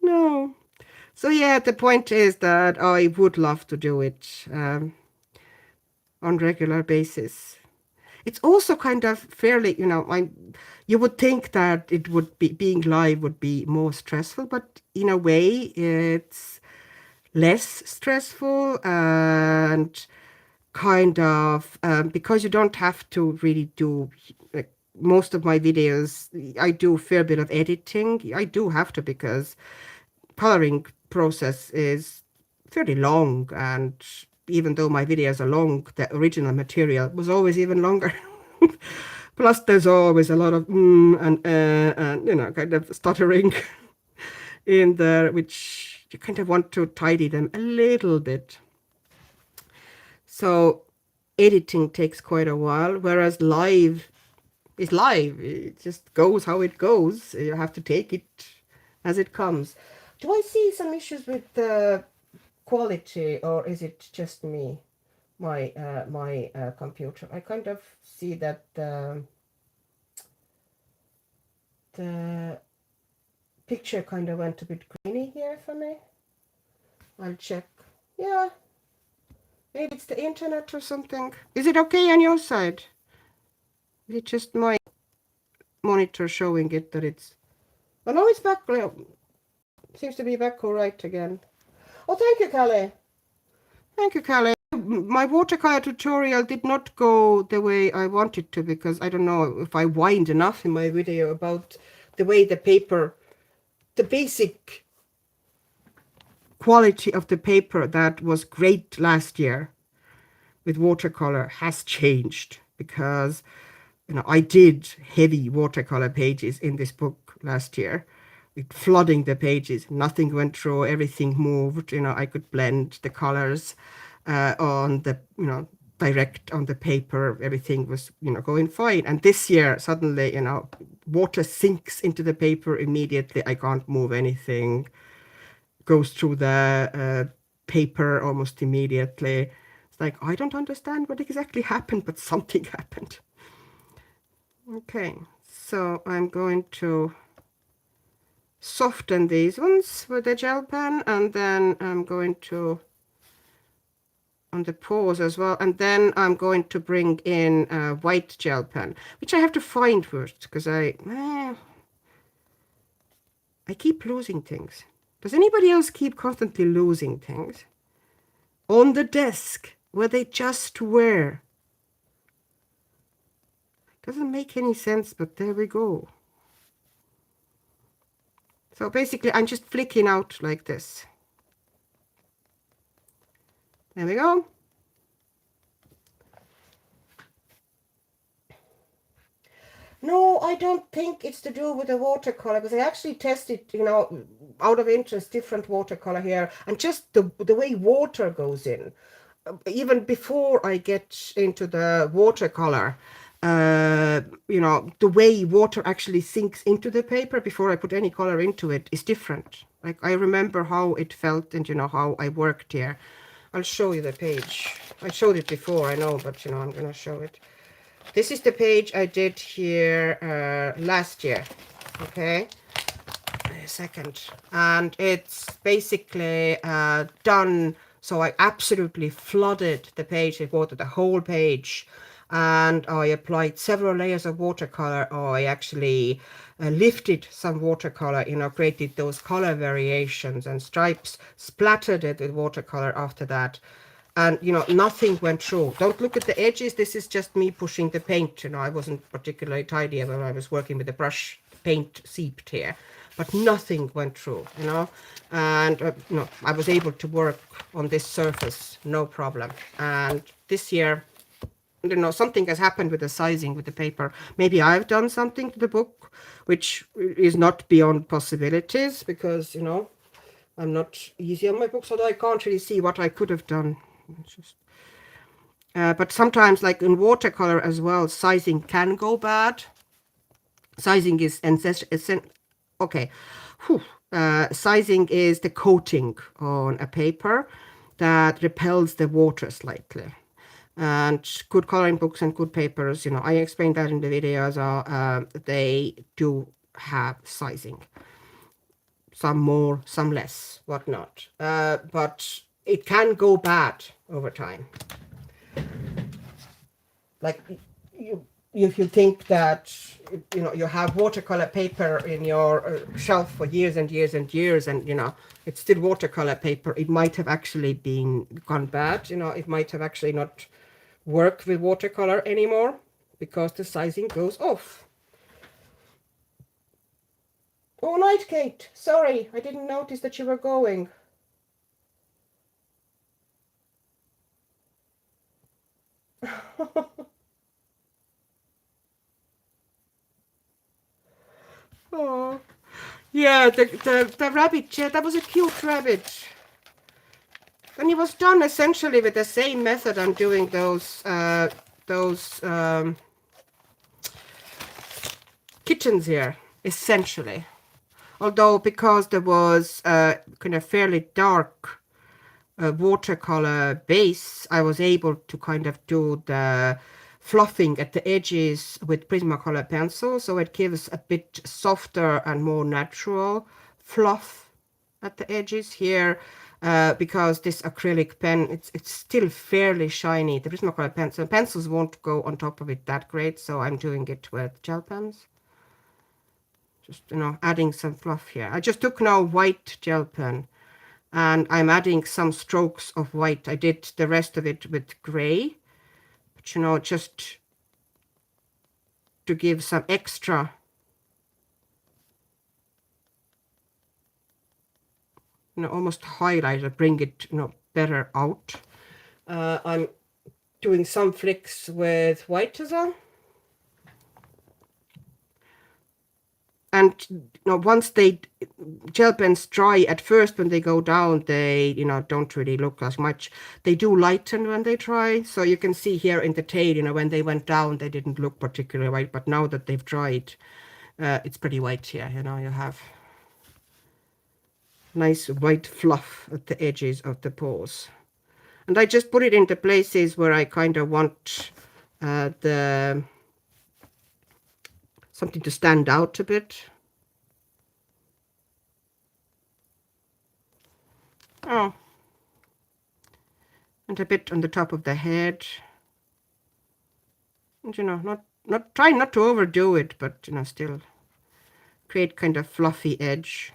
No. So yeah, the point is that I would love to do it on regular basis. It's also kind of fairly, you would think that it would be being live would be more stressful, but in a way it's less stressful and kind of because you don't have to really do like most of my videos. I do a fair bit of editing. I do have to because coloring process is fairly long, and even though my videos are long, the original material was always even longer. Plus there's always a lot of and kind of stuttering in there, which you kind of want to tidy them a little bit. So editing takes quite a while, whereas live is live. It just goes how it goes. You have to take it as it comes. Do I see some issues with the quality, or is it just me, my computer? I kind of see that the picture kind of went a bit grainy here for me. I'll check. Yeah, maybe it's the internet or something. Is it okay on your side? Is it just my monitor showing it that it's... Oh no, it's back. Seems to be back all right again. Oh, thank you, Callie. Thank you, Callie. My watercolor tutorial did not go the way I wanted to because I don't know if I whined enough in my video about the way the paper, the basic quality of the paper that was great last year with watercolor has changed because I did heavy watercolor pages in this book last year, flooding the pages. Nothing went through, everything moved. I could blend the colors on the, direct on the paper. Everything was, going fine. And this year, suddenly, water sinks into the paper immediately. I can't move anything. Goes through the paper almost immediately. It's like, I don't understand what exactly happened, but something happened. Okay, so I'm going to soften these ones with the gel pen, and then I'm going to on the paws as well, and then I'm going to bring in a white gel pen, which I have to find first because I keep losing things. Does anybody else keep constantly losing things on the desk where they just were? Doesn't make any sense, but there we go. So basically I'm just flicking out like this. There we go. No, I don't think it's to do with the watercolor because I actually tested, out of interest, different watercolor here, and just the way water goes in. Even before I get into the watercolor, the way water actually sinks into the paper before I put any color into it is different. Like I remember how it felt and how I worked here. I'll show you the page. I showed it before, I know, but I'm gonna show it. This is the page I did here last year. Okay, a second, and it's basically done. So I absolutely flooded the page with water, the whole page, and I applied several layers of watercolor. Or I actually lifted some watercolor, created those color variations and stripes, splattered it with watercolor after that. And nothing went through. Don't look at the edges. This is just me pushing the paint. I wasn't particularly tidy when I was working with the brush. Paint seeped here, but nothing went through, you know. And I was able to work on this surface, no problem. And this year, something has happened with the sizing with the paper. Maybe I've done something to the book, which is not beyond possibilities, because, I'm not easy on my books, although I can't really see what I could have done. But sometimes, like in watercolor as well, sizing can go bad. Sizing is okay. Sizing is the coating on a paper that repels the water slightly. And good coloring books and good papers, I explained that in the videos, they do have sizing. Some more, some less, whatnot. But it can go bad over time. Like if you think that you have watercolor paper in your shelf for years and years and years, and it's still watercolor paper, it might have actually gone bad. It might have actually not worked with watercolor anymore because the sizing goes off. Oh, night, Kate. Sorry, I didn't notice that you were going. Oh, yeah, the rabbit, yeah, that was a cute rabbit. And it was done essentially with the same method I'm doing those kittens here, essentially. Although, because there was kind of fairly dark watercolor base, I was able to kind of do the fluffing at the edges with Prismacolor pencil, so it gives a bit softer and more natural fluff at the edges here. Because this acrylic pen, it's still fairly shiny. The Prismacolor pencils won't go on top of it that great, so I'm doing it with gel pens. Just, adding some fluff here. I just took now white gel pen, and I'm adding some strokes of white. I did the rest of it with gray, but just to give some extra almost highlighter, bring it better out. I'm doing some flicks with white as well. And once gel pens dry at first, when they go down, they don't really look as much. They do lighten when they dry, so you can see here in the tail, when they went down, they didn't look particularly white, but now that they've dried, it's pretty white here. You have nice white fluff at the edges of the paws. And I just put it into places where I kind of want something to stand out a bit. Oh, and a bit on the top of the head. And not trying not to overdo it, but still create kind of fluffy edge.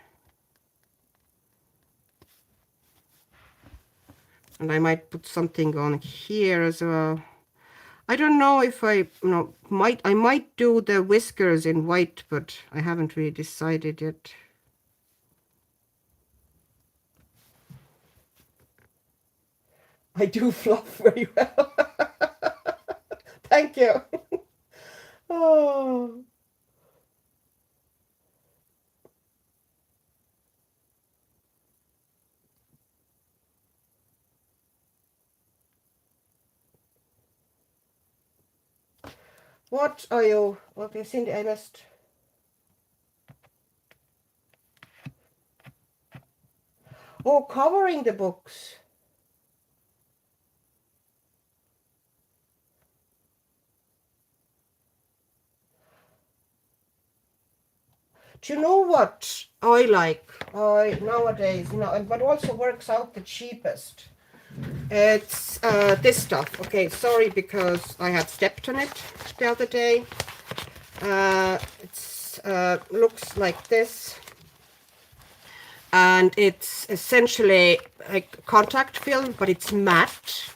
And I might put something on here as well. I don't know if I might do the whiskers in white, but I haven't really decided yet. I do fluff very well. Thank you. Oh. What are you? Okay, Cindy, I missed. Oh, covering the books. Do you know what I like? Nowadays, and what also works out the cheapest. It's this stuff. Okay, sorry, because I had stepped on it the other day. It's looks like this. And it's essentially like contact film, but it's matte.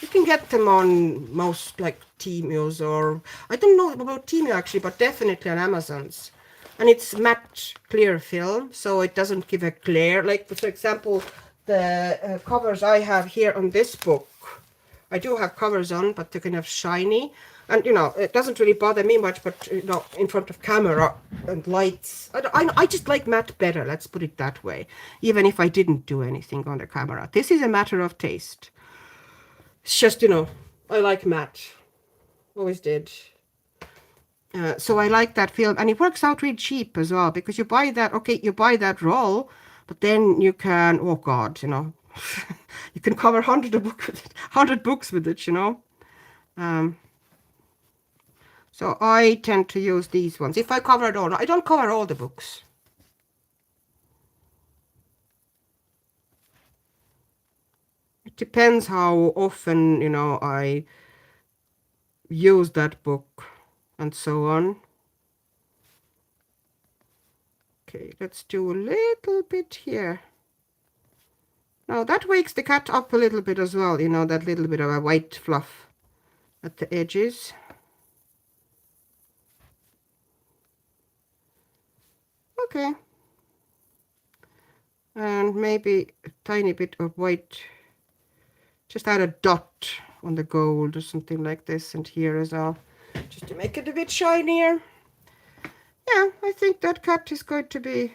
You can get them on most like Temu's, or I don't know about Temu actually, but definitely on Amazon's. and it's matte clear film, so it doesn't give a glare. Like, for example, the covers I have here on this book, I do have covers on, but they're kind of shiny. And, you know, it doesn't really bother me much, but, you know, in front of camera and lights, I just like matte better, let's put it that way, even if I didn't do anything on the camera. This is a matter of taste. It's just, you know, I like matte. Always did. So I like that film, and it works out really cheap as well, because you buy that, okay, you buy that roll, but then you can, oh God, you know, you can cover 100 books with it, you know. So I tend to use these ones. If I cover it all, I don't cover all the books. It depends how often, you know, I use that book and so on. Okay, let's do a little bit here. Now that wakes the cat up a little bit as well, you know, that little bit of a white fluff at the edges. Okay. And maybe a tiny bit of white, just add a dot on the gold or something like this, and here as well, just to make it a bit shinier. Yeah, I think that cat is going to be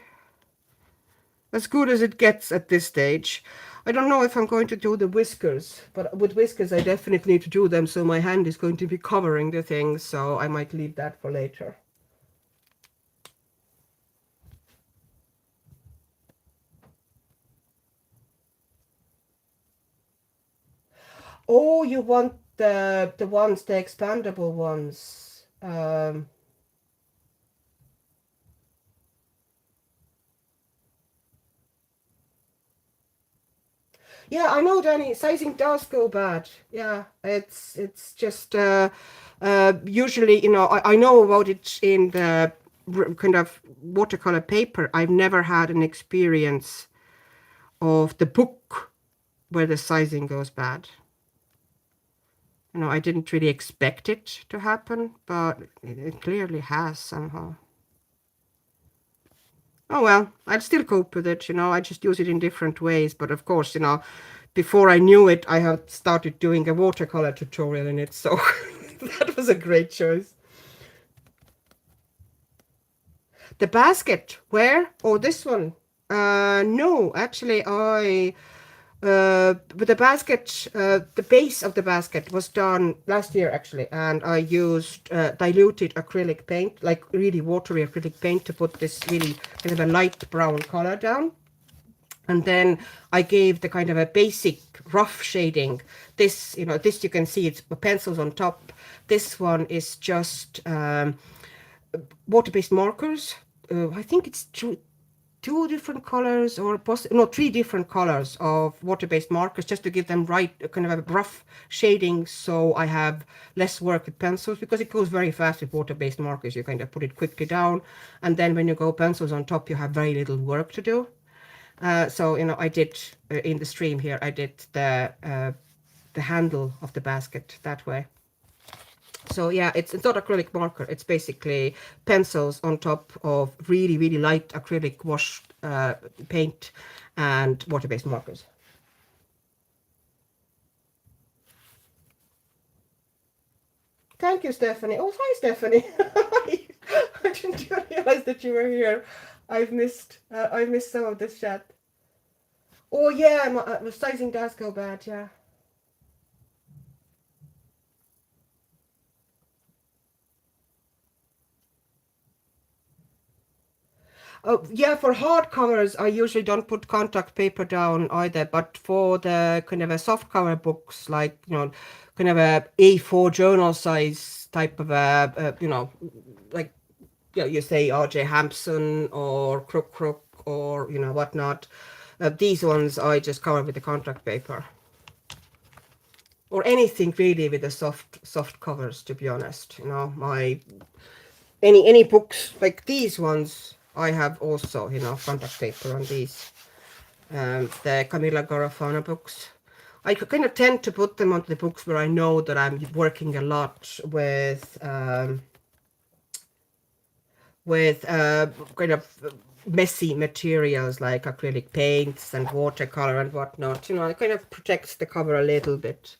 as good as it gets at this stage. I don't know if I'm going to do the whiskers, but with whiskers I definitely need to do them, so my hand is going to be covering the things, so I might leave that for later. Oh, you want the ones, the expandable ones. Yeah, I know, Danny. Sizing does go bad. Yeah, it's just usually, you know, I know about it in the kind of watercolor paper. I've never had an experience of the book where the sizing goes bad. You know, I didn't really expect it to happen, but it clearly has somehow. Oh well, I'd still cope with it, you know, I just use it in different ways. But of course, you know, before I knew it, I had started doing a watercolor tutorial in it, so that was a great choice. The basket, where? Oh, this one. No, actually, but the basket, the base of the basket was done last year actually, and I used diluted acrylic paint, like really watery acrylic paint, to put this really kind of a light brown color down. And then I gave the kind of a basic rough shading. This, you know, this you can see it's pencils on top. This one is just water-based markers. I think it's two different colors, or no, three different colors of water-based markers, just to give them right kind of a rough shading, so I have less work with pencils, because it goes very fast with water-based markers. You kind of put it quickly down, and then when you go pencils on top, you have very little work to do. So, you know, I did in the stream here, I did the handle of the basket that way. So yeah, it's not acrylic marker. It's basically pencils on top of really, really light acrylic wash paint and water-based markers. Thank you, Stephanie. Oh, hi, Stephanie. I didn't realize that you were here. I've missed some of this chat. Oh yeah, my sizing does go bad. Yeah. Yeah, for hardcovers, I usually don't put contact paper down either. But for the kind of a soft cover books, like, you know, kind of a A4 journal size type of you know, like, you know, you say R.J. Hampson or Crook or, you know, whatnot. These ones I just cover with the contact paper. Or anything really with the soft covers, to be honest. You know, my any books like these ones, I have also, you know, contact paper on these. The Camilla Garofano books. I kind of tend to put them on the books where I know that I'm working a lot with with kind of messy materials like acrylic paints and watercolor and whatnot. You know, it kind of protects the cover a little bit.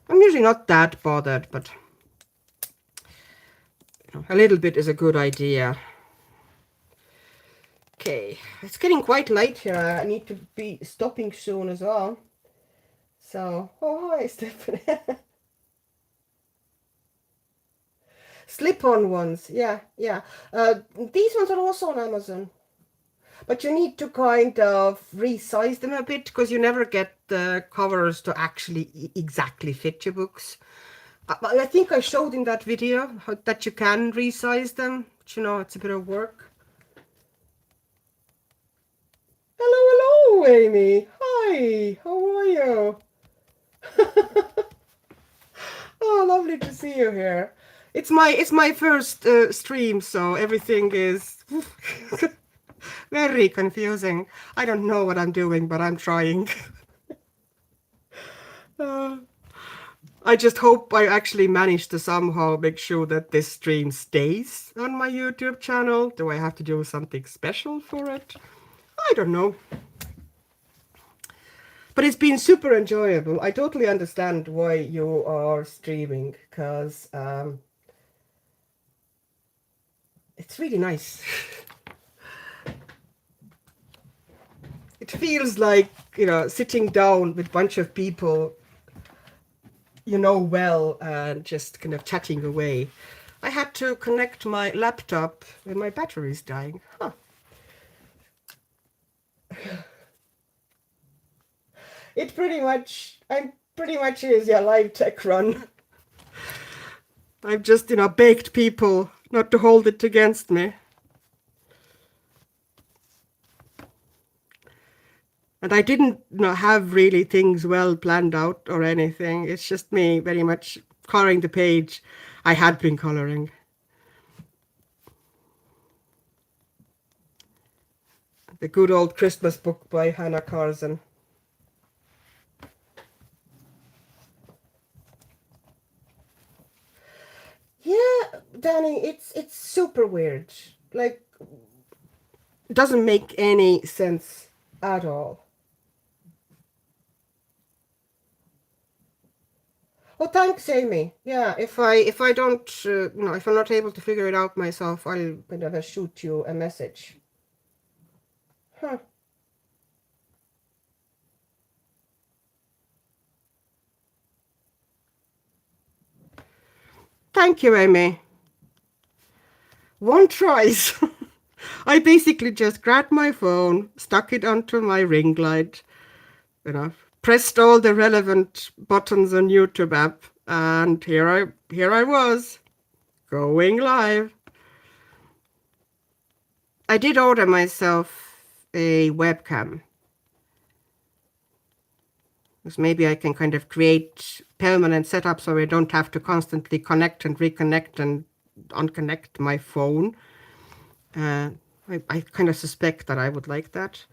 I'm usually not that bothered, but you know, a little bit is a good idea. Okay, it's getting quite light here. I need to be stopping soon as well. So, oh hi Stephanie. Slip-on ones, yeah, yeah. These ones are also on Amazon. But you need to kind of resize them a bit because you never get the covers to actually exactly fit your books. I think I showed in that video that you can resize them, but you know, it's a bit of work. Hello, hello, Amy. Hi, how are you? Oh, lovely to see you here. It's my first stream, so everything is very confusing. I don't know what I'm doing, but I'm trying. I just hope I actually manage to somehow make sure that this stream stays on my YouTube channel. Do I have to do something special for it? I don't know. But it's been super enjoyable. I totally understand why you are streaming, because it's really nice. It feels like, you know, sitting down with a bunch of people you know well and just kind of chatting away. I had to connect my laptop when my battery's dying. Huh. It pretty much is, yeah, live tech run. I've just, you know, begged people not to hold it against me. And I didn't, you know, have really things well planned out or anything. It's just me very much coloring the page I had been coloring. The good old Christmas book by Hanna Karlzon. Yeah, Danny, it's super weird. Like, it doesn't make any sense at all. Oh, thanks, Amy. Yeah, if I don't, you know, if I'm not able to figure it out myself, I'll kind of shoot you a message. Huh. Thank you, Amy. One tries. I basically just grabbed my phone, stuck it onto my ring light, you know, pressed all the relevant buttons on YouTube app, and here I was, going live. I did order myself a webcam, because maybe I can kind of create permanent setup so I don't have to constantly connect and reconnect and unconnect my phone. I kind of suspect that I would like that.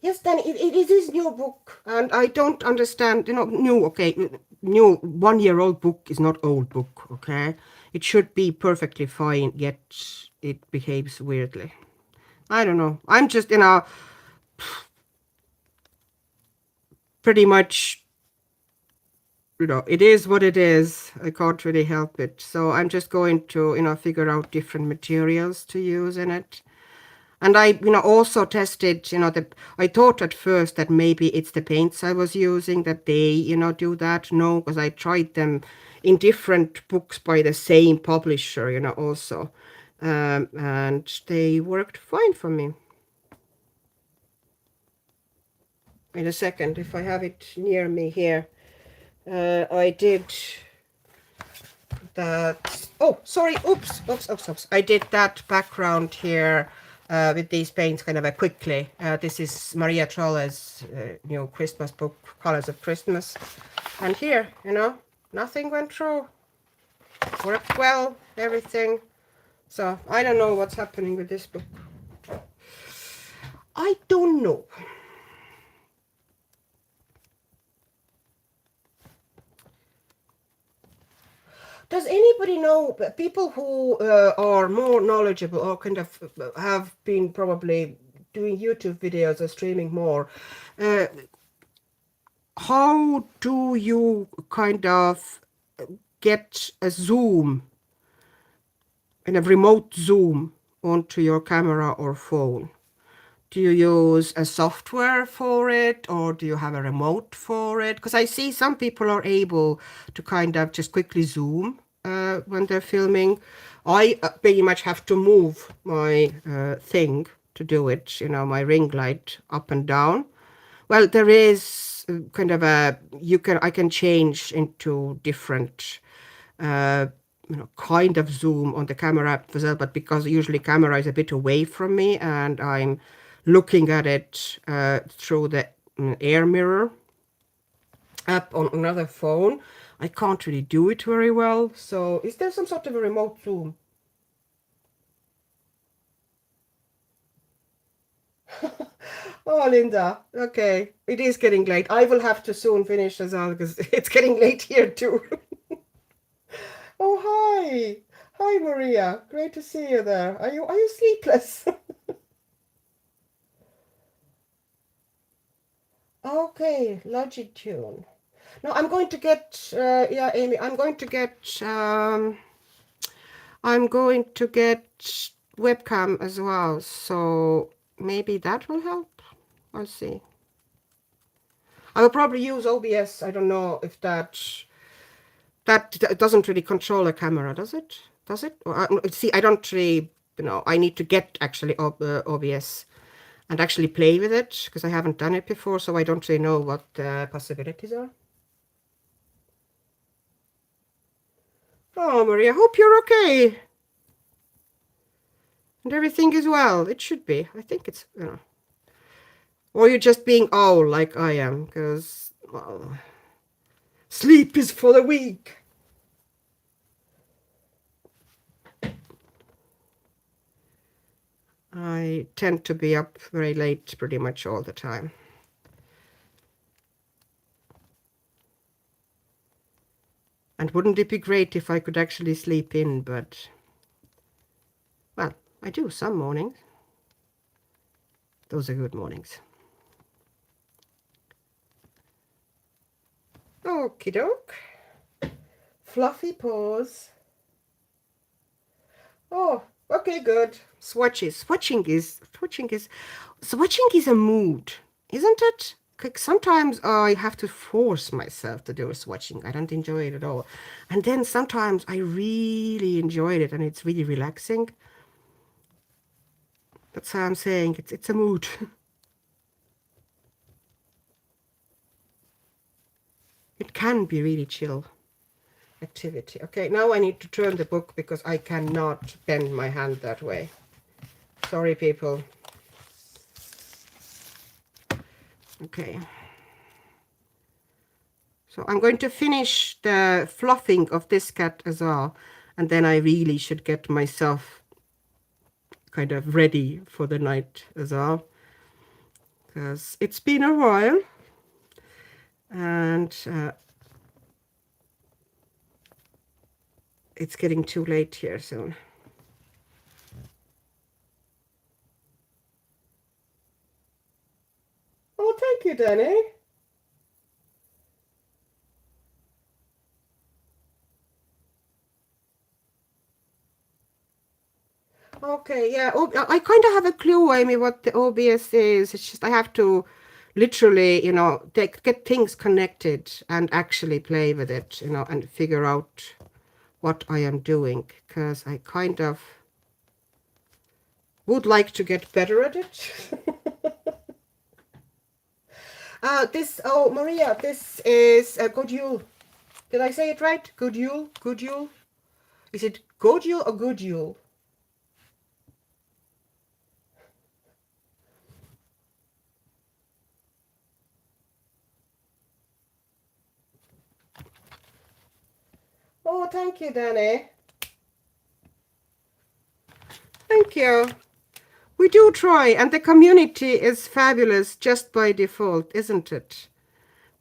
Yes, then it is his new book, and I don't understand, you know, new 1-year-old book is not old book, okay? It should be perfectly fine, yet it behaves weirdly. I don't know. I'm just, you know, pretty much, you know, it is what it is. I can't really help it. So I'm just going to, you know, figure out different materials to use in it. And I, you know, also tested, you know, I thought at first that maybe it's the paints I was using, that they, you know, do that. No, because I tried them in different books by the same publisher, you know, also. And they worked fine for me. Wait a second, if I have it near me here. I did that. Oh, sorry. Oops. I did that background here with these paints kind of quickly. This is Maria Trolle's new Christmas book, Colors of Christmas. And here, you know, nothing went through. Worked well, everything. So I don't know what's happening with this book. I don't know. Does anybody know people who are more knowledgeable or kind of have been probably doing YouTube videos or streaming more? Uh, how do you kind of get a zoom and a remote zoom onto your camera or phone? Do you use a software for it or do you have a remote for it? Because I see some people are able to kind of just quickly zoom when they're filming. I pretty much have to move my thing to do it, you know, my ring light up and down. Well, there is kind of a, I can change into different uh, kind of zoom on the camera app as well, but because usually camera is a bit away from me and I'm looking at it through the air mirror app on another phone, I can't really do it very well. So is there some sort of a remote zoom? Oh, Linda. Okay. It is getting late. I will have to soon finish as well because it's getting late here too. Oh, hi. Hi, Maria. Great to see you there. Are you sleepless? Okay, Logic Tune. No, I'm going to get yeah, Amy, I'm going to get webcam as well. So maybe that will help. I'll see. I will probably use OBS. I don't know if that doesn't really control a camera, does it? Does it? See, I don't really, I need to get actually OBS and actually play with it because I haven't done it before, so I don't really know what the possibilities are. Oh, Maria, hope you're okay and everything is well. It should be. I think it's, or you're just being old like I am because, well, sleep is for the weak. I tend to be up very late pretty much all the time. And wouldn't it be great if I could actually sleep in, but, well, I do some mornings. Those are good mornings. Okie doke. Fluffy paws. Oh, okay, good. Swatches. Swatching is a mood, isn't it? Like sometimes I have to force myself to do a swatching. I don't enjoy it at all. And then sometimes I really enjoy it and it's really relaxing. That's how I'm saying it's a mood. It can be really chill activity. Okay, now I need to turn the book because I cannot bend my hand that way. Sorry, people. Okay. So I'm going to finish the fluffing of this cat as well. And then I really should get myself kind of ready for the night as well. Because it's been a while. And it's getting too late here soon. Oh, thank you, Danny. Okay, yeah. I kind of have a clue, Amy, what the OBS is. It's just I have to literally, get things connected and actually play with it, and figure out what I am doing. Because I kind of would like to get better at it. Maria, this is Godule. Did I say it right? Godule? Godule? Is it Godule or Goodule? Oh, thank you, Danny. Thank you. We do try, and the community is fabulous just by default, isn't it?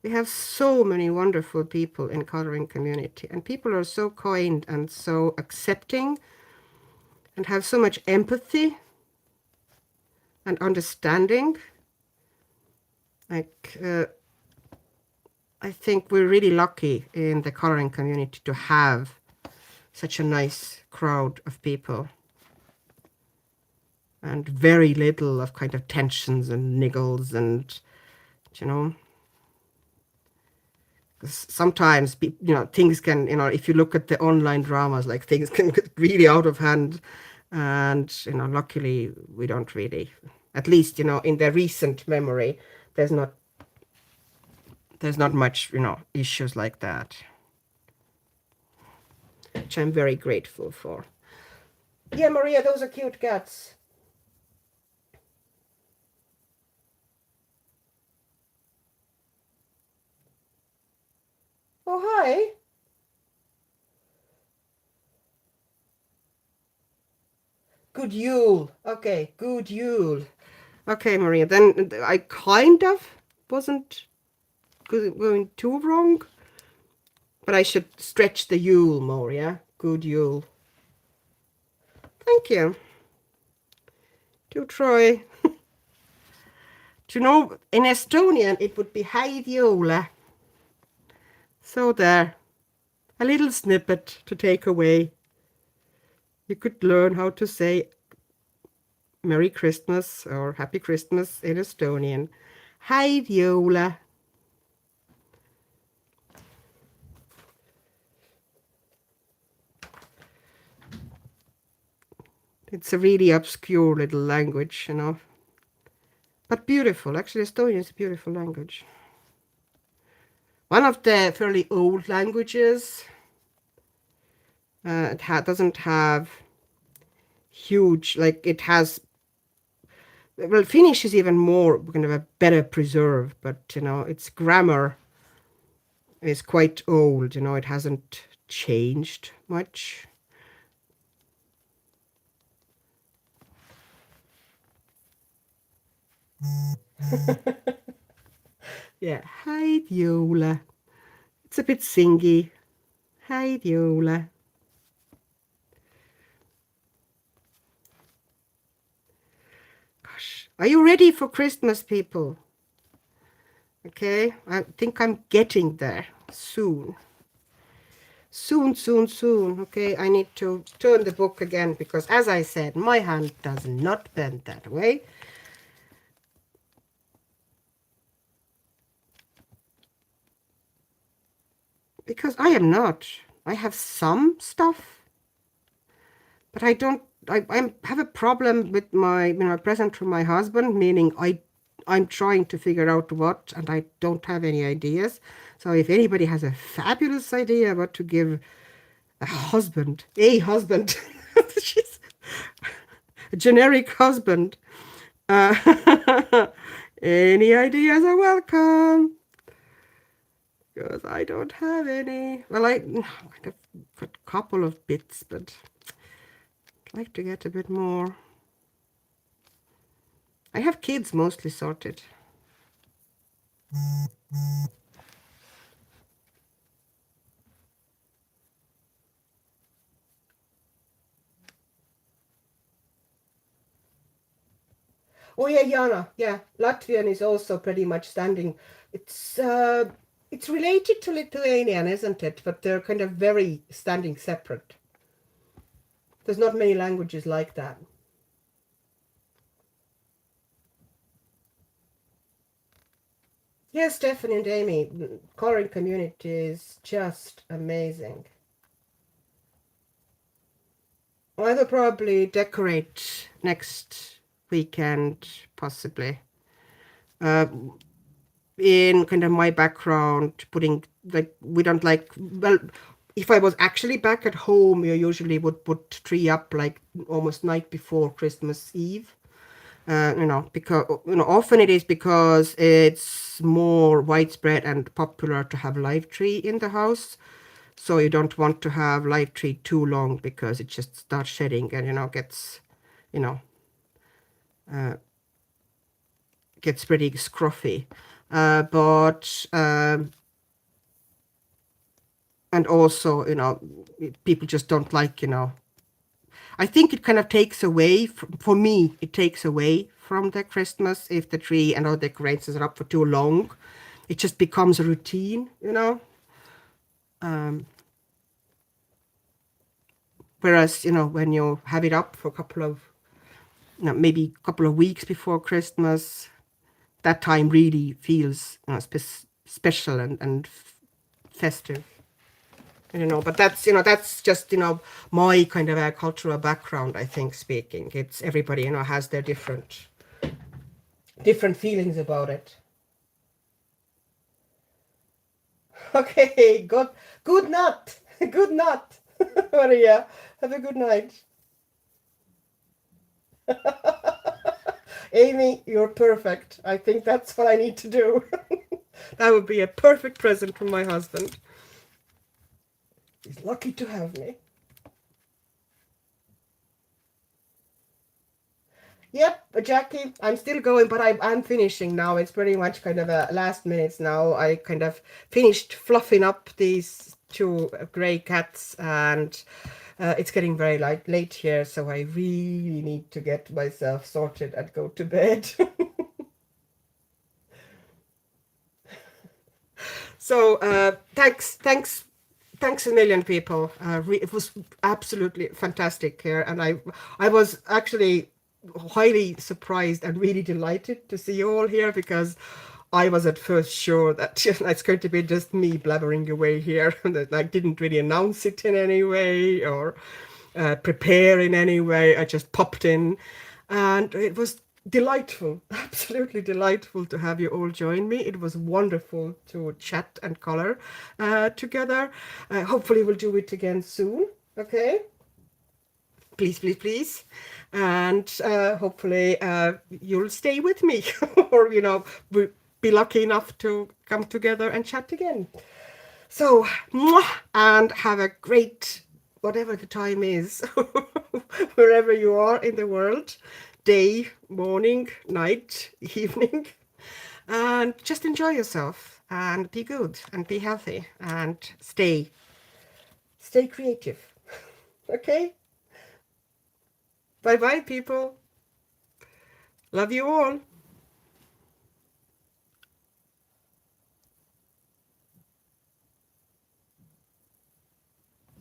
We have so many wonderful people in coloring community, and people are so kind and so accepting and have so much empathy and understanding. Like, I think we're really lucky in the coloring community to have such a nice crowd of people and very little of kind of tensions and niggles and, you know, sometimes, things can, if you look at the online dramas, like things can get really out of hand. And, luckily we don't really, at least, in the recent memory, there's not much, issues like that, which I'm very grateful for. Yeah, Maria, those are cute cats. Oh, hi. Good Yule. Okay, good Yule. Okay, Maria, then I kind of wasn't going too wrong, but I should stretch the Yule more, yeah? Good Yule. Thank you. Do try. Do you know, in Estonian it would be häid jõule. So there, a little snippet to take away. You could learn how to say Merry Christmas or Happy Christmas in Estonian. Häid jõule. It's a really obscure little language, but beautiful. Actually, Estonian is a beautiful language. One of the fairly old languages. It doesn't have huge, like it has, well, Finnish is even more kind of a better preserve, but, its grammar is quite old, it hasn't changed much. Yeah, häid jõule. It's a bit singy. Häid jõule. Gosh, are you ready for Christmas, people? Okay, I think I'm getting there soon. Soon, soon, soon. Okay, I need to turn the book again because, as I said, my hand does not bend that way. Because I am not. I have some stuff, but I don't. I have a problem with my present from my husband, meaning I'm trying to figure out what, and I don't have any ideas. So if anybody has a fabulous idea what to give a husband, she's a generic husband, any ideas are welcome. Because I don't have any. Well, I've got a couple of bits, but I'd like to get a bit more. I have kids mostly sorted. Oh yeah, Jana. Yeah, Latvian is also pretty much standing. It's related to Lithuanian, isn't it? But they're kind of very standing separate. There's not many languages like that. Yes, Stephanie and Amy, coloring community is just amazing. I will probably decorate next weekend, possibly. In kind of my background, putting, like, we don't like, well, if I was actually back at home, you usually would put tree up like almost night before Christmas Eve. Because often it is because it's more widespread and popular to have live tree in the house. So you don't want to have live tree too long because it just starts shedding and gets, you know, gets pretty scruffy. but and also, people just don't like, I think it kind of takes away, for me, it takes away from the Christmas if the tree and all decorations are up for too long. It just becomes a routine. Whereas, when you have it up for a couple of, maybe a couple of weeks before Christmas, that time really feels, special and festive. But that's just, my kind of a cultural background, I think, speaking. It's everybody, has their different feelings about it. Okay, good night. Good night. Maria, have a good night. Amy, you're perfect. I think that's what I need to do. That would be a perfect present from my husband. He's lucky to have me. Yep, Jackie, I'm still going, but I'm finishing now. It's pretty much kind of a last minutes now. I kind of finished fluffing up these two gray cats, and it's getting very late here, so I really need to get myself sorted and go to bed. So thanks a million, people. It was absolutely fantastic here, and I was actually highly surprised and really delighted to see you all here, because I was at first sure that it's going to be just me blabbering away here, and that I didn't really announce it in any way or prepare in any way. I just popped in, and it was delightful, absolutely delightful to have you all join me. It was wonderful to chat and color together. Hopefully, we'll do it again soon. Okay, please, please, please, and hopefully you'll stay with me, or be lucky enough to come together and chat again. So, mwah, and have a great, whatever the time is, wherever you are in the world, day, morning, night, evening, and just enjoy yourself and be good and be healthy and stay creative. Okay? Bye bye, people. Love you all.